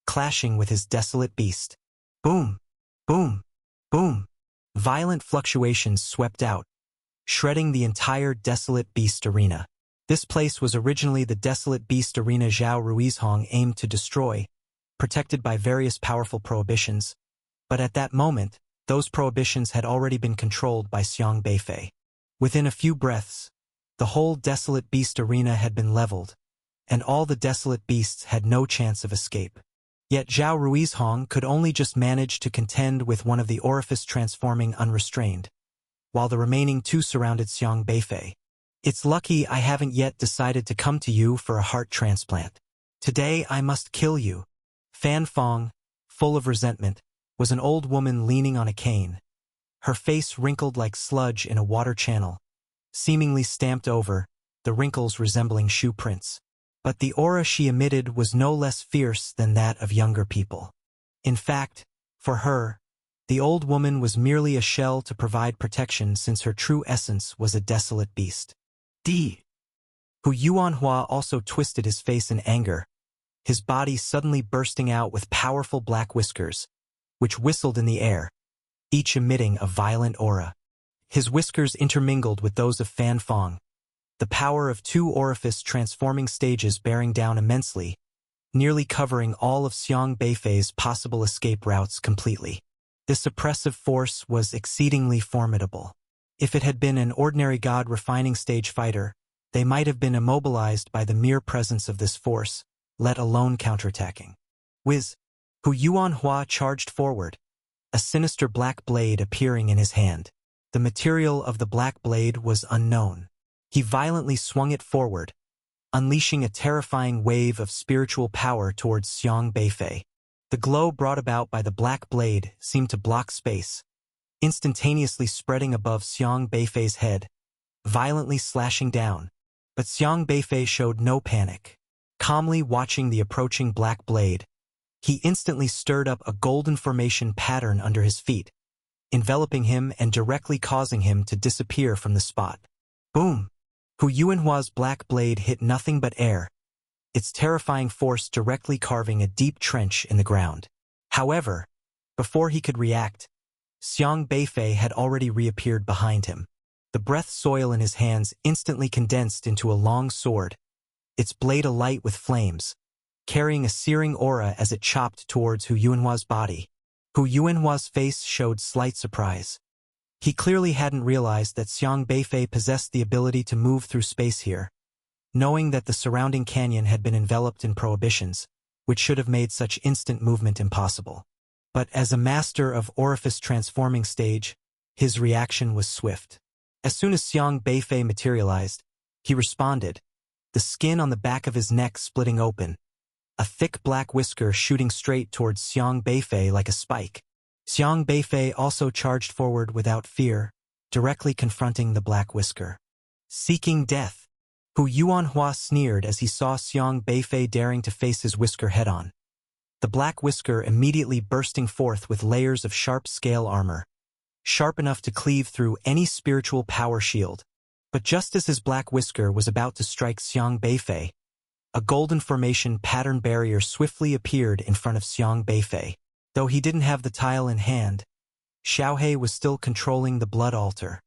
clashing with his desolate beast. Boom! Boom! Boom! Violent fluctuations swept out, shredding the entire desolate beast arena. This place was originally the desolate beast arena Zhao Ruizhong aimed to destroy, protected by various powerful prohibitions, but at that moment, those prohibitions had already been controlled by Xiang Beifei. Within a few breaths, the whole desolate beast arena had been leveled, and all the desolate beasts had no chance of escape. Yet Zhao Ruizhong could only just manage to contend with one of the orifice-transforming unrestrained, while the remaining two surrounded Xiang Beifei. It's lucky I haven't yet decided to come to you for a heart transplant. Today I must kill you. Fan Fong, full of resentment, was an old woman leaning on a cane, her face wrinkled like sludge in a water channel, seemingly stamped over, the wrinkles resembling shoe prints. But the aura she emitted was no less fierce than that of younger people. In fact, for her, the old woman was merely a shell to provide protection since her true essence was a desolate beast. Hu Yuanhua also twisted his face in anger, his body suddenly bursting out with powerful black whiskers, which whistled in the air, each emitting a violent aura. His whiskers intermingled with those of Fan Fong, the power of two orifice-transforming stages bearing down immensely, nearly covering all of Xiang Beifei's possible escape routes completely. This oppressive force was exceedingly formidable. If it had been an ordinary god refining stage fighter, they might have been immobilized by the mere presence of this force, let alone counterattacking. Whiz! Hu Yuanhua charged forward, a sinister black blade appearing in his hand. The material of the black blade was unknown. He violently swung it forward, unleashing a terrifying wave of spiritual power towards Xiang Beifei. The glow brought about by the black blade seemed to block space, instantaneously spreading above Xiang Beifei's head, violently slashing down. But Xiang Beifei showed no panic. Calmly watching the approaching black blade, he instantly stirred up a golden formation pattern under his feet, enveloping him and directly causing him to disappear from the spot. Boom! Hu Yuanhua's black blade hit nothing but air, its terrifying force directly carving a deep trench in the ground. However, before he could react, Xiang Beifei had already reappeared behind him. The breath soil in his hands instantly condensed into a long sword, its blade alight with flames, carrying a searing aura as it chopped towards Hu Yuanhua's body. Hu Yuanhua's face showed slight surprise. He clearly hadn't realized that Xiang Beifei possessed the ability to move through space here, knowing that the surrounding canyon had been enveloped in prohibitions, which should have made such instant movement impossible. But as a master of orifice transforming stage, his reaction was swift. As soon as Xiang Beifei materialized, he responded, the skin on the back of his neck splitting open, a thick black whisker shooting straight towards Xiang Beifei like a spike. Xiang Beifei also charged forward without fear, directly confronting the black whisker. Seeking death. Hu Yuanhua sneered as he saw Xiang Beifei daring to face his whisker head-on. The black whisker immediately bursting forth with layers of sharp scale armor, sharp enough to cleave through any spiritual power shield. But just as his black whisker was about to strike Xiang Beifei, a golden formation pattern barrier swiftly appeared in front of Xiang Beifei. Though he didn't have the tile in hand, Xiaohe was still controlling the blood altar.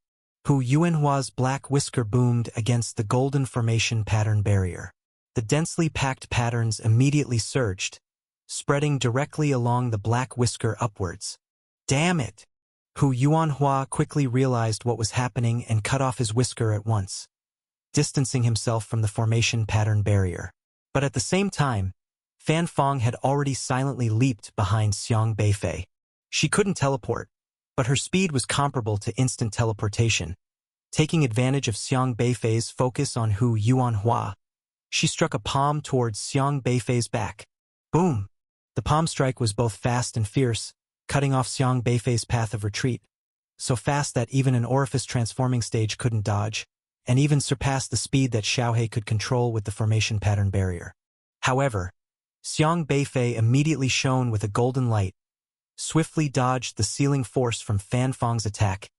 Hu Yuanhua's black whisker boomed against the golden formation pattern barrier. The densely packed patterns immediately surged, spreading directly along the black whisker upwards. Damn it! Hu Yuanhua quickly realized what was happening and cut off his whisker at once, distancing himself from the formation pattern barrier. But at the same time, Fan Fong had already silently leaped behind Xiang Beifei. She couldn't teleport, but her speed was comparable to instant teleportation. Taking advantage of Xiang Beifei's focus on Hu Yuanhua, she struck a palm towards Xiang Beifei's back. Boom! The palm strike was both fast and fierce, cutting off Xiang Beifei's path of retreat, so fast that even an orifice transforming stage couldn't dodge, and even surpassed the speed that Xiaohe could control with the formation pattern barrier. However, Xiang Beifei immediately shone with a golden light, swiftly dodged the sealing force from Fan Fong's attack,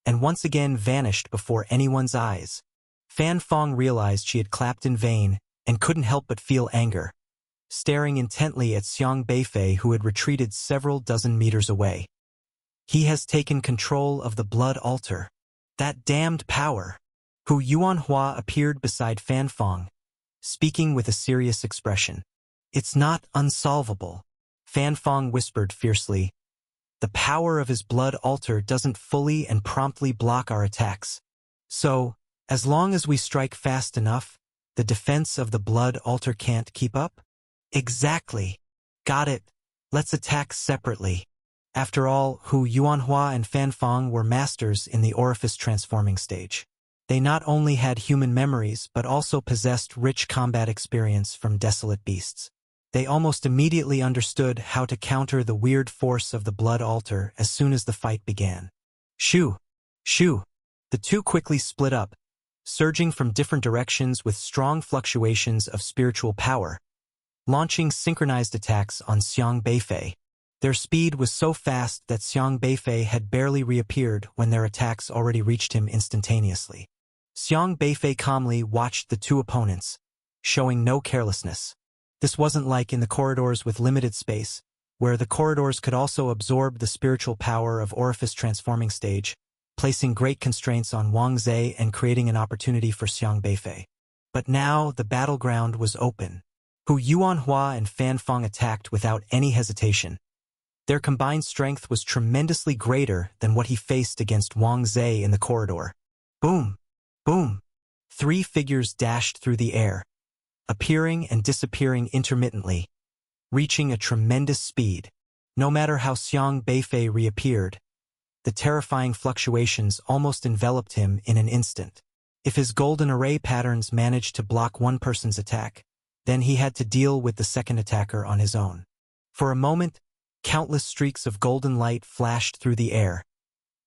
and once again vanished before anyone's eyes. Fan Fong realized she had clapped in vain and couldn't help but feel anger, staring intently at Xiang Beifei who had retreated several dozen meters away. He has taken control of the blood altar. That damned power! Hu Yuanhua appeared beside Fan Fong, speaking with a serious expression. It's not unsolvable, Fan Fong whispered fiercely. The power of his blood altar doesn't fully and promptly block our attacks. So, as long as we strike fast enough, the defense of the blood altar can't keep up? Exactly. Got it. Let's attack separately. After all, Hu Yuanhua and Fan Fong were masters in the orifice transforming stage. They not only had human memories but also possessed rich combat experience from desolate beasts. They almost immediately understood how to counter the weird force of the blood altar as soon as the fight began. Shoo! Shoo! The two quickly split up, surging from different directions with strong fluctuations of spiritual power, launching synchronized attacks on Xiang Beifei. Their speed was so fast that Xiang Beifei had barely reappeared when their attacks already reached him instantaneously. Xiang Beifei calmly watched the two opponents, showing no carelessness. This wasn't like in the corridors with limited space, where the corridors could also absorb the spiritual power of orifice transforming stage, placing great constraints on Wang Zhe and creating an opportunity for Xiang Beifei. But now the battleground was open. Hu Yuanhua and Fan Fong attacked without any hesitation, Their combined strength was tremendously greater than what he faced against Wang Zhe in the corridor. Boom! Boom! 3 figures dashed through the air, appearing and disappearing intermittently, reaching a tremendous speed. No matter how Xiang Beifei reappeared, the terrifying fluctuations almost enveloped him in an instant. If his golden array patterns managed to block one person's attack, then he had to deal with the second attacker on his own. For a moment, countless streaks of golden light flashed through the air,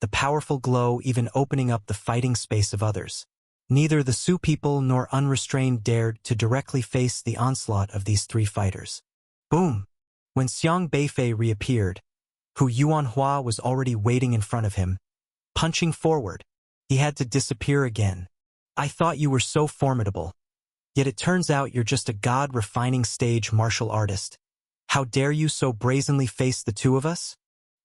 the powerful glow even opening up the fighting space of others. Neither the Su people nor Unrestrained dared to directly face the onslaught of these 3 fighters. Boom! When Xiang Beifei reappeared, Hu Yuanhua was already waiting in front of him, punching forward. He had to disappear again. I thought you were so formidable. Yet it turns out you're just a god-refining stage martial artist. How dare you so brazenly face the 2 of us?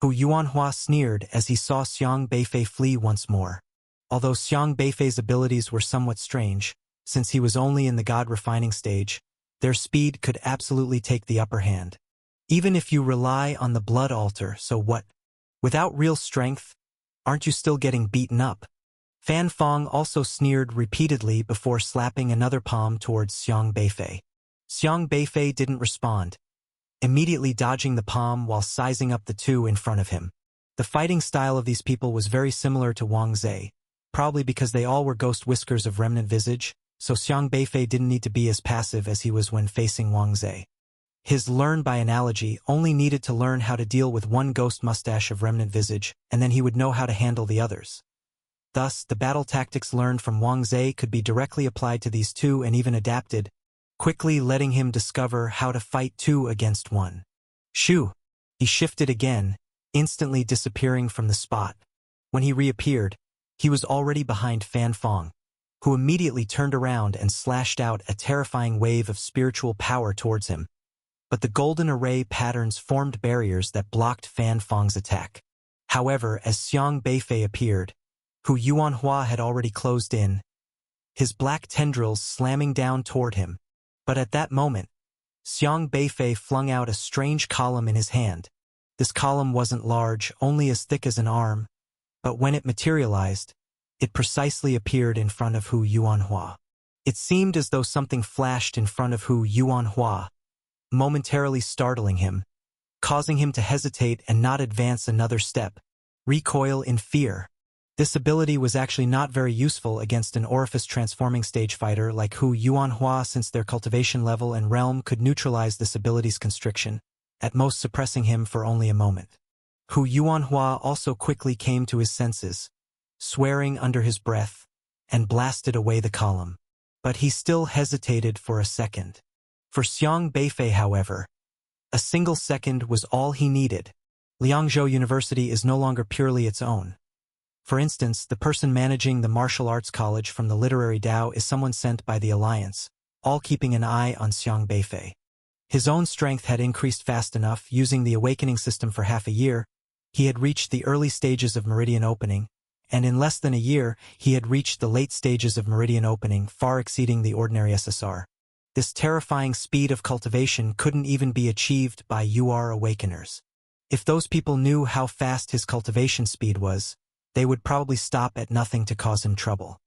Hu Yuanhua sneered as he saw Xiang Beifei flee once more. Although Xiang Beifei's abilities were somewhat strange, since he was only in the god-refining stage, their speed could absolutely take the upper hand. Even if you rely on the blood altar, so what? Without real strength, aren't you still getting beaten up? Fan Feng also sneered repeatedly before slapping another palm towards Xiang Beifei. Xiang Beifei didn't respond, immediately dodging the palm while sizing up the 2 in front of him. The fighting style of these people was very similar to Wang Zhe, probably because they all were ghost whiskers of remnant visage, so Xiang Beifei didn't need to be as passive as he was when facing Wang Zhe. His learn by analogy only needed to learn how to deal with one ghost mustache of remnant visage, and then he would know how to handle the others. Thus, the battle tactics learned from Wang Zhe could be directly applied to these 2 and even adapted, quickly letting him discover how to fight 2 against 1. Shoo! He shifted again, instantly disappearing from the spot. When he reappeared, he was already behind Fan Feng, who immediately turned around and slashed out a terrifying wave of spiritual power towards him. But the golden array patterns formed barriers that blocked Fan Feng's attack. However, as Xiang Beifei appeared, Hu Yuanhua had already closed in, his black tendrils slamming down toward him. But at that moment, Xiang Beifei flung out a strange column in his hand. This column wasn't large, only as thick as an arm, but when it materialized, it precisely appeared in front of Hu Yuanhua. It seemed as though something flashed in front of Hu Yuanhua, momentarily startling him, causing him to hesitate and not advance another step, recoil in fear. This ability was actually not very useful against an orifice transforming stage fighter like Hu Yuanhua, since their cultivation level and realm could neutralize this ability's constriction, at most suppressing him for only a moment. Hu Yuanhua also quickly came to his senses, swearing under his breath, and blasted away the column. But he still hesitated for a second. For Xiang Beifei, however, a single second was all he needed. Liangzhou University is no longer purely its own. For instance, the person managing the martial arts college from the literary Dao is someone sent by the Alliance, all keeping an eye on Xiang Beifei. His own strength had increased fast enough. Using the awakening system for half a year, he had reached the early stages of meridian opening, and in less than a year, he had reached the late stages of meridian opening, far exceeding the ordinary SSR. This terrifying speed of cultivation couldn't even be achieved by UR awakeners. If those people knew how fast his cultivation speed was, they would probably stop at nothing to cause him trouble.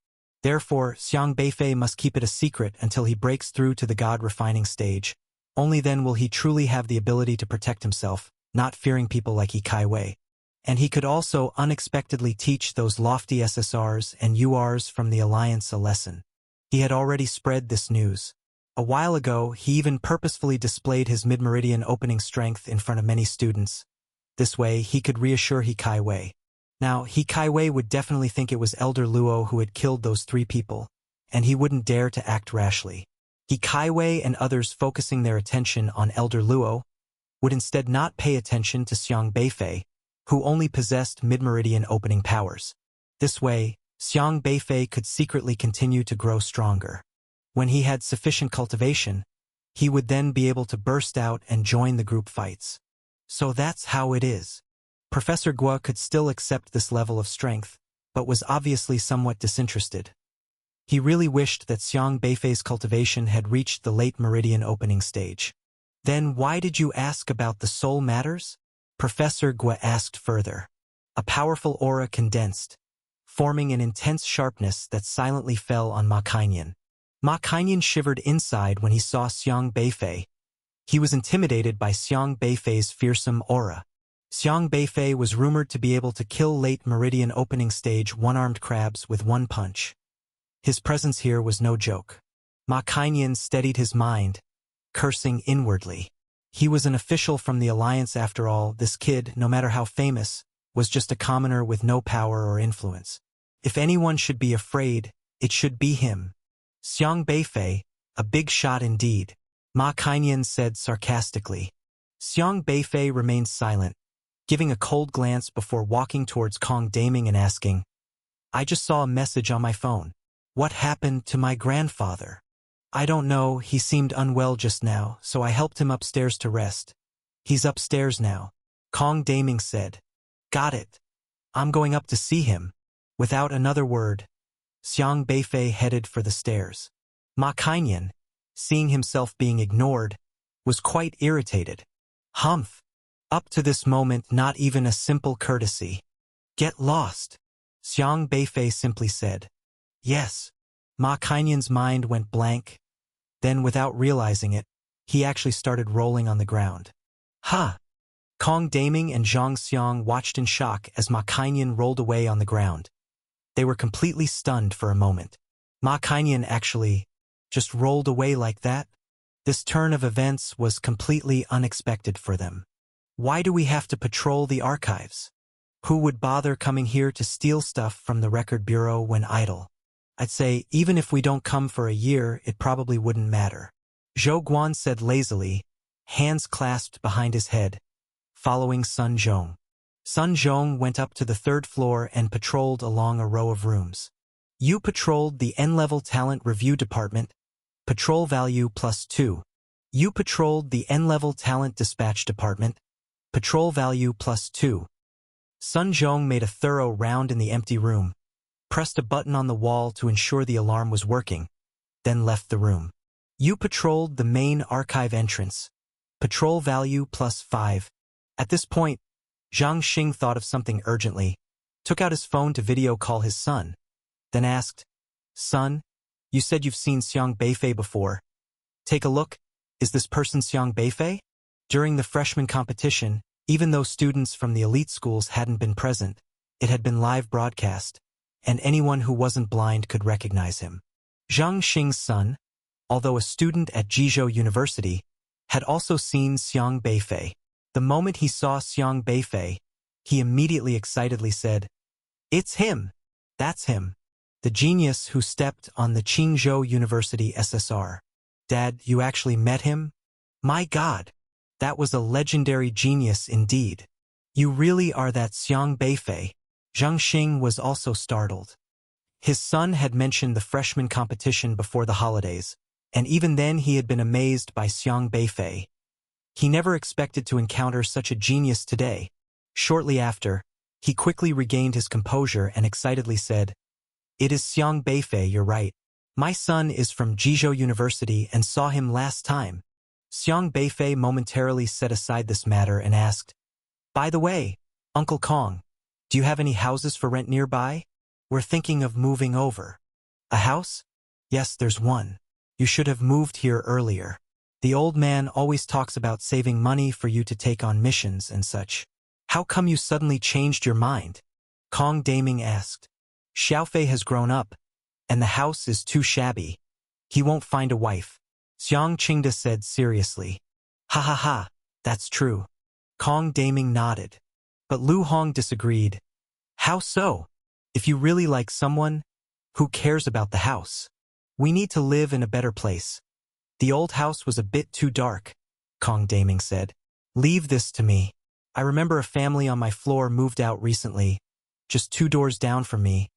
Therefore, Xiang Beifei must keep it a secret until he breaks through to the god-refining stage. Only then will he truly have the ability to protect himself, not fearing people like He Kai Wei. And he could also unexpectedly teach those lofty SSRs and URs from the Alliance a lesson. He had already spread this news. A while ago, he even purposefully displayed his mid-meridian opening strength in front of many students. This way, he could reassure He Kai Wei. Now, He Kai Wei would definitely think it was Elder Luo who had killed those 3 people, and he wouldn't dare to act rashly. He Kai Wei and others focusing their attention on Elder Luo would instead not pay attention to Xiang Beifei, who only possessed mid-meridian opening powers. This way, Xiang Beifei could secretly continue to grow stronger. When he had sufficient cultivation, he would then be able to burst out and join the group fights. So that's how it is. Professor Guo could still accept this level of strength, but was obviously somewhat disinterested. He really wished that Xiang Beifei's cultivation had reached the late meridian opening stage. Then why did you ask about the soul matters? Professor Gua asked further. A powerful aura condensed, forming an intense sharpness that silently fell on Ma Kainian. Ma Kainian shivered inside when he saw Xiang Beifei. He was intimidated by Xiang Beifei's fearsome aura. Xiang Beifei was rumored to be able to kill late Meridian opening stage one-armed crabs with one punch. His presence here was no joke. Ma Kainian steadied his mind, cursing inwardly. He was an official from the Alliance after all. This kid, no matter how famous, was just a commoner with no power or influence. If anyone should be afraid, it should be him. Xiang Beifei, a big shot indeed, Ma Kainian said sarcastically. Xiang Beifei remained silent, giving a cold glance before walking towards Kong Daming and asking, I just saw a message on my phone. What happened to my grandfather? I don't know, he seemed unwell just now, so I helped him upstairs to rest. He's upstairs now, Kong Daming said. Got it. I'm going up to see him. Without another word, Xiang Beifei headed for the stairs. Ma Kainian, seeing himself being ignored, was quite irritated. Humph. Up to this moment not even a simple courtesy. Get lost, Xiang Beifei simply said. Yes. Ma Kainian's mind went blank. Then, without realizing it, he actually started rolling on the ground. Ha! Kong Daming and Zhang Xiang watched in shock as Ma Kainian rolled away on the ground. They were completely stunned for a moment. Ma Kainian actually just rolled away like that? This turn of events was completely unexpected for them. Why do we have to patrol the archives? Who would bother coming here to steal stuff from the record bureau when idle? I'd say even if we don't come for a year, it probably wouldn't matter. Zhou Guan said lazily, hands clasped behind his head, following Sun Zhong. Sun Zhong went up to the third floor and patrolled along a row of rooms. You patrolled the N-level talent review department. Patrol value +2. You patrolled the N-level talent dispatch department. Patrol value +2. Sun Zhong made a thorough round in the empty room, pressed a button on the wall to ensure the alarm was working, then left the room. You patrolled the main archive entrance. Patrol value +5. At this point, Zhang Xing thought of something urgently, took out his phone to video call his son, then asked, Son, you said you've seen Xiang Beifei before. Take a look. Is this person Xiang Beifei? During the freshman competition, even though students from the elite schools hadn't been present, it had been live broadcast, and anyone who wasn't blind could recognize him. Zhang Xing's son, although a student at Jizhou University, had also seen Xiang Beifei. The moment he saw Xiang Beifei, he immediately excitedly said, It's him! That's him! The genius who stepped on the Qingzhou University SSR. Dad, you actually met him? My God! That was a legendary genius indeed. You really are that Xiang Beifei. Zhang Xing was also startled. His son had mentioned the freshman competition before the holidays, and even then he had been amazed by Xiang Beifei. He never expected to encounter such a genius today. Shortly after, he quickly regained his composure and excitedly said, It is Xiang Beifei, you're right. My son is from Jizhou University and saw him last time. Xiang Beifei momentarily set aside this matter and asked, By the way, Uncle Kong, do you have any houses for rent nearby? We're thinking of moving over. A house? Yes, there's one. You should have moved here earlier. The old man always talks about saving money for you to take on missions and such. How come you suddenly changed your mind? Kong Daming asked. Xiaofei has grown up, and the house is too shabby. He won't find a wife. Xiang Qingda said seriously. Ha ha ha, that's true. Kong Daming nodded. But Lu Hong disagreed. How so? If you really like someone, who cares about the house? We need to live in a better place. The old house was a bit too dark, Kong Daming said. Leave this to me. I remember a family on my floor moved out recently, just 2 doors down from me,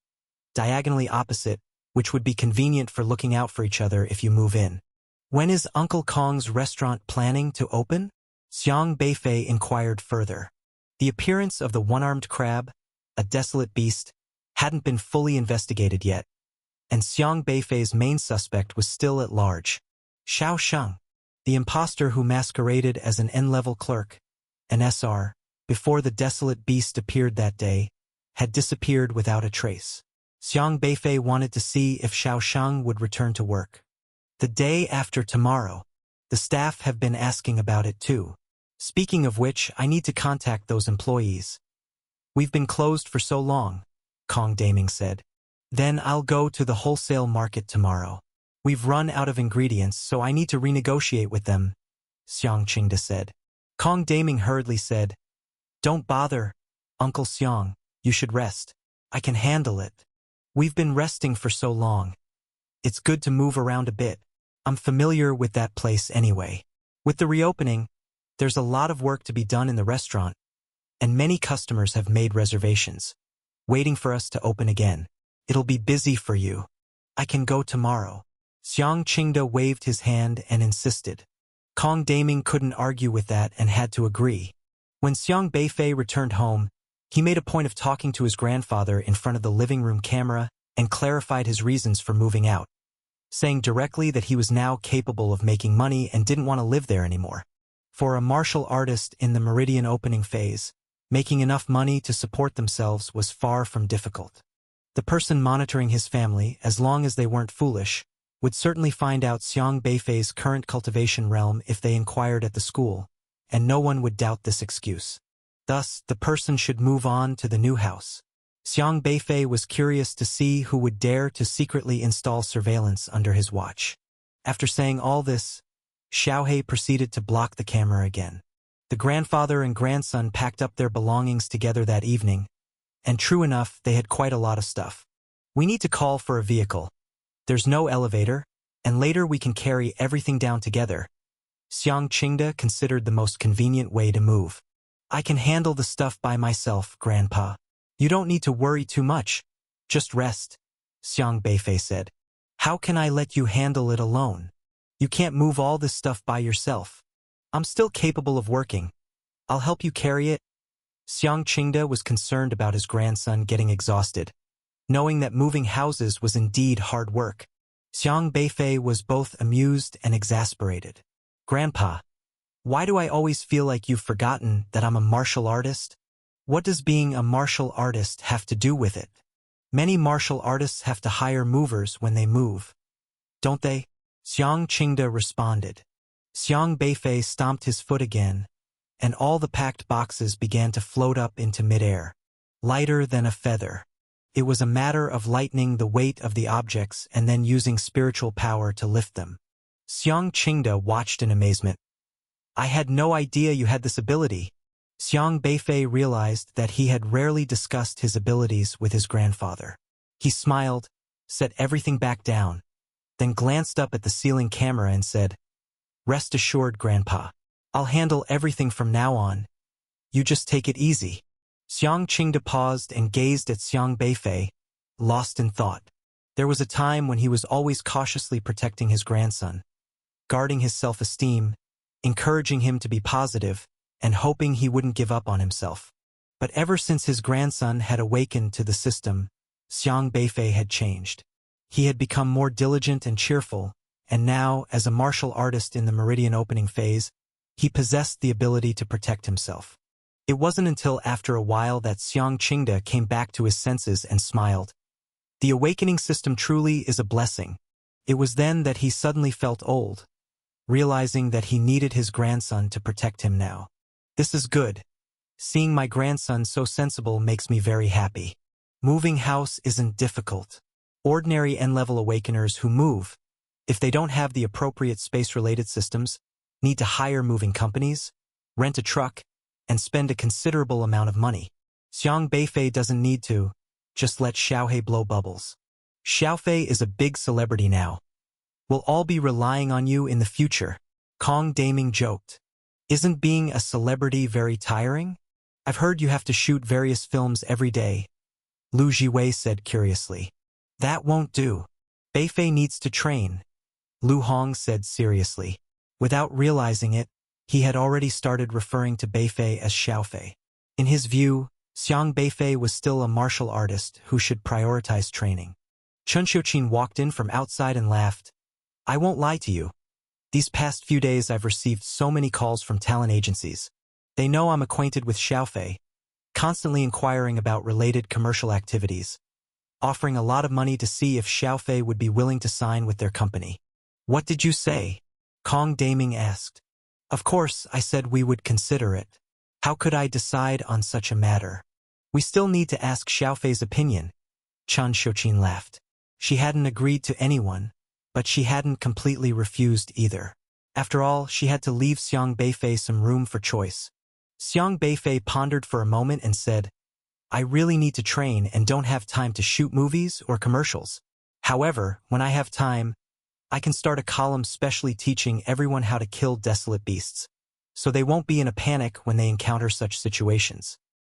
diagonally opposite, which would be convenient for looking out for each other if you move in. When is Uncle Kong's restaurant planning to open? Xiang Beifei inquired further. The appearance of the one-armed crab, a desolate beast, hadn't been fully investigated yet, and Xiang Beifei's main suspect was still at large. Xiao Sheng, the imposter who masqueraded as an N-level clerk, an SR, before the desolate beast appeared that day, had disappeared without a trace. Xiang Beifei wanted to see if Xiao Shang would return to work. The day after tomorrow. The staff have been asking about it too. Speaking of which, I need to contact those employees. We've been closed for so long, Kong Daming said. Then I'll go to the wholesale market tomorrow. We've run out of ingredients, so I need to renegotiate with them, Xiang Qingda said. Kong Daming hurriedly said, Don't bother, Uncle Xiang, you should rest. I can handle it. We've been resting for so long. It's good to move around a bit. I'm familiar with that place anyway. With the reopening, there's a lot of work to be done in the restaurant, and many customers have made reservations, waiting for us to open again. It'll be busy for you. I can go tomorrow. Xiang Qingda waved his hand and insisted. Kong Daming couldn't argue with that and had to agree. When Xiang Beifei returned home, he made a point of talking to his grandfather in front of the living room camera and clarified his reasons for moving out, saying directly that he was now capable of making money and didn't want to live there anymore. For a martial artist in the Meridian opening phase, making enough money to support themselves was far from difficult. The person monitoring his family, as long as they weren't foolish, would certainly find out Xiang Beifei's current cultivation realm if they inquired at the school, and no one would doubt this excuse. Thus, the person should move on to the new house. Xiang Beifei was curious to see who would dare to secretly install surveillance under his watch. After saying all this, Xiaohe proceeded to block the camera again. The grandfather and grandson packed up their belongings together that evening, and true enough, they had quite a lot of stuff. We need to call for a vehicle. There's no elevator, and later we can carry everything down together. Xiang Qingda considered the most convenient way to move. I can handle the stuff by myself, Grandpa. You don't need to worry too much. Just rest, Xiang Beifei said. How can I let you handle it alone? You can't move all this stuff by yourself. I'm still capable of working. I'll help you carry it. Xiang Qingda was concerned about his grandson getting exhausted. Knowing that moving houses was indeed hard work, Xiang Beifei was both amused and exasperated. Grandpa, why do I always feel like you've forgotten that I'm a martial artist? What does being a martial artist have to do with it? Many martial artists have to hire movers when they move. Don't they? Xiang Qingda responded. Xiang Beifei stomped his foot again, and all the packed boxes began to float up into midair, lighter than a feather. It was a matter of lightening the weight of the objects and then using spiritual power to lift them. Xiang Qingda watched in amazement. I had no idea you had this ability. Xiang Beifei realized that he had rarely discussed his abilities with his grandfather. He smiled, set everything back down, then glanced up at the ceiling camera and said, Rest assured, Grandpa. I'll handle everything from now on. You just take it easy. Xiang Qingda paused and gazed at Xiang Beifei, lost in thought. There was a time when he was always cautiously protecting his grandson, guarding his self-esteem, encouraging him to be positive, and hoping he wouldn't give up on himself. But ever since his grandson had awakened to the system, Xiang Beifei had changed. He had become more diligent and cheerful, and now, as a martial artist in the Meridian opening phase, he possessed the ability to protect himself. It wasn't until after a while that Xiang Qingda came back to his senses and smiled. The awakening system truly is a blessing. It was then that he suddenly felt old, realizing that he needed his grandson to protect him now. This is good. Seeing my grandson so sensible makes me very happy. Moving house isn't difficult. Ordinary N-level awakeners who move, if they don't have the appropriate space-related systems, need to hire moving companies, rent a truck, and spend a considerable amount of money. Xiang Beifei doesn't need to, just let Xiaohe blow bubbles. Xiaofei is a big celebrity now. We'll all be relying on you in the future, Kong Daming joked. Isn't being a celebrity very tiring? I've heard you have to shoot various films every day, Lu Jiwei said curiously. That won't do. Beifei needs to train, Lu Hong said seriously. Without realizing it, he had already started referring to Beifei as Xiaofei. In his view, Xiang Beifei was still a martial artist who should prioritize training. Chun Xiuqin walked in from outside and laughed. I won't lie to you. These past few days I've received so many calls from talent agencies. They know I'm acquainted with Xiaofei, constantly inquiring about related commercial activities, offering a lot of money to see if Xiaofei would be willing to sign with their company. What did you say? Kong Daming asked. Of course, I said we would consider it. How could I decide on such a matter? We still need to ask Xiaofei's opinion. Chen Xiuqin laughed. She hadn't agreed to anyone, but she hadn't completely refused either. After all, she had to leave Xiang Beifei some room for choice. Xiang Beifei pondered for a moment and said, I really need to train and don't have time to shoot movies or commercials. However, when I have time, I can start a column specially teaching everyone how to kill desolate beasts, so they won't be in a panic when they encounter such situations.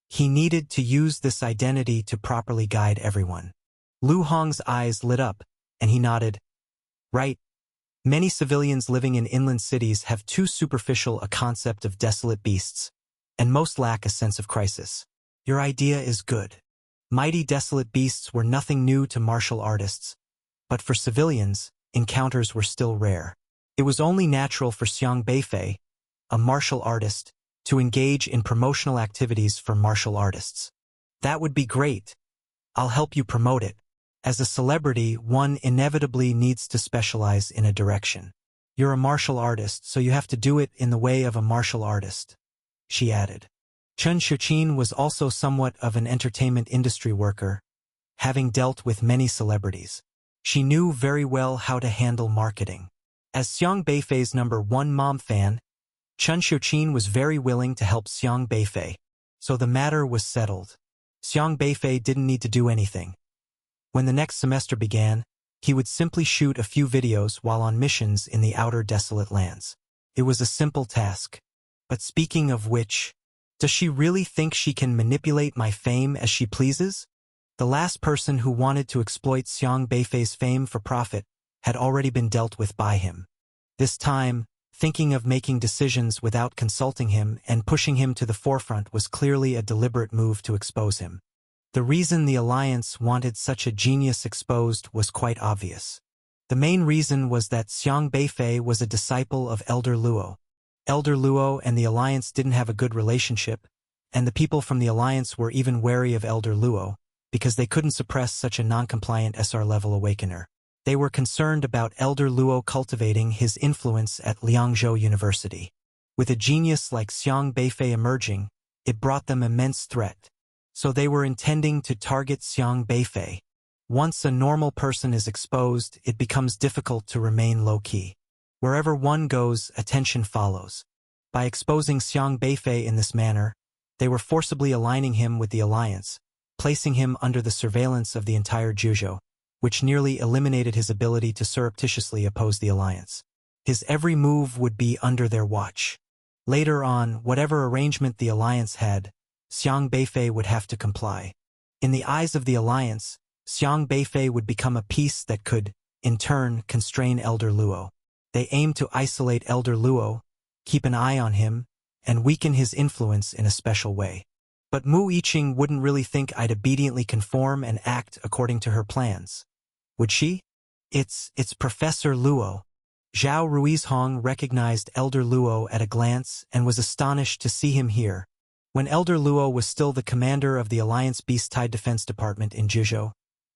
He needed to use this identity to properly guide everyone. Lu Hong's eyes lit up, and he nodded. Right. Many civilians living in inland cities have too superficial a concept of desolate beasts, and most lack a sense of crisis. Your idea is good. Mighty desolate beasts were nothing new to martial artists, but for civilians, encounters were still rare. It was only natural for Xiang Beifei, a martial artist, to engage in promotional activities for martial artists. That would be great. I'll help you promote it. As a celebrity, one inevitably needs to specialize in a direction. You're a martial artist, so you have to do it in the way of a martial artist, she added. Chen Xiuqin was also somewhat of an entertainment industry worker, having dealt with many celebrities. She knew very well how to handle marketing. As Xiang Beifei's #1 mom fan, Chen Xiuqin was very willing to help Xiang Beifei, so the matter was settled. Xiang Beifei didn't need to do anything. When the next semester began, he would simply shoot a few videos while on missions in the outer desolate lands. It was a simple task. But speaking of which, does she really think she can manipulate my fame as she pleases? The last person who wanted to exploit Xiang Beifei's fame for profit had already been dealt with by him. This time, thinking of making decisions without consulting him and pushing him to the forefront was clearly a deliberate move to expose him. The reason the Alliance wanted such a genius exposed was quite obvious. The main reason was that Xiang Beifei was a disciple of Elder Luo. Elder Luo and the Alliance didn't have a good relationship, and the people from the Alliance were even wary of Elder Luo, because they couldn't suppress such a non-compliant SR-level awakener. They were concerned about Elder Luo cultivating his influence at Liangzhou University. With a genius like Xiang Beifei emerging, it brought them immense threat. So they were intending to target Xiang Beifei. Once a normal person is exposed, it becomes difficult to remain low-key. Wherever one goes, attention follows. By exposing Xiang Beifei in this manner, they were forcibly aligning him with the Alliance, placing him under the surveillance of the entire Juzhou, which nearly eliminated his ability to surreptitiously oppose the Alliance. His every move would be under their watch. Later on, whatever arrangement the Alliance had, Xiang Beifei would have to comply. In the eyes of the Alliance, Xiang Beifei would become a piece that could, in turn, constrain Elder Luo. They aimed to isolate Elder Luo, keep an eye on him, and weaken his influence in a special way. But Mu Yiqing wouldn't really think I'd obediently conform and act according to her plans. Would she? It's Professor Luo. Zhao Ruizhong recognized Elder Luo at a glance and was astonished to see him here. When Elder Luo was still the commander of the Alliance Beast Tide Defense Department in Juzhou,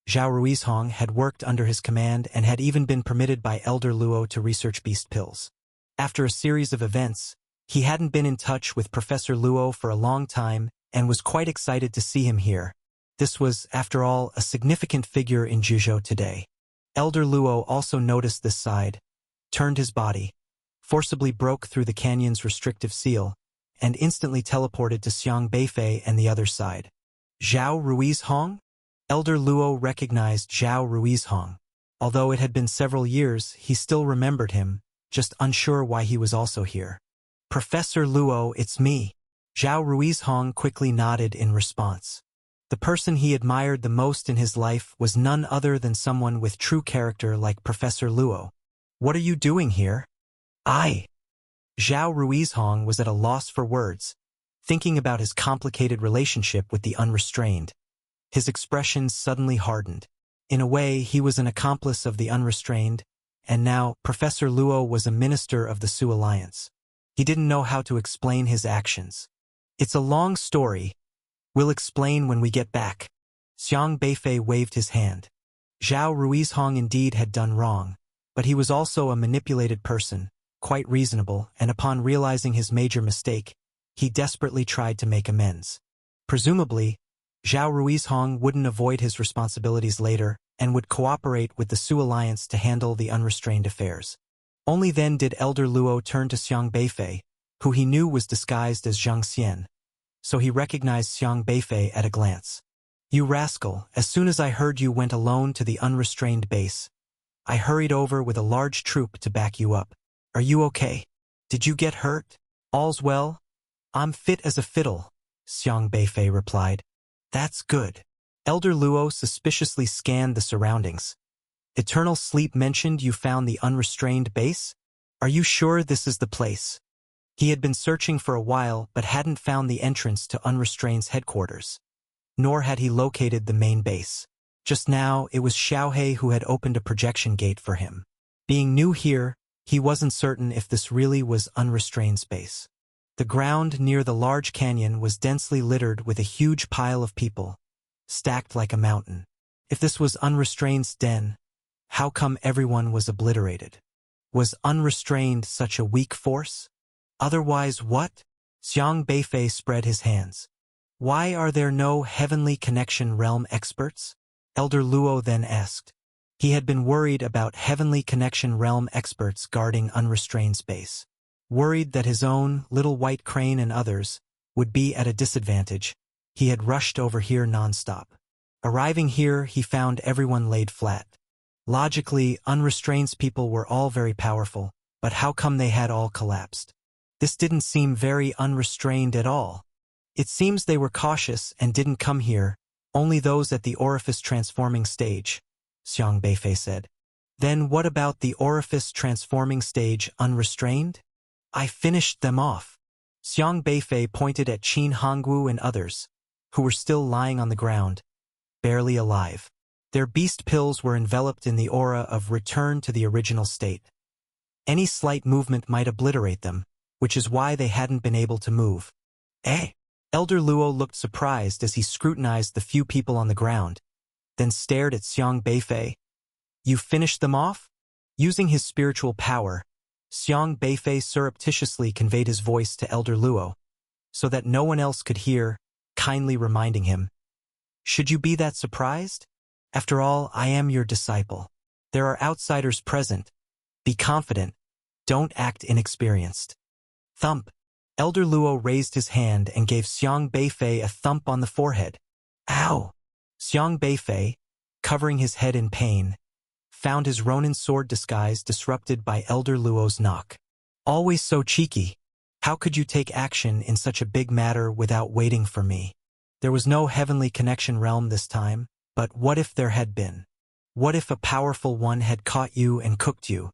Zhao Ruizhong had worked under his command and had even been permitted by Elder Luo to research beast pills. After a series of events, he hadn't been in touch with Professor Luo for a long time and was quite excited to see him here. This was, after all, a significant figure in Juzhou today. Elder Luo also noticed this side, turned his body, forcibly broke through the canyon's restrictive seal, and instantly teleported to Xiang Beifei and the other side. Zhao Ruizhong? Elder Luo recognized Zhao Ruizhong. Although it had been several years, he still remembered him, just unsure why he was also here. Professor Luo, it's me. Zhao Ruizhong quickly nodded in response. The person he admired the most in his life was none other than someone with true character like Professor Luo. What are you doing here? Zhao Ruizhong was at a loss for words, thinking about his complicated relationship with the unrestrained. His expressions suddenly hardened. In a way, he was an accomplice of the unrestrained, and now Professor Luo was a minister of the Su Alliance. He didn't know how to explain his actions. It's a long story. We'll explain when we get back. Xiang Beifei waved his hand. Zhao Ruizhong indeed had done wrong, but he was also a manipulated person, quite reasonable, and upon realizing his major mistake, he desperately tried to make amends. Presumably, Zhao Ruizhong wouldn't avoid his responsibilities later and would cooperate with the Su Alliance to handle the unrestrained affairs. Only then did Elder Luo turn to Xiang Beifei, who he knew was disguised as Zhang Xian, so he recognized Xiang Beifei at a glance. You rascal, as soon as I heard you went alone to the unrestrained base, I hurried over with a large troop to back you up. Are you okay? Did you get hurt? All's well? I'm fit as a fiddle, Xiang Beifei replied. That's good. Elder Luo suspiciously scanned the surroundings. Eternal Sleep mentioned you found the unrestrained base? Are you sure this is the place? He had been searching for a while but hadn't found the entrance to Unrestrained's headquarters. Nor had he located the main base. Just now, it was Xiaohei who had opened a projection gate for him. Being new here, he wasn't certain if this really was Unrestrained's base. The ground near the large canyon was densely littered with a huge pile of people, stacked like a mountain. If this was Unrestrained's den, how come everyone was obliterated? Was Unrestrained such a weak force? Otherwise what? Xiang Beifei spread his hands. Why are there no Heavenly Connection Realm experts? Elder Luo then asked. He had been worried about Heavenly Connection Realm experts guarding Unrestrained's base. Worried that his own, Little White Crane and others, would be at a disadvantage, he had rushed over here nonstop. Arriving here, he found everyone laid flat. Logically, Unrestrained's people were all very powerful, but how come they had all collapsed? This didn't seem very unrestrained at all. It seems they were cautious and didn't come here, only those at the orifice transforming stage, Xiang Beifei said. Then what about the orifice transforming stage unrestrained? I finished them off. Xiang Beifei pointed at Qin Hongwu and others, who were still lying on the ground, barely alive. Their beast pills were enveloped in the aura of return to the original state. Any slight movement might obliterate them, which is why they hadn't been able to move. Eh? Elder Luo looked surprised as he scrutinized the few people on the ground, then stared at Xiang Beifei. You finished them off? Using his spiritual power, Xiang Beifei surreptitiously conveyed his voice to Elder Luo, so that no one else could hear, kindly reminding him. Should you be that surprised? After all, I am your disciple. There are outsiders present. Be confident. Don't act inexperienced. Thump. Elder Luo raised his hand and gave Xiang Beifei a thump on the forehead. Ow! Xiang Beifei, covering his head in pain, found his Ronin sword disguise disrupted by Elder Luo's knock. Always so cheeky. How could you take action in such a big matter without waiting for me? There was no Heavenly Connection Realm this time, but what if there had been? What if a powerful one had caught you and cooked you?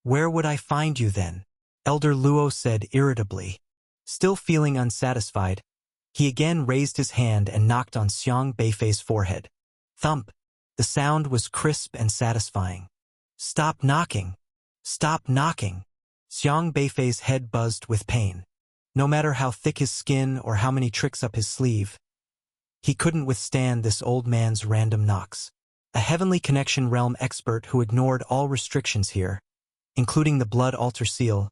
Where would I find you then? Elder Luo said irritably. Still feeling unsatisfied, he again raised his hand and knocked on Xiang Beifei's forehead. Thump! The sound was crisp and satisfying. Stop knocking! Stop knocking! Xiang Beifei's head buzzed with pain. No matter how thick his skin or how many tricks up his sleeve, he couldn't withstand this old man's random knocks. A Heavenly Connection Realm expert who ignored all restrictions here, including the Blood Altar Seal,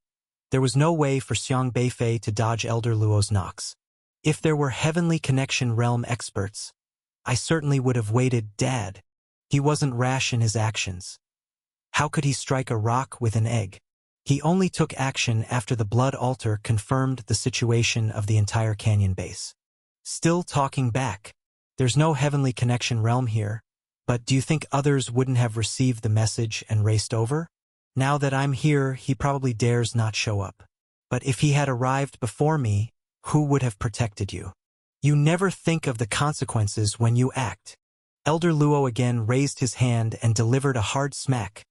there was no way for Xiang Beifei to dodge Elder Luo's knocks. If there were Heavenly Connection Realm experts, I certainly would have waited, Dad. He wasn't rash in his actions. How could he strike a rock with an egg? He only took action after the Blood Altar confirmed the situation of the entire canyon base. Still talking back. There's no Heavenly Connection Realm here, but do you think others wouldn't have received the message and raced over? Now that I'm here, he probably dares not show up. But if he had arrived before me, who would have protected you? You never think of the consequences when you act. Elder Luo again raised his hand and delivered a hard smack.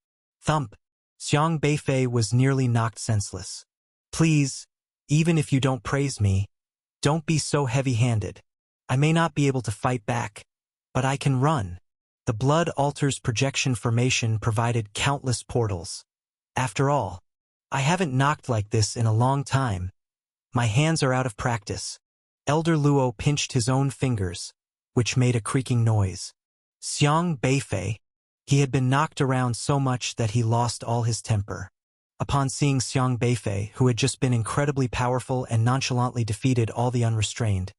Thump. Xiang Beifei was nearly knocked senseless. Please, even if you don't praise me, don't be so heavy-handed. I may not be able to fight back, but I can run. The Blood Altar's projection formation provided countless portals. After all, I haven't knocked like this in a long time. My hands are out of practice. Elder Luo pinched his own fingers, which made a creaking noise. Xiang Beifei. He had been knocked around so much that he lost all his temper. Upon seeing Xiang Beifei, who had just been incredibly powerful and nonchalantly defeated all the unrestrained,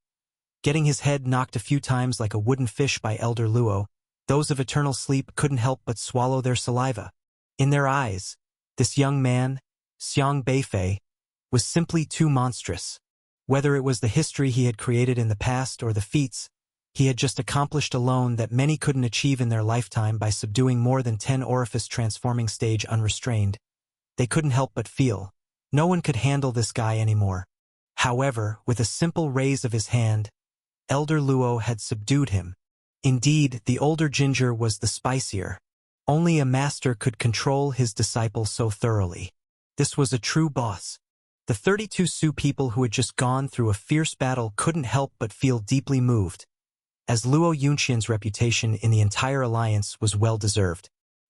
getting his head knocked a few times like a wooden fish by Elder Luo, those of eternal sleep couldn't help but swallow their saliva. In their eyes, this young man, Xiang Beifei, was simply too monstrous. Whether it was the history he had created in the past or the feats he had just accomplished alone that many couldn't achieve in their lifetime by subduing more than 10 orifice transforming stage unrestrained, they couldn't help but feel. No one could handle this guy anymore. However, with a simple raise of his hand, Elder Luo had subdued him. Indeed, the older ginger was the spicier. Only a master could control his disciple so thoroughly. This was a true boss. The 32 Su people who had just gone through a fierce battle couldn't help but feel deeply moved, as Luo Yunxian's reputation in the entire alliance was well-deserved.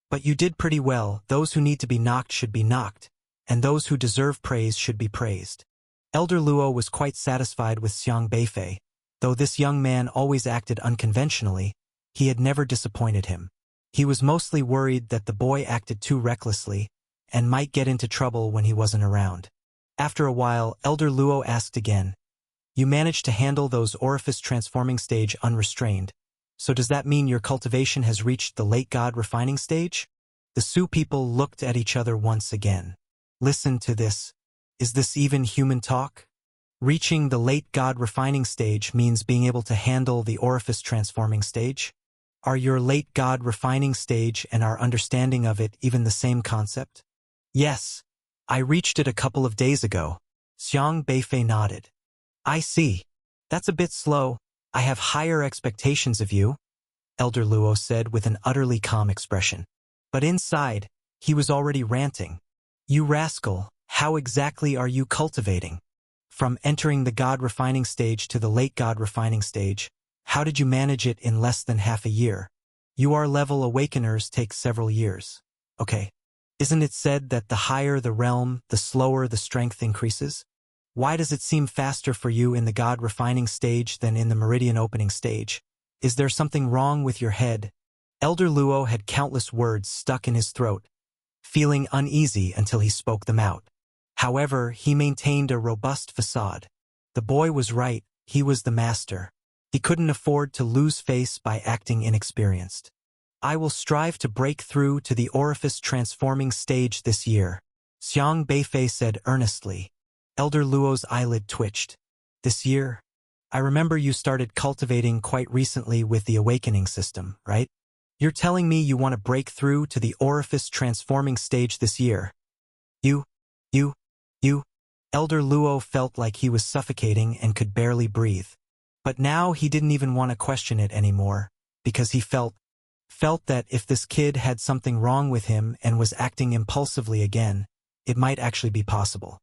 But you did pretty well. Those who need to be knocked should be knocked, and those who deserve praise should be praised. Elder Luo was quite satisfied with Xiang Beifei. Though this young man always acted unconventionally, he had never disappointed him. He was mostly worried that the boy acted too recklessly and might get into trouble when he wasn't around. After a while, Elder Luo asked again, "You managed to handle those orifice transforming stage unrestrained. So does that mean your cultivation has reached the late god refining stage?" The Su people looked at each other once again. Listen to this. Is this even human talk? Reaching the late god refining stage means being able to handle the orifice transforming stage? Are your late god refining stage and our understanding of it even the same concept? Yes. I reached it a couple of days ago. Xiang Beifei nodded. I see. That's a bit slow. I have higher expectations of you, Elder Luo said with an utterly calm expression. But inside, he was already ranting. You rascal, how exactly are you cultivating? From entering the god refining stage to the late god refining stage, how did you manage it in less than half a year? UR level awakeners take several years. Okay. Isn't it said that the higher the realm, the slower the strength increases? Why does it seem faster for you in the god refining stage than in the meridian opening stage? Is there something wrong with your head? Elder Luo had countless words stuck in his throat, feeling uneasy until he spoke them out. However, he maintained a robust facade. The boy was right, he was the master. He couldn't afford to lose face by acting inexperienced. I will strive to break through to the orifice transforming stage this year, Xiang Beifei said earnestly. Elder Luo's eyelid twitched. This year? I remember you started cultivating quite recently with the awakening system, right? You're telling me you want to break through to the orifice transforming stage this year? You. Elder Luo felt like he was suffocating and could barely breathe. But now he didn't even want to question it anymore, because he felt that if this kid had something wrong with him and was acting impulsively again, it might actually be possible.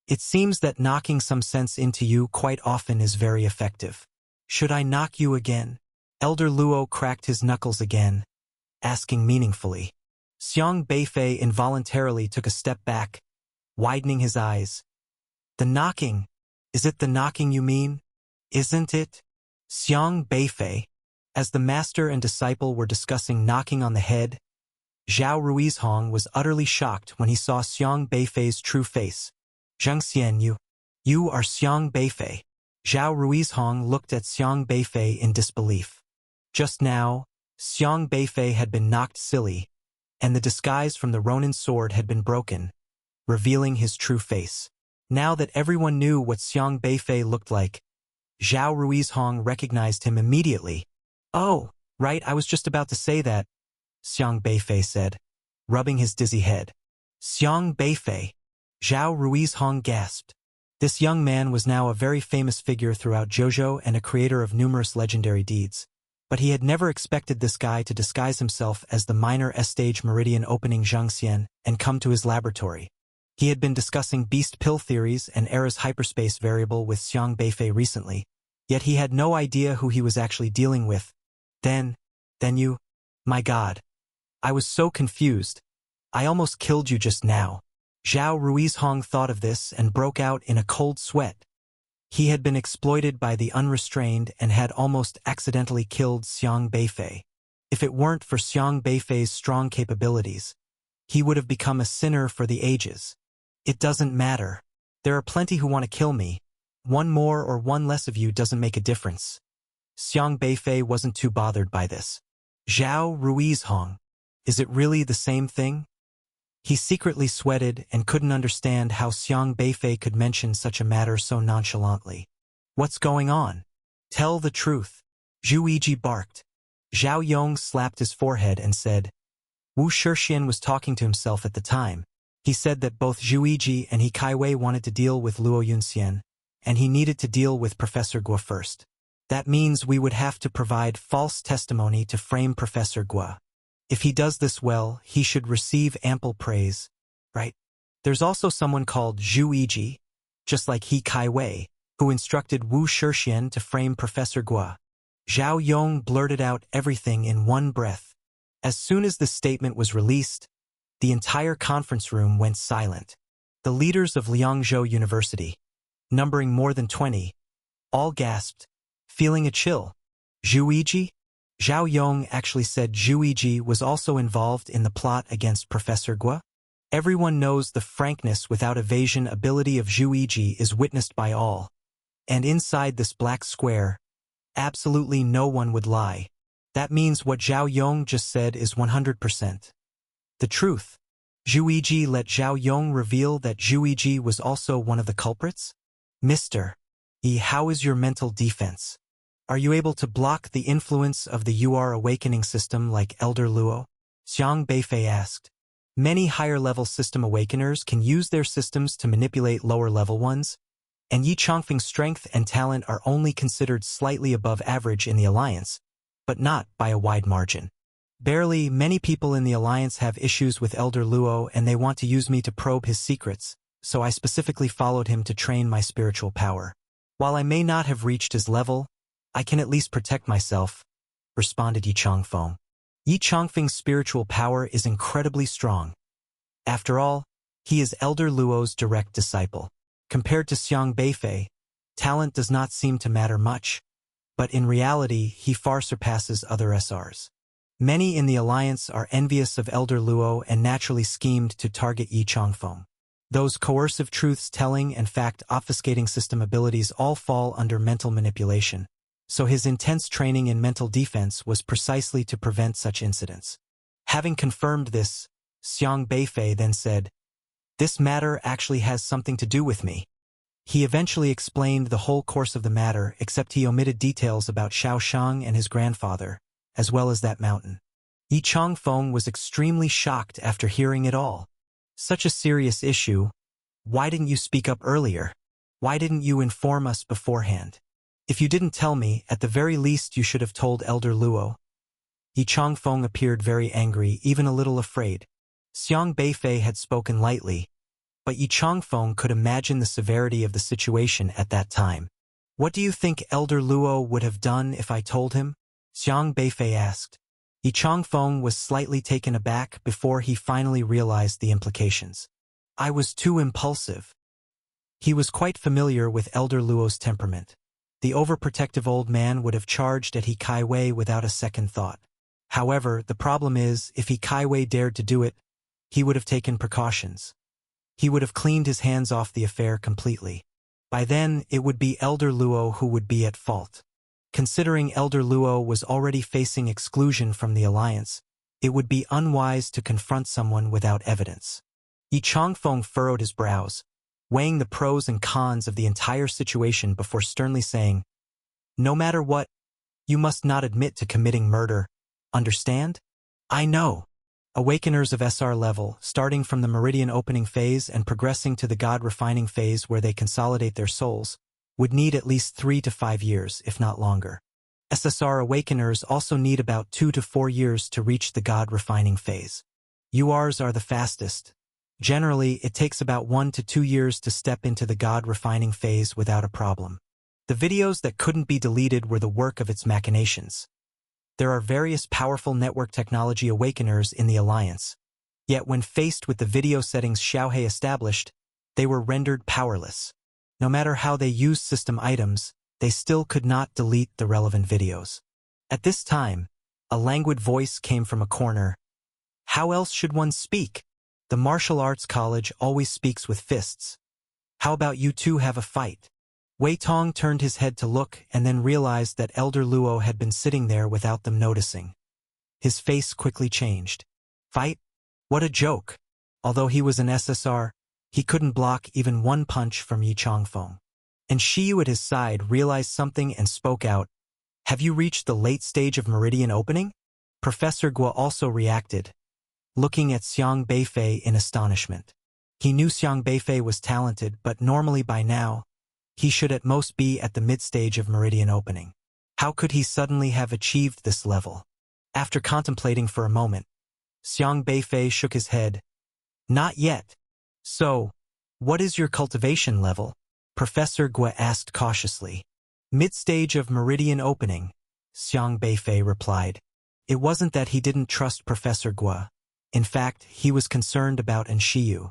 It seems that knocking some sense into you quite often is very effective. Should I knock you again? Elder Luo cracked his knuckles again, asking meaningfully. Xiang Beifei involuntarily took a step back, widening his eyes. The knocking? Is it the knocking you mean? Isn't it? Xiang Beifei. As the master and disciple were discussing knocking on the head, Zhao Ruizhong was utterly shocked when he saw Xiang Beifei's true face. Zhengxian, you are Xiang Beifei. Zhao Ruizhong looked at Xiang Beifei in disbelief. Just now, Xiang Beifei had been knocked silly, and the disguise from the Ronin sword had been broken, revealing his true face. Now that everyone knew what Xiang Beifei looked like, Zhao Ruizhong recognized him immediately. Oh, right, I was just about to say that, Xiang Beifei said, rubbing his dizzy head. Xiang Beifei. Zhao Ruizhong gasped. This young man was now a very famous figure throughout Zhouzhou and a creator of numerous legendary deeds. But he had never expected this guy to disguise himself as the minor S-stage meridian opening Zhangxian and come to his laboratory. He had been discussing beast pill theories and Era's hyperspace variable with Xiang Beifei recently, yet he had no idea who he was actually dealing with. Then you... My God. I was so confused. I almost killed you just now. Zhao Ruizhong thought of this and broke out in a cold sweat. He had been exploited by the unrestrained and had almost accidentally killed Xiang Beifei. If it weren't for Xiang Beifei's strong capabilities, he would have become a sinner for the ages. It doesn't matter. There are plenty who want to kill me. One more or one less of you doesn't make a difference. Xiang Beifei wasn't too bothered by this. Zhao Ruizhong. Is it really the same thing? He secretly sweated and couldn't understand how Xiang Beifei could mention such a matter so nonchalantly. What's going on? Tell the truth. Zhu Yiji barked. Zhao Yong slapped his forehead and said, Wu Shixian was talking to himself at the time. He said that both Zhu Yiji and He Kaiwei wanted to deal with Luo Yunxian, and he needed to deal with Professor Guo first. That means we would have to provide false testimony to frame Professor Guo. If he does this well, he should receive ample praise, right? There's also someone called Zhu Yiji, just like He Kaiwei, who instructed Wu Shixian to frame Professor Guo. Zhao Yong blurted out everything in one breath. As soon as the statement was released, the entire conference room went silent. The leaders of Liangzhou University, numbering more than 20, all gasped, feeling a chill. Zhu Yiji? Zhao Yong actually said Zhu Yiji was also involved in the plot against Professor Guo. Everyone knows the frankness without evasion ability of Zhu Yiji is witnessed by all. And inside this black square, absolutely no one would lie. That means what Zhao Yong just said is 100%. The truth. Zhu Yiji let Zhao Yong reveal that Zhu Yiji was also one of the culprits? Mr. E, how is your mental defense? Are you able to block the influence of the UR awakening system like Elder Luo? Xiang Beifei asked. Many higher-level system awakeners can use their systems to manipulate lower-level ones, and Yi Chongfeng's strength and talent are only considered slightly above average in the Alliance, but not by a wide margin. Barely, many people in the Alliance have issues with Elder Luo and they want to use me to probe his secrets, so I specifically followed him to train my spiritual power. While I may not have reached his level, I can at least protect myself, responded Yi Chongfeng. Yi Chongfeng's spiritual power is incredibly strong. After all, he is Elder Luo's direct disciple. Compared to Xiang Beifei, talent does not seem to matter much, but in reality, he far surpasses other SRs. Many in the Alliance are envious of Elder Luo and naturally schemed to target Yi Chongfeng. Those coercive truths-telling and fact-obfuscating system abilities all fall under mental manipulation, so his intense training in mental defense was precisely to prevent such incidents. Having confirmed this, Xiang Beifei then said, "This matter actually has something to do with me." He eventually explained the whole course of the matter, except he omitted details about Shaoshang and his grandfather, as well as that mountain. Yi Chongfeng was extremely shocked after hearing it all. Such a serious issue. Why didn't you speak up earlier? Why didn't you inform us beforehand? If you didn't tell me, at the very least you should have told Elder Luo. Yi Chongfeng appeared very angry, even a little afraid. Xiang Beifei had spoken lightly, but Yi Chongfeng could imagine the severity of the situation at that time. What do you think Elder Luo would have done if I told him? Xiang Beifei asked. Yi Chongfeng was slightly taken aback before he finally realized the implications. I was too impulsive. He was quite familiar with Elder Luo's temperament. The overprotective old man would have charged at He Kaiwei without a second thought. However, the problem is, if He Kaiwei dared to do it, he would have taken precautions. He would have cleaned his hands off the affair completely. By then, it would be Elder Luo who would be at fault. Considering Elder Luo was already facing exclusion from the Alliance, it would be unwise to confront someone without evidence. Yi Chongfeng furrowed his brows, weighing the pros and cons of the entire situation before sternly saying, "No matter what, you must not admit to committing murder. Understand? I know." Awakeners of SR level, starting from the meridian opening phase and progressing to the God refining phase where they consolidate their souls, would need at least 3 to 5 years, if not longer. SSR awakeners also need about 2 to 4 years to reach the God refining phase. URs are the fastest. Generally, it takes about 1 to 2 years to step into the God refining phase without a problem. The videos that couldn't be deleted were the work of its machinations. There are various powerful network technology awakeners in the Alliance. Yet when faced with the video settings Xiaohe established, they were rendered powerless. No matter how they used system items, they still could not delete the relevant videos. At this time, a languid voice came from a corner. How else should one speak? The martial arts college always speaks with fists. How about you two have a fight? Wei Tong turned his head to look and then realized that Elder Luo had been sitting there without them noticing. His face quickly changed. Fight? What a joke. Although he was an SSR, he couldn't block even one punch from Yi Changfeng. And Shiyu at his side realized something and spoke out. Have you reached the late stage of meridian opening? Professor Guo also reacted, looking at Xiang Beifei in astonishment. He knew Xiang Beifei was talented, but normally by now, he should at most be at the mid-stage of meridian opening. How could he suddenly have achieved this level? After contemplating for a moment, Xiang Beifei shook his head. Not yet. So, what is your cultivation level? Professor Guo asked cautiously. Mid-stage of meridian opening, Xiang Beifei replied. It wasn't that he didn't trust Professor Guo. In fact, he was concerned about Shiyu.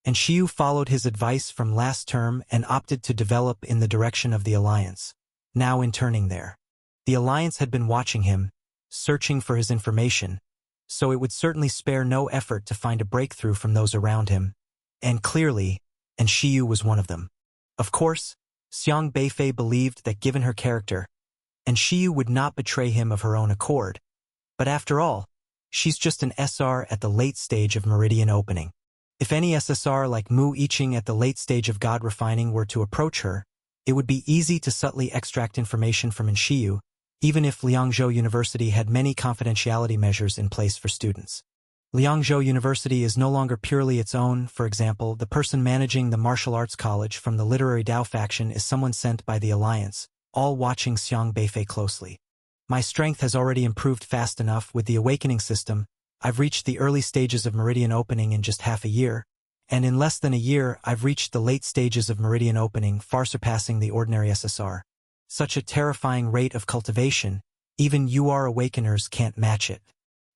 And Shiyu followed his advice from last term and opted to develop in the direction of the Alliance. Now interning there. The Alliance had been watching him, searching for his information, so it would certainly spare no effort to find a breakthrough from those around him. And clearly, Shiyu was one of them. Of course, Xiang Beifei believed that given her character, Shiyu would not betray him of her own accord. But after all, she's just an SR at the late stage of meridian opening. If any SSR like Mu Yiqing at the late stage of God refining were to approach her, it would be easy to subtly extract information from Shiyu, even if Liangzhou University had many confidentiality measures in place for students. Liangzhou University is no longer purely its own. For example, the person managing the martial arts college from the literary Dao faction is someone sent by the Alliance, all watching Xiang Beifei closely. My strength has already improved fast enough with the awakening system. I've reached the early stages of meridian opening in just half a year, and in less than a year I've reached the late stages of meridian opening, far surpassing the ordinary SSR. Such a terrifying rate of cultivation, even UR awakeners can't match it.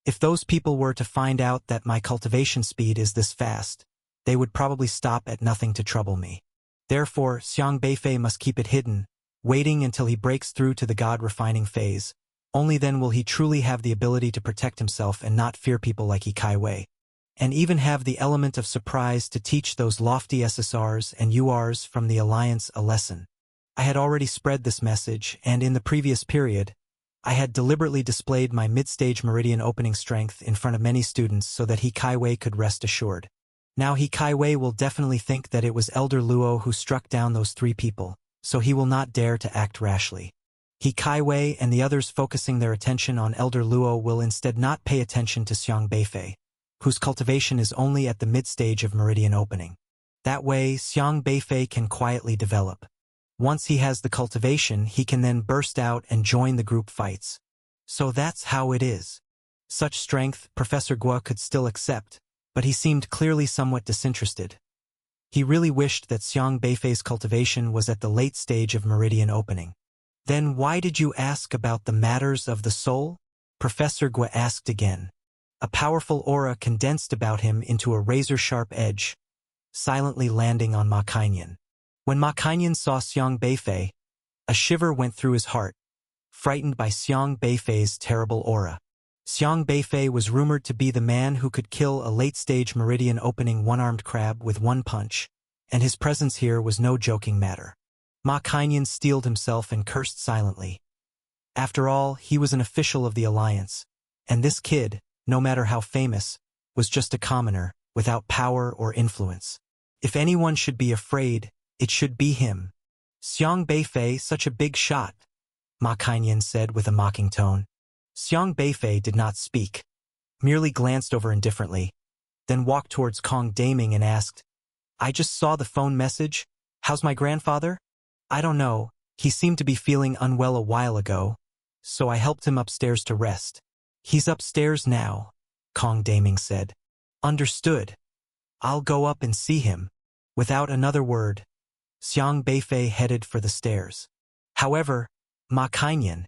If those people were to find out that my cultivation speed is this fast, they would probably stop at nothing to trouble me. Therefore, Xiang Beifei must keep it hidden, waiting until he breaks through to the God-refining phase. Only then will he truly have the ability to protect himself and not fear people like Yi Kaiwei. And even have the element of surprise to teach those lofty SSRs and URs from the Alliance a lesson. I had already spread this message, and in the previous period, I had deliberately displayed my mid-stage meridian opening strength in front of many students so that Yi Kaiwei could rest assured. Now Yi Kaiwei will definitely think that it was Elder Luo who struck down those 3 people, so he will not dare to act rashly. Yi Kaiwei and the others focusing their attention on Elder Luo will instead not pay attention to Xiang Beifei, whose cultivation is only at the mid-stage of meridian opening. That way, Xiang Beifei can quietly develop. Once he has the cultivation, he can then burst out and join the group fights. So that's how it is. Such strength, Professor Guo could still accept, but he seemed clearly somewhat disinterested. He really wished that Xiang Beifei's cultivation was at the late stage of meridian opening. Then why did you ask about the matters of the soul? Professor Guo asked again. A powerful aura condensed about him into a razor-sharp edge, silently landing on Ma Kaiyan. When Ma Kaiyan saw Xiang Beifei, a shiver went through his heart, frightened by Xiang Beifei's terrible aura. Xiang Beifei was rumored to be the man who could kill a late-stage meridian opening one-armed crab with one punch, and his presence here was no joking matter. Ma Kaiyan steeled himself and cursed silently. After all, he was an official of the Alliance, and this kid, no matter how famous, was just a commoner, without power or influence. If anyone should be afraid, it should be him. Xiang Beifei, such a big shot, Ma Kaiyan said with a mocking tone. Xiang Beifei did not speak, merely glanced over indifferently, then walked towards Kong Daming and asked, I just saw the phone message. How's my grandfather? I don't know, he seemed to be feeling unwell a while ago, so I helped him upstairs to rest. He's upstairs now, Kong Daming said. Understood. I'll go up and see him. Without another word, Xiang Beifei headed for the stairs. However, Ma Kaiyan,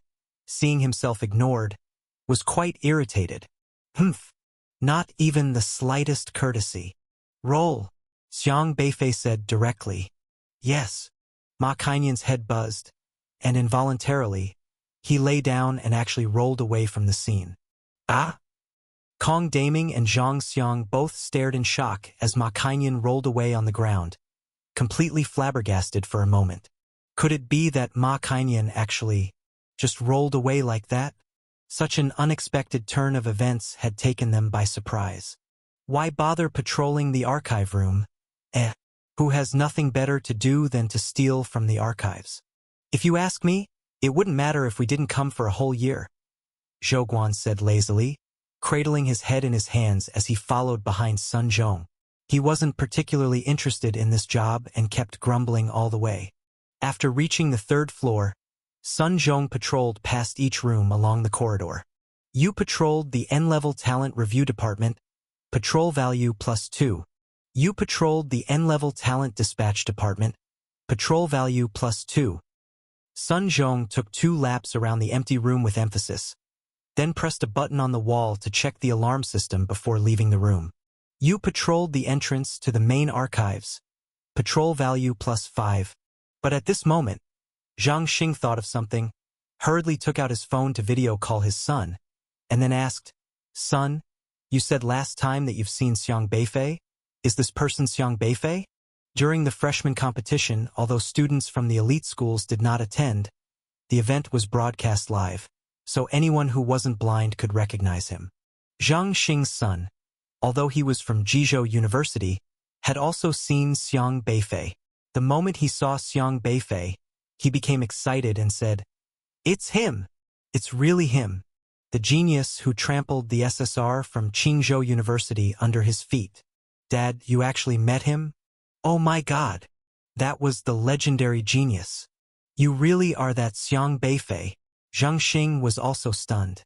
seeing himself ignored, was quite irritated. Humph, not even the slightest courtesy. Roll, Xiang Beifei said directly. Yes. Ma Kainyan's head buzzed, and involuntarily, he lay down and actually rolled away from the scene. Ah! Kong Daming and Zhang Xiang both stared in shock as Ma Kainyan rolled away on the ground, completely flabbergasted for a moment. Could it be that Ma Kainyan actually just rolled away like that? Such an unexpected turn of events had taken them by surprise. Why bother patrolling the archive room? Who has nothing better to do than to steal from the archives? If you ask me, it wouldn't matter if we didn't come for a whole year, Zhou Guan said lazily, cradling his head in his hands as he followed behind Sun Zhong. He wasn't particularly interested in this job and kept grumbling all the way. After reaching the third floor, Sun Zhong patrolled past each room along the corridor. You patrolled the N-level talent review department, patrol value +2. You patrolled the N-level talent dispatch department, patrol value +2. Sun Zhong took 2 laps around the empty room with emphasis, then pressed a button on the wall to check the alarm system before leaving the room. You patrolled the entrance to the main archives, patrol value +5. But at this moment, Zhang Xing thought of something, hurriedly took out his phone to video call his son, and then asked, "Son, you said last time that you've seen Xiang Beifei? Is this person Xiang Beifei?" During the freshman competition, although students from the elite schools did not attend, the event was broadcast live, so anyone who wasn't blind could recognize him. Zhang Xing's son, although he was from Jizhou University, had also seen Xiang Beifei. The moment he saw Xiang Beifei, he became excited and said, "It's him! It's really him, the genius who trampled the SSR from Qingzhou University under his feet. Dad, you actually met him? Oh my God! That was the legendary genius. You really are that Xiang Beifei." Zhang Xing was also stunned.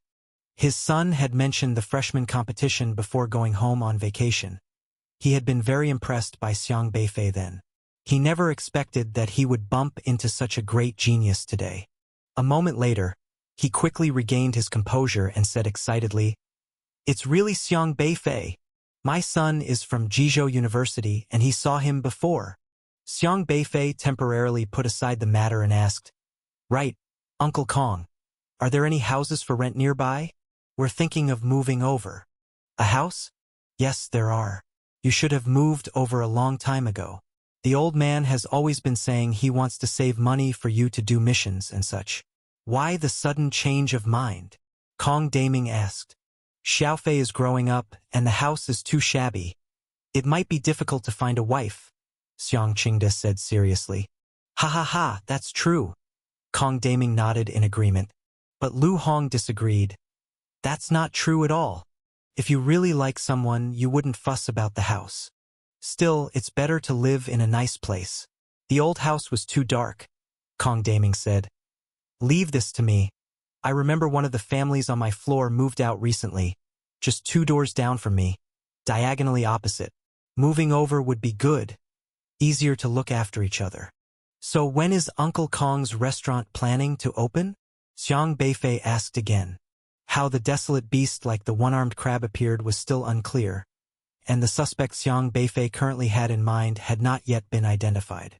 His son had mentioned the freshman competition before going home on vacation. He had been very impressed by Xiang Beifei then. He never expected that he would bump into such a great genius today. A moment later, he quickly regained his composure and said excitedly, "It's really Xiang Beifei. My son is from Jizhou University and he saw him before." Xiang Beifei temporarily put aside the matter and asked, "Right, Uncle Kong, are there any houses for rent nearby? We're thinking of moving over." "A house? Yes, there are. You should have moved over a long time ago. The old man has always been saying he wants to save money for you to do missions and such." "Why the sudden change of mind?" Kong Daming asked. "Xiaofei is growing up and the house is too shabby. It might be difficult to find a wife," Xiang Qingde said seriously. "Ha ha ha, that's true." Kong Daming nodded in agreement, but Lu Hong disagreed. "That's not true at all. If you really like someone, you wouldn't fuss about the house. Still, it's better to live in a nice place." "The old house was too dark," Kong Daming said. "Leave this to me. I remember one of the families on my floor moved out recently, just 2 doors down from me, diagonally opposite. Moving over would be good. Easier to look after each other." "So when is Uncle Kong's restaurant planning to open?" Xiang Beifei asked again. How the desolate beast like the one-armed crab appeared was still unclear, and the suspect Xiang Beifei currently had in mind had not yet been identified.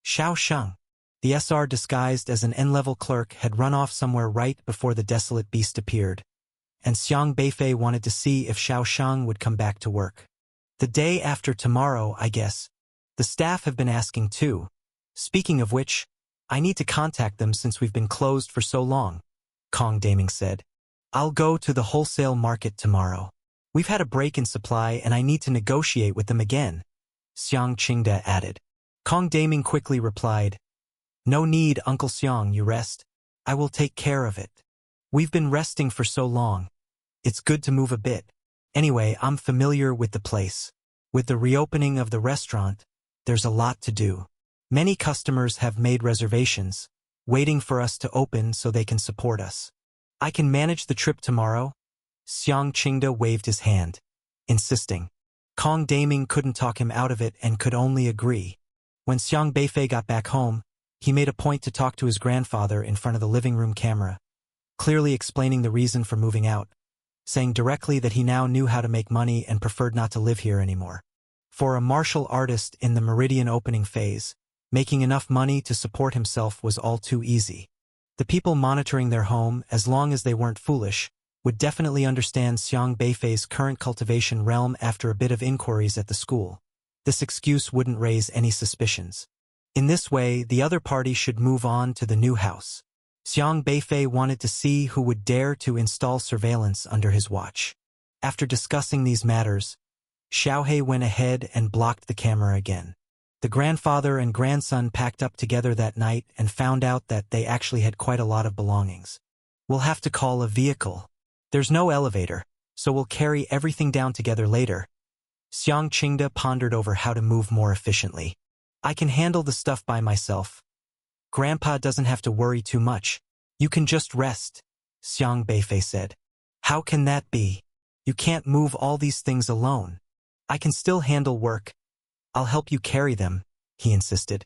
Xiao Sheng, the SR disguised as an N-level clerk, had run off somewhere right before the desolate beast appeared, and Xiang Beifei wanted to see if Xiao Sheng would come back to work. "The day after tomorrow, I guess. The staff have been asking too. Speaking of which, I need to contact them since we've been closed for so long," Kong Daming said. "I'll go to the wholesale market tomorrow. We've had a break in supply and I need to negotiate with them again," Xiang Qingde added. Kong Daming quickly replied, "No need, Uncle Xiang, you rest. I will take care of it. We've been resting for so long. It's good to move a bit. Anyway, I'm familiar with the place. With the reopening of the restaurant, there's a lot to do. Many customers have made reservations, waiting for us to open so they can support us. I can manage the trip tomorrow." Xiang Qingde waved his hand, insisting. Kong Daming couldn't talk him out of it and could only agree. When Xiang Beifei got back home, he made a point to talk to his grandfather in front of the living room camera, clearly explaining the reason for moving out, saying directly that he now knew how to make money and preferred not to live here anymore. For a martial artist in the Meridian opening phase, Making enough money to support himself was all too easy. The people monitoring their home, as long as they weren't foolish, would definitely understand Xiang Beifei's current cultivation realm after a bit of inquiries at the school. This excuse wouldn't raise any suspicions. In this way, the other party should move on to the new house. Xiang Beifei wanted to see who would dare to install surveillance under his watch. After discussing these matters, Xiaohe went ahead and blocked the camera again. The grandfather and grandson packed up together that night and found out that they actually had quite a lot of belongings. We'll have to call a vehicle. There's no elevator, so we'll carry everything down together later. Xiang Qingde pondered over how to move more efficiently. I can handle the stuff by myself. Grandpa doesn't have to worry too much. You can just rest, Xiang Beifei said. How can that be? You can't move all these things alone. I can still handle work. I'll help you carry them, he insisted.